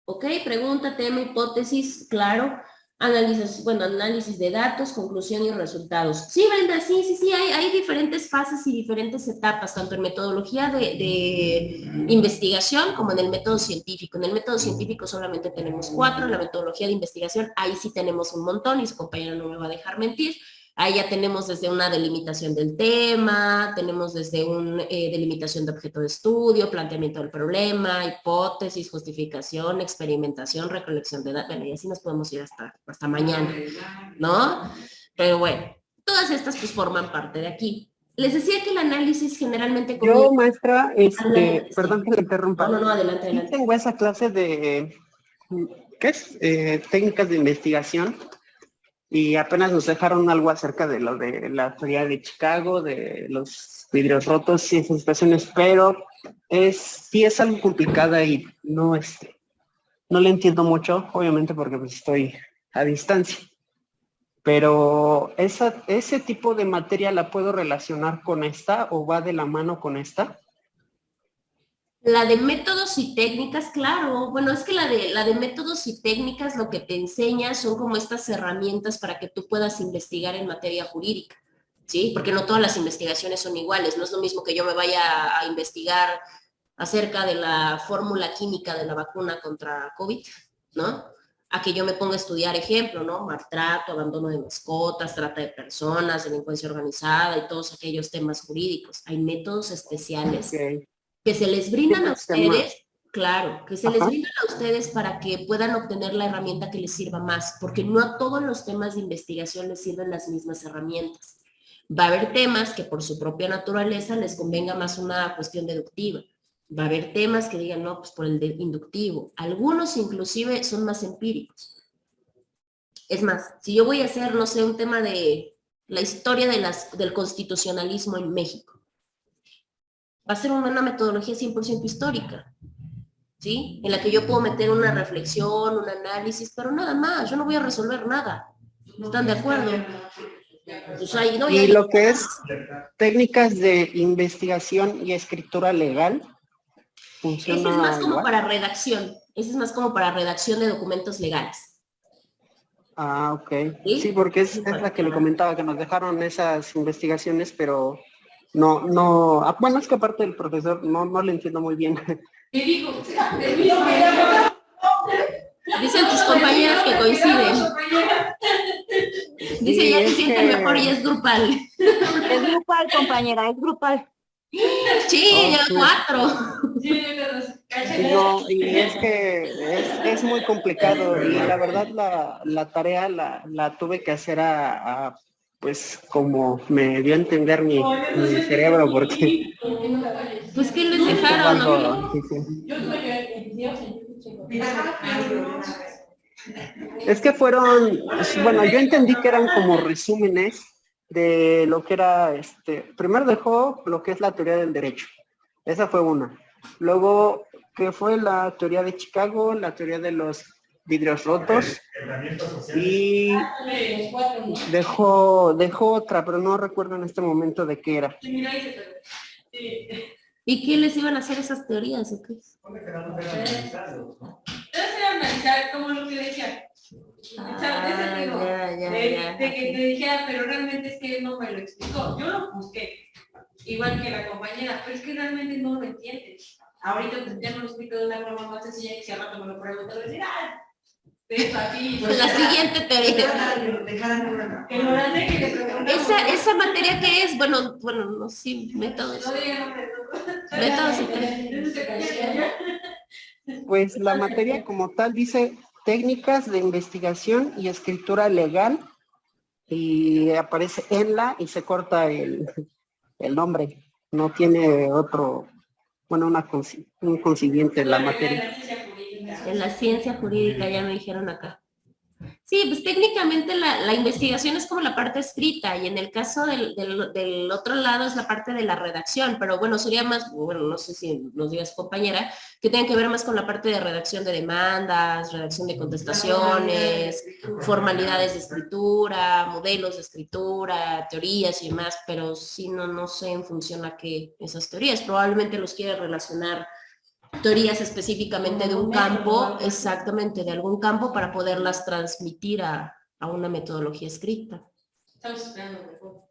Ok, pregunta, tema, hipótesis, claro. Análisis de datos, conclusión y resultados. Sí, Brenda, sí, hay diferentes fases y diferentes etapas, tanto en metodología de investigación como en el método científico. En el método científico solamente tenemos 4, en la metodología de investigación ahí sí tenemos un montón y su compañera no me va a dejar mentir. Ahí ya tenemos desde una delimitación del tema, tenemos desde una delimitación de objeto de estudio, planteamiento del problema, hipótesis, justificación, experimentación, recolección de datos. Bueno, y así nos podemos ir hasta mañana, ¿no? Pero bueno, todas estas pues forman parte de aquí. Les decía que el análisis generalmente... Yo, maestra, perdón que le interrumpa. No, adelante. Sí tengo esa clase de, ¿qué es? Técnicas de investigación. Y apenas nos dejaron algo acerca de lo de la teoría de Chicago, de los vidrios rotos y esas situaciones, pero sí es algo complicada y no le entiendo mucho, obviamente porque pues estoy a distancia. Pero ese tipo de materia la puedo relacionar con esta o va de la mano con esta. La de métodos y técnicas, claro. Bueno, es que la de métodos y técnicas lo que te enseña son como estas herramientas para que tú puedas investigar en materia jurídica, ¿sí? Porque no todas las investigaciones son iguales. No es lo mismo que yo me vaya a investigar acerca de la fórmula química de la vacuna contra COVID, ¿no? a que yo me ponga a estudiar, ejemplo, ¿no? Maltrato, abandono de mascotas, trata de personas, delincuencia organizada y todos aquellos temas jurídicos. Hay métodos especiales Ok. que se les brindan a Tipos de ustedes, claro, que se les Ajá. brindan a ustedes para que puedan obtener la herramienta que les sirva más, porque no a todos los temas de investigación les sirven las mismas herramientas. Va a haber temas que por su propia naturaleza les convenga más una cuestión deductiva. Va a haber temas que digan, no, pues por el inductivo. Algunos inclusive son más empíricos. Es más, si yo voy a hacer, no sé, un tema de la historia del constitucionalismo en México, va a ser una metodología 100% histórica, ¿sí? En la que yo puedo meter una reflexión, un análisis, pero nada más, yo no voy a resolver nada. ¿Están de acuerdo? Pues ahí, no, Y lo que es técnicas de investigación y escritura legal, ese es funciona más como igual. para redacción, ese es más como para redacción de documentos legales. Ah, ok. ¿Sí? Sí, porque es la que le comentaba, que nos dejaron esas investigaciones, pero no, bueno, es que aparte del profesor no le entiendo muy bien. Te digo, Dicen tus compañeros que coinciden. Dice, Sí, ya se es siente que- mejor y es grupal. Es grupal, compañera, es grupal. Sí, ya sí. 4. sí, No, y es que es muy complicado y la verdad la tarea la tuve que hacer pues como me dio a entender mi cerebro porque Pues, ¿qué les dejaron? algo ¿No? difícil. Yo tuve que videos en YouTube. Es que fueron, bueno, yo entendí que eran como resúmenes de lo que era, primero dejó lo que es la teoría del derecho, esa fue una. Luego, que fue la teoría de Chicago, la teoría de los vidrios rotos, y dejó otra, pero no recuerdo en este momento de qué era. ¿Y qué les iban a hacer esas teorías? ¿O qué? Entonces era analizar como lo que decía. De que te dijera, pero realmente es que él no me lo explicó. Yo lo busqué, igual que la compañera, pero es que realmente no lo entiendes. Ahorita pues, ya me lo explico de una forma más sencilla y si al rato me lo pregunto, voy a decir, esto aquí. Pues la siguiente teoría. Que lo grande que le preguntamos. ¿Esa materia qué es? Bueno, no, sí, métodos. No diga nombre, no. Métodos y técnicas. Pues la materia como tal dice técnicas de investigación y escritura legal y aparece en y se corta el nombre. No tiene otro, bueno, un consiguiente en la materia. En la ciencia jurídica, ya me dijeron acá. Sí, pues técnicamente la investigación es como la parte escrita y en el caso del otro lado es la parte de la redacción, pero bueno, sería más, bueno, no sé si nos digas compañera, que tiene que ver más con la parte de redacción de demandas, redacción de contestaciones, formalidades de escritura, modelos de escritura, teorías y demás, pero sí no sé en función a qué esas teorías, probablemente los quiere relacionar teorías específicamente de un campo, exactamente, de algún campo para poderlas transmitir a una metodología escrita. Estamos esperando, mejor.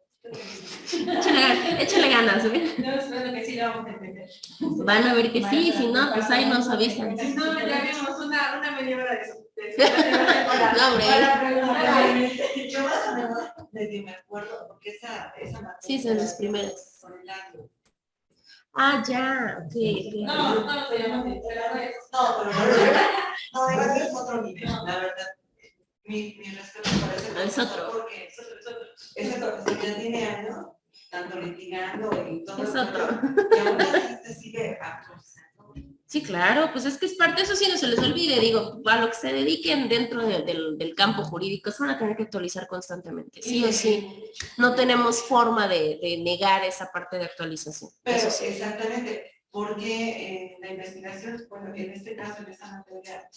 Échale ganas, ¿eh? Estamos esperando que sí lo vamos a entender. Van a ver que sí, si no, pues ahí nos avisan. Si no, ya vimos una media hora de eso. No, hombre. Yo más o menos medio me acuerdo, porque esa materia Sí, son las primeras. por el año. Ah, ya, ok. No, se llama así, pero no es. No, ese es otro nivel, la verdad. Mi respeto parece Es otro. porque ese profesor ya tiene años, tanto litigando y todo. Es otro. Y aún así se sigue actualizando. Sí, claro, pues es que es parte, eso sí no se les olvide, digo, a lo que se dediquen dentro del campo jurídico, se van a tener que actualizar constantemente, sí o sí, no tenemos forma de negar esa parte de actualización. Pero Eso sí. exactamente, porque la investigación, bueno, en este caso en esta materia,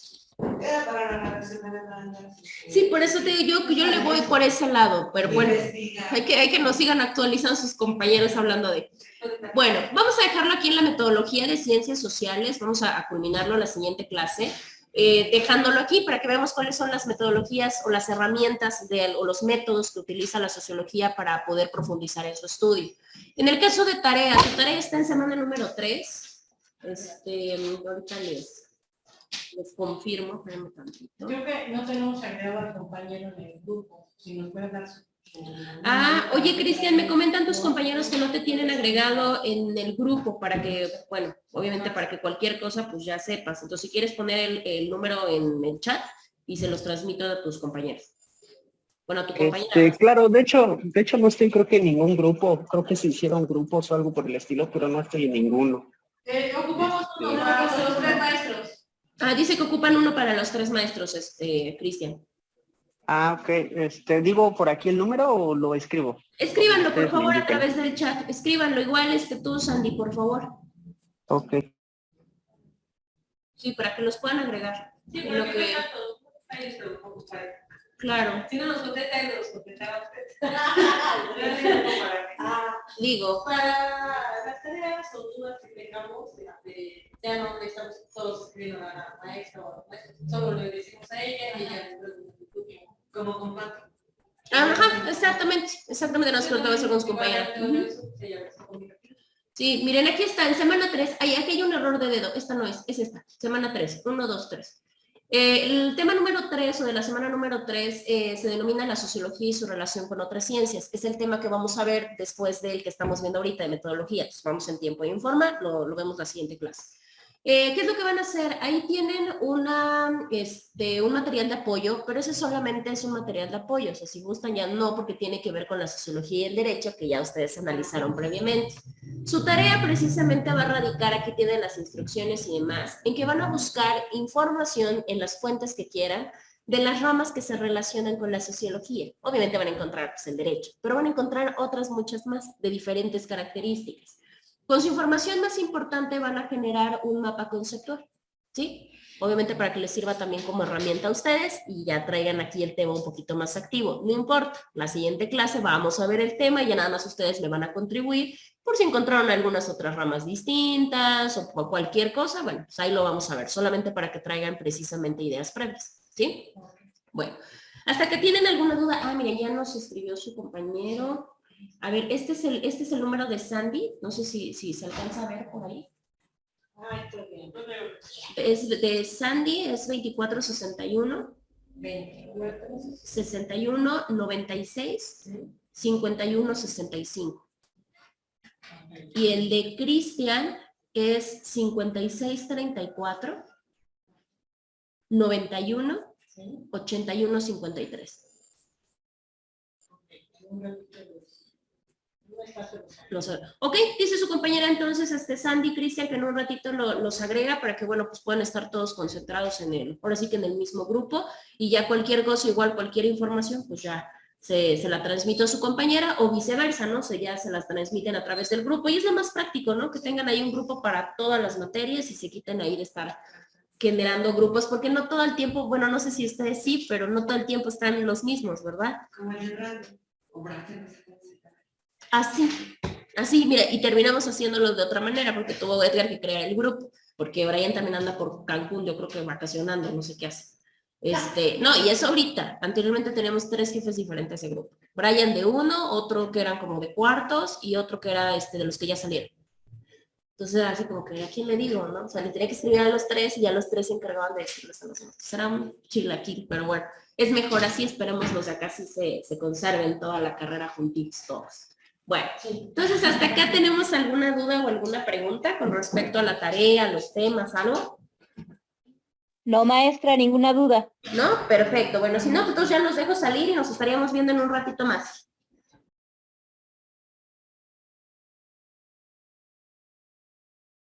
era para la redacción de demandas. Sí, por eso te digo, yo le voy por ese lado, pero bueno, hay que nos sigan actualizando sus compañeros hablando de... Bueno, vamos a dejarlo aquí en la metodología de ciencias sociales, vamos a culminarlo en la siguiente clase, dejándolo aquí para que veamos cuáles son las metodologías o las herramientas o los métodos que utiliza la sociología para poder profundizar en su estudio. En el caso de tarea, tu tarea está en semana número 3, ahorita les Les confirmo, espérenme tantito. Creo que no tenemos agregado al compañero en el grupo, si nos puede dar su... Oye, Cristian, me comentan tus compañeros que no te tienen agregado en el grupo para que, bueno, obviamente para que cualquier cosa pues ya sepas. Entonces, si quieres poner el número en el chat y se los transmito a tus compañeros. Bueno, a tu compañera. Claro, de hecho no estoy creo que en ningún grupo, creo que se hicieron grupos o algo por el estilo, pero no estoy en ninguno. Ocupamos uno para los 3 maestros. Dice que ocupan uno para los 3 maestros, Cristian. Ok, ¿digo por aquí el número o lo escribo? Escríbanlo, por Ustedes me favor, a indican. través del chat. Escríbanlo, igual tú, Sandy, por favor. Ok. Sí, para que los puedan agregar. Sí, En pero lo que que- vengan todos. Ahí se lo pongo para- Claro, Si no nos contesta, ahí nos contestará usted. digo, Para las tareas o dudas que tengamos, ya no estamos todos escribiendo a la maestra o al maestro, solo le decimos a ella y ella como comparto. ajá, exactamente, nos contaba eso con su compañera. Ujú. Sí, miren, aquí está, en semana 3, aquí hay un error de dedo, esta no es esta, semana 3, 1, 2, 3. El tema número 3 o de la semana número 3 se denomina la sociología y su relación con otras ciencias. Es el tema que vamos a ver después del que estamos viendo ahorita de metodología. Entonces, vamos en tiempo de informa, lo vemos la siguiente clase. ¿Qué es lo que van a hacer? Ahí tienen un material de apoyo, pero ese solamente es un material de apoyo. O sea, si gustan ya no, porque tiene que ver con la sociología y el derecho, que ya ustedes analizaron previamente. Su tarea precisamente va a radicar, aquí tienen las instrucciones y demás, en que van a buscar información en las fuentes que quieran de las ramas que se relacionan con la sociología. Obviamente van a encontrar pues, el derecho, pero van a encontrar otras muchas más de diferentes características. Con su información más importante van a generar un mapa conceptual, ¿sí? Obviamente para que les sirva también como herramienta a ustedes y ya traigan aquí el tema un poquito más activo. No importa, la siguiente clase vamos a ver el tema y ya nada más ustedes me van a contribuir por si encontraron algunas otras ramas distintas o por cualquier cosa, bueno, pues ahí lo vamos a ver, solamente para que traigan precisamente ideas previas, ¿sí? Bueno, hasta que tienen alguna duda, mira, ya nos escribió su compañero. A ver, este es el número de Sandy, no sé si se alcanza a ver por ahí. Es de Sandy, es 2461 61 96 51 65. Y el de Cristian es 56 34 91 81 53. Ok, dice su compañera entonces, Sandy, Cristian, que en un ratito los agrega para que, bueno, pues puedan estar todos concentrados ahora sí que en el mismo grupo, y ya cualquier cosa, igual cualquier información, pues ya se la transmito a su compañera, o viceversa, ¿no? Ya se las transmiten a través del grupo, y es lo más práctico, ¿no? Que tengan ahí un grupo para todas las materias y se quiten ahí de estar generando grupos, porque no todo el tiempo, bueno, no sé si ustedes sí, pero no todo el tiempo están los mismos, ¿verdad? Como el radio, o Brasil, Así, mira, y terminamos haciéndolo de otra manera, porque tuvo Edgar que crear el grupo, porque Brian también anda por Cancún, yo creo que vacacionando, no sé qué hace. No, y eso ahorita, anteriormente teníamos 3 jefes diferentes de grupo. Brian de uno, otro que eran como de cuartos, y otro que era de los que ya salieron. Entonces era así como que, ¿a quién le digo, no? O sea, le tenía que escribir a los 3, y ya los 3 se encargaban de decirles a los demás. Será un chilaquil, pero bueno, es mejor así, esperemos los de acá sí se conserven toda la carrera juntitos todos. Bueno, entonces hasta acá tenemos alguna duda o alguna pregunta con respecto a la tarea, los temas, algo. No, maestra, ninguna duda. ¿No? Perfecto. Bueno, si no, entonces ya los dejo salir y nos estaríamos viendo en un ratito más.